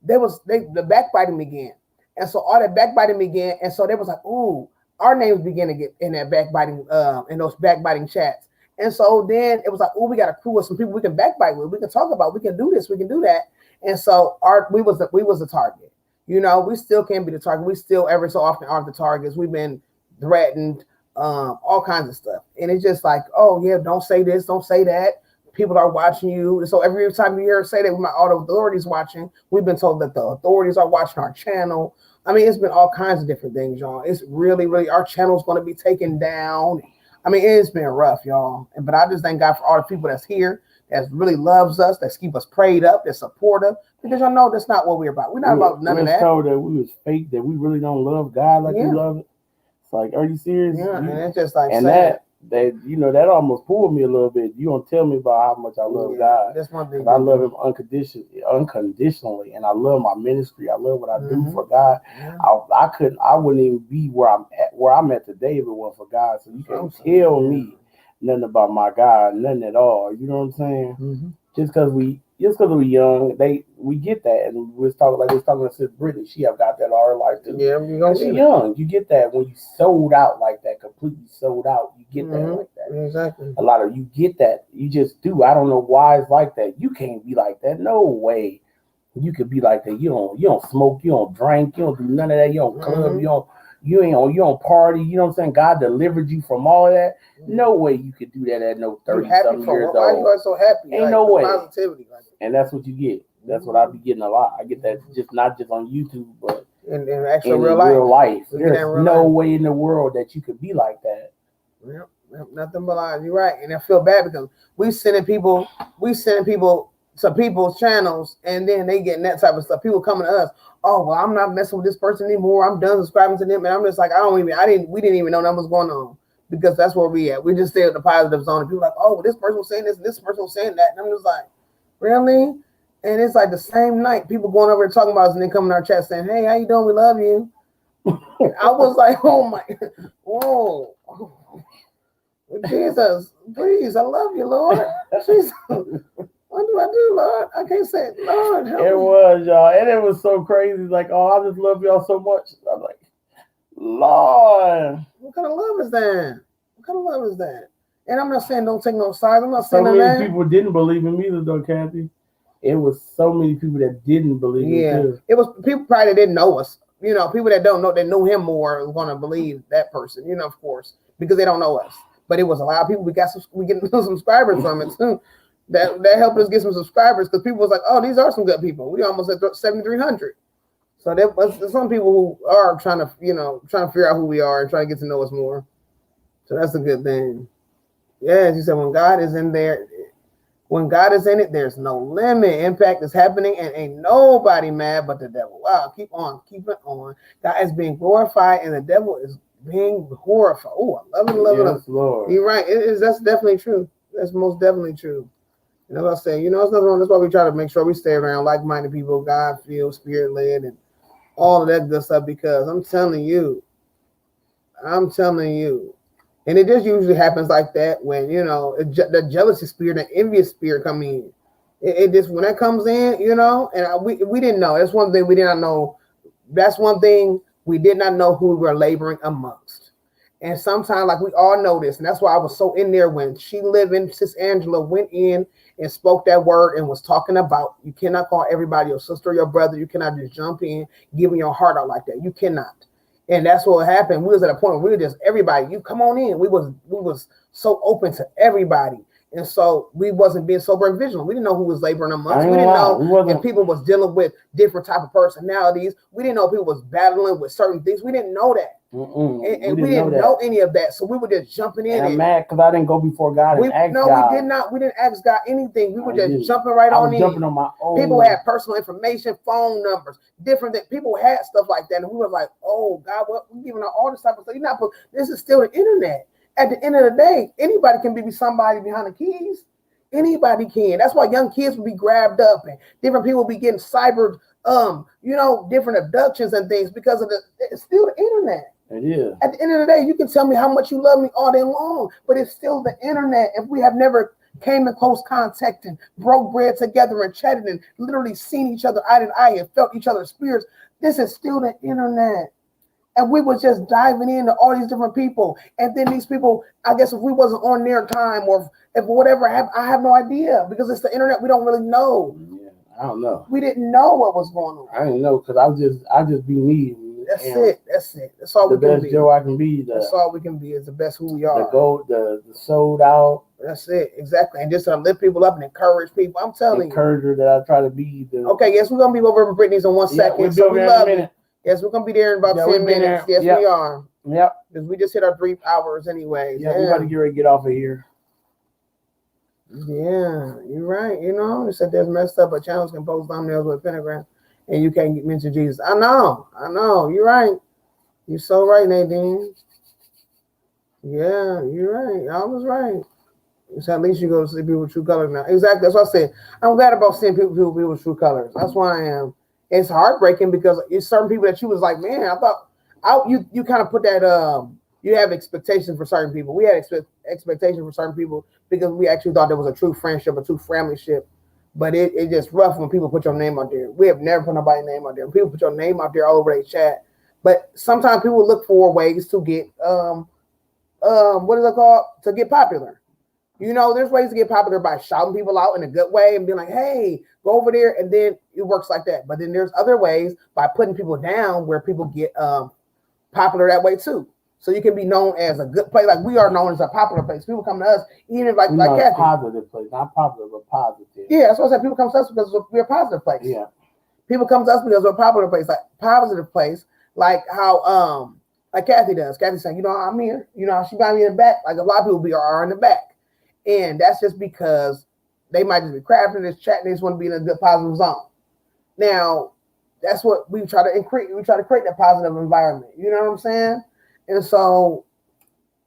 the backbiting began. And so all that backbiting began. And so they was like, ooh, our names began to get in that backbiting, in those backbiting chats. And so then it was like, ooh, we got a crew of some people we can backbite with. We can talk about, we can do this, we can do that. And so we was the target. We still can't be the target. We still every so often are the targets. We've been threatened, all kinds of stuff. And it's just like, oh yeah, don't say this, don't say that. People are watching you. So every time you hear us say that all the authorities watching, we've been told that the authorities are watching our channel. I mean, it's been all kinds of different things, y'all. It's really, really, our channel's going to be taken down. I mean, it's been rough, y'all. But I just thank God for all the people that's here, that really loves us, that keep us prayed up, that support us. Because y'all know that's not what we're about. We're not about none of that. We were told that we was fake, that we really don't love God like we love it. It's like, are you serious? Yeah, and it's just like, and sad. that almost pulled me a little bit. You don't tell me about how much I love God. That's one thing. I love Him unconditionally, and I love my ministry. I love what I do for God. Yeah. I wouldn't even be where I'm at today if it wasn't for God. So you can't tell me nothing about my God, nothing at all. You know what I'm saying? Mm-hmm. Just because we young, we get that, and we was talking to Sis Brittany. She have got that all her life too. Yeah, she's young. You get that when you sold out like that, completely sold out. You get that like that. Exactly. A lot of you get that. You just do. I don't know why it's like that. You can't be like that. No way. You could be like that. You don't smoke. You don't drink. You don't do none of that. You don't club. You don't party. You know what I'm saying? God delivered you from all of that. No way you could do that at no 30-something years old. Why you are so happy? Ain't no way. Positivity. And that's what you get. That's what I be getting a lot. I get that not just on YouTube, but in actual real life. There's no way in the world that you could be like that. Yep, nothing but lies. You're right. And I feel bad because we sending people to people's channels, and then they getting that type of stuff. People coming to us, oh well, I'm not messing with this person anymore. I'm done subscribing to them, and I'm just like, we didn't even know that was going on, because that's where we at. We just stay at the positive zone, and people are like, oh, this person was saying this, and this person was saying that, and I'm just like, really? And it's like the same night, people going over and talking about us, and then coming to our chat saying, hey, how you doing? We love you. I was like, oh my, whoa. Jesus, please, I love you, Lord. Jesus. What do do I do, Lord? I can't say, Lord, help It me. was, y'all. And it was so crazy. Like, oh, I just love y'all so much. I'm like, Lord. What kind of love is that? What kind of love is that? And I'm not saying don't take no sides. I'm not So saying many that. people didn't believe in me either, though, Kathy. It was so many people that didn't believe me too. It was people probably didn't know us. You know, people that don't know, that knew him more are going to believe that person. You know, of course, because they don't know us. But it was a lot of people. We get some subscribers from it too. That helped us get some subscribers because people was like, oh, these are some good people. We almost at 7,300. So there was some people who are trying to figure out who we are and trying to get to know us more. So that's a good thing. Yeah, she said when God is in there, when God is in it, there's no limit. Impact is happening and ain't nobody mad but the devil. Wow, keep it on. God is being glorified and the devil is being horrified. Oh, I love it. Lord. You're right. That's definitely true. That's most definitely true. And as I say, it's nothing wrong. That's why we try to make sure we stay around like-minded people, God-filled, spirit-led, and all of that good stuff, because I'm telling you, and it just usually happens like that when, the jealousy spirit, the envious spirit come in. It just, when that comes in, and we didn't know. That's one thing we did not know. That's one thing we did not know who we were laboring amongst. And sometimes, like, we all know this, and that's why I was so in there when She Living, Sis Angela went in and spoke that word and was talking about, you cannot call everybody your sister or your brother. You cannot just jump in, giving your heart out like that. You cannot. And that's what happened. We was at a point where we were just, everybody, you come on in. We was so open to everybody. And so we wasn't being sober and vigilant. We didn't know who was laboring amongst. We didn't know if people was dealing with different type of personalities. We didn't know people was battling with certain things. We didn't know that. And we didn't know any of that. So we were just jumping in. And I'm mad because I didn't go before God and ask God. We did not. We didn't ask God anything. We were just jumping right on in. Jumping on my own. People had personal information, phone numbers, different things. People had stuff like that. And we were like, oh, God, we're giving out all this type of stuff. This is still the internet. At the end of the day, anybody can be somebody behind the keys. Anybody can. That's why young kids will be grabbed up and different people will be getting cybered, different abductions and things because of it's still the internet. It is. At the end of the day, you can tell me how much you love me all day long, but it's still the internet. If we have never came in close contact and broke bread together and chatted and literally seen each other eye to eye and felt each other's spirits, this is still the internet. And we was just diving into all these different people. And then these people, I guess if we wasn't on their time or if whatever happened, I have no idea because it's the internet. We don't really know. Yeah, I don't know. We didn't know what was going on. I didn't know because I just be me. That's it. That's all we can be. The best Joe I can be. That's all we can be is the best who we are. The sold out. That's it. Exactly. And just to lift people up and encourage people. I'm telling you. Encourager that I try to be. Okay, yes, we're going to be over Brittany's in 1 second. We'll so we love it. Yes, we're going to be there in about 10 minutes. Yes, we are. Yep. Because we just hit our 3 hours anyway. Yeah, we got to get ready to get off of here. Yeah, you're right. They said there's messed up, but channels can post thumbnails with pentagram and you can't mention Jesus. I know. You're right. You're so right, Nadine. Yeah, you're right. I was right. So at least you go to see people with true colors now. Exactly. That's what I said. I'm glad about seeing people with true colors. That's why I am. It's heartbreaking because it's certain people that you was like, man, I thought you kind of put that you have expectations for certain people. We had expectations for certain people because we actually thought there was a true friendship, a true familyship. But it's just rough when people put your name out there. We have never put nobody's name out there. When people put your name out there all over their chat. But sometimes people look for ways to get what is it called? To get popular. There's ways to get popular by shouting people out in a good way and being like, hey, go over there. And then it works like that. But then there's other ways by putting people down where people get popular that way too. So you can be known as a good place. Like we are known as a popular place. People come to us, even like Kathy. Positive place, not popular, but positive. Yeah, that's what I said. People come to us because we're a positive place. Yeah. People come to us because we're a popular place, like positive place, like how like Kathy does. Kathy saying, I'm here. She got me in the back. Like a lot of people are in the back. And that's just because they might just be crafting this chat and they just want to be in a good positive zone. Now, that's what we try to create. We try to create that positive environment. You know what I'm saying? And so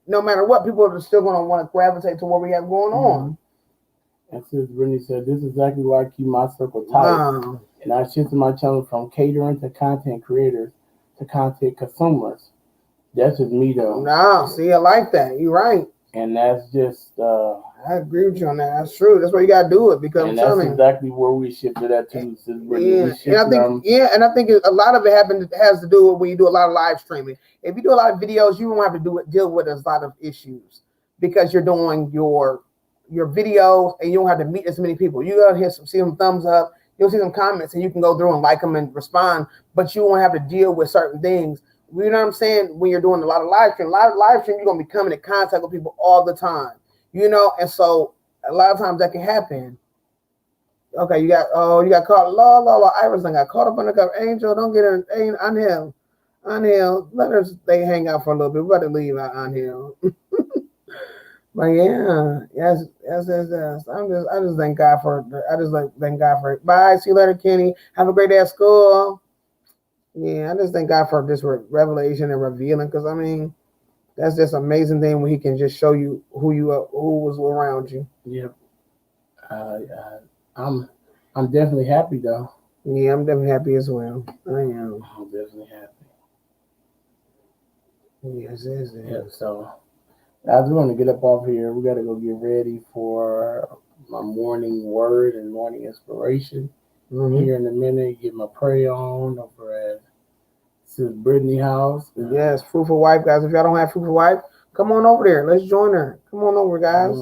no matter what, people are still going to want to gravitate to what we have going on. And since Brittany said, this is exactly why I keep my circle tight. And I shifted my channel from catering to content creators to content consumers. That's just me though. No, see, I like that. You're right. And that's just I agree with you on that. That's true. That's why you gotta do it because and that's exactly where we shifted at too. And I think a lot of it has to do with when you do a lot of live streaming. If you do a lot of videos, you won't have to deal with a lot of issues because you're doing your videos and you don't have to meet as many people. You gotta see some thumbs up, you'll see some comments, and you can go through and like them and respond, but you won't have to deal with certain things. You know what I'm saying? When you're doing a lot of live stream, you're gonna be coming in contact with people all the time. You know, and so a lot of times that can happen. Okay, you got caught. Iris got caught up on the cup. Angel, don't get her. Unhill. Let her stay hang out for a little bit. We're about to leave out Unhill. But yeah, yes. I just thank God for it. Bye. See you later, Kenny. Have a great day at school. Yeah, I just thank God for this revelation and revealing, because I mean, that's just amazing thing when He can just show you who was around you. Yep. I'm definitely happy though. Yeah, I'm definitely happy as well. I am. I'm definitely happy. Yes. Yeah. So I was going to get up off here. We got to go get ready for my morning word and morning inspiration. Here in a minute, get my prayer on over at Sis Brittany house. Yes, Fruitful Wife, guys. If y'all don't have Fruitful Wife, come on over there. Let's join her. Come on over, guys.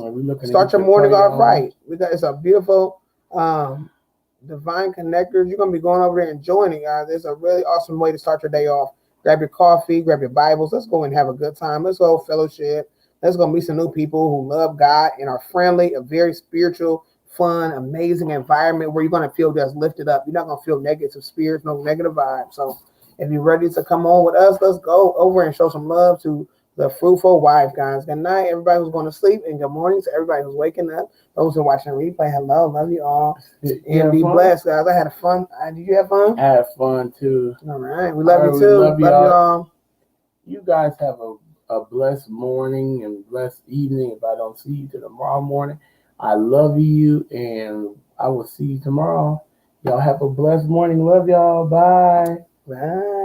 Start your morning off right. It's a beautiful divine connectors. You're gonna be going over there and joining, guys. It's a really awesome way to start your day off. Grab your coffee, grab your Bibles. Let's go and have a good time. Let's go fellowship. Let's go meet some new people who love God and are friendly. A very spiritual, fun, amazing environment where you're gonna feel just lifted up. You're not gonna feel negative spirits, no negative vibes. So if you're ready to come on with us, let's go over and show some love to the Fruitful Wife, guys. Good night, everybody who's going to sleep, and good morning to everybody who's waking up. Those who are watching the replay, hello, love you all, and be blessed, guys. I had fun. Did you have fun? I had fun too. All right, we love you too. Love you all. You guys have a blessed morning and blessed evening. If I don't see you till tomorrow morning, I love you, and I will see you tomorrow. Y'all have a blessed morning. Love y'all. Bye. Bye.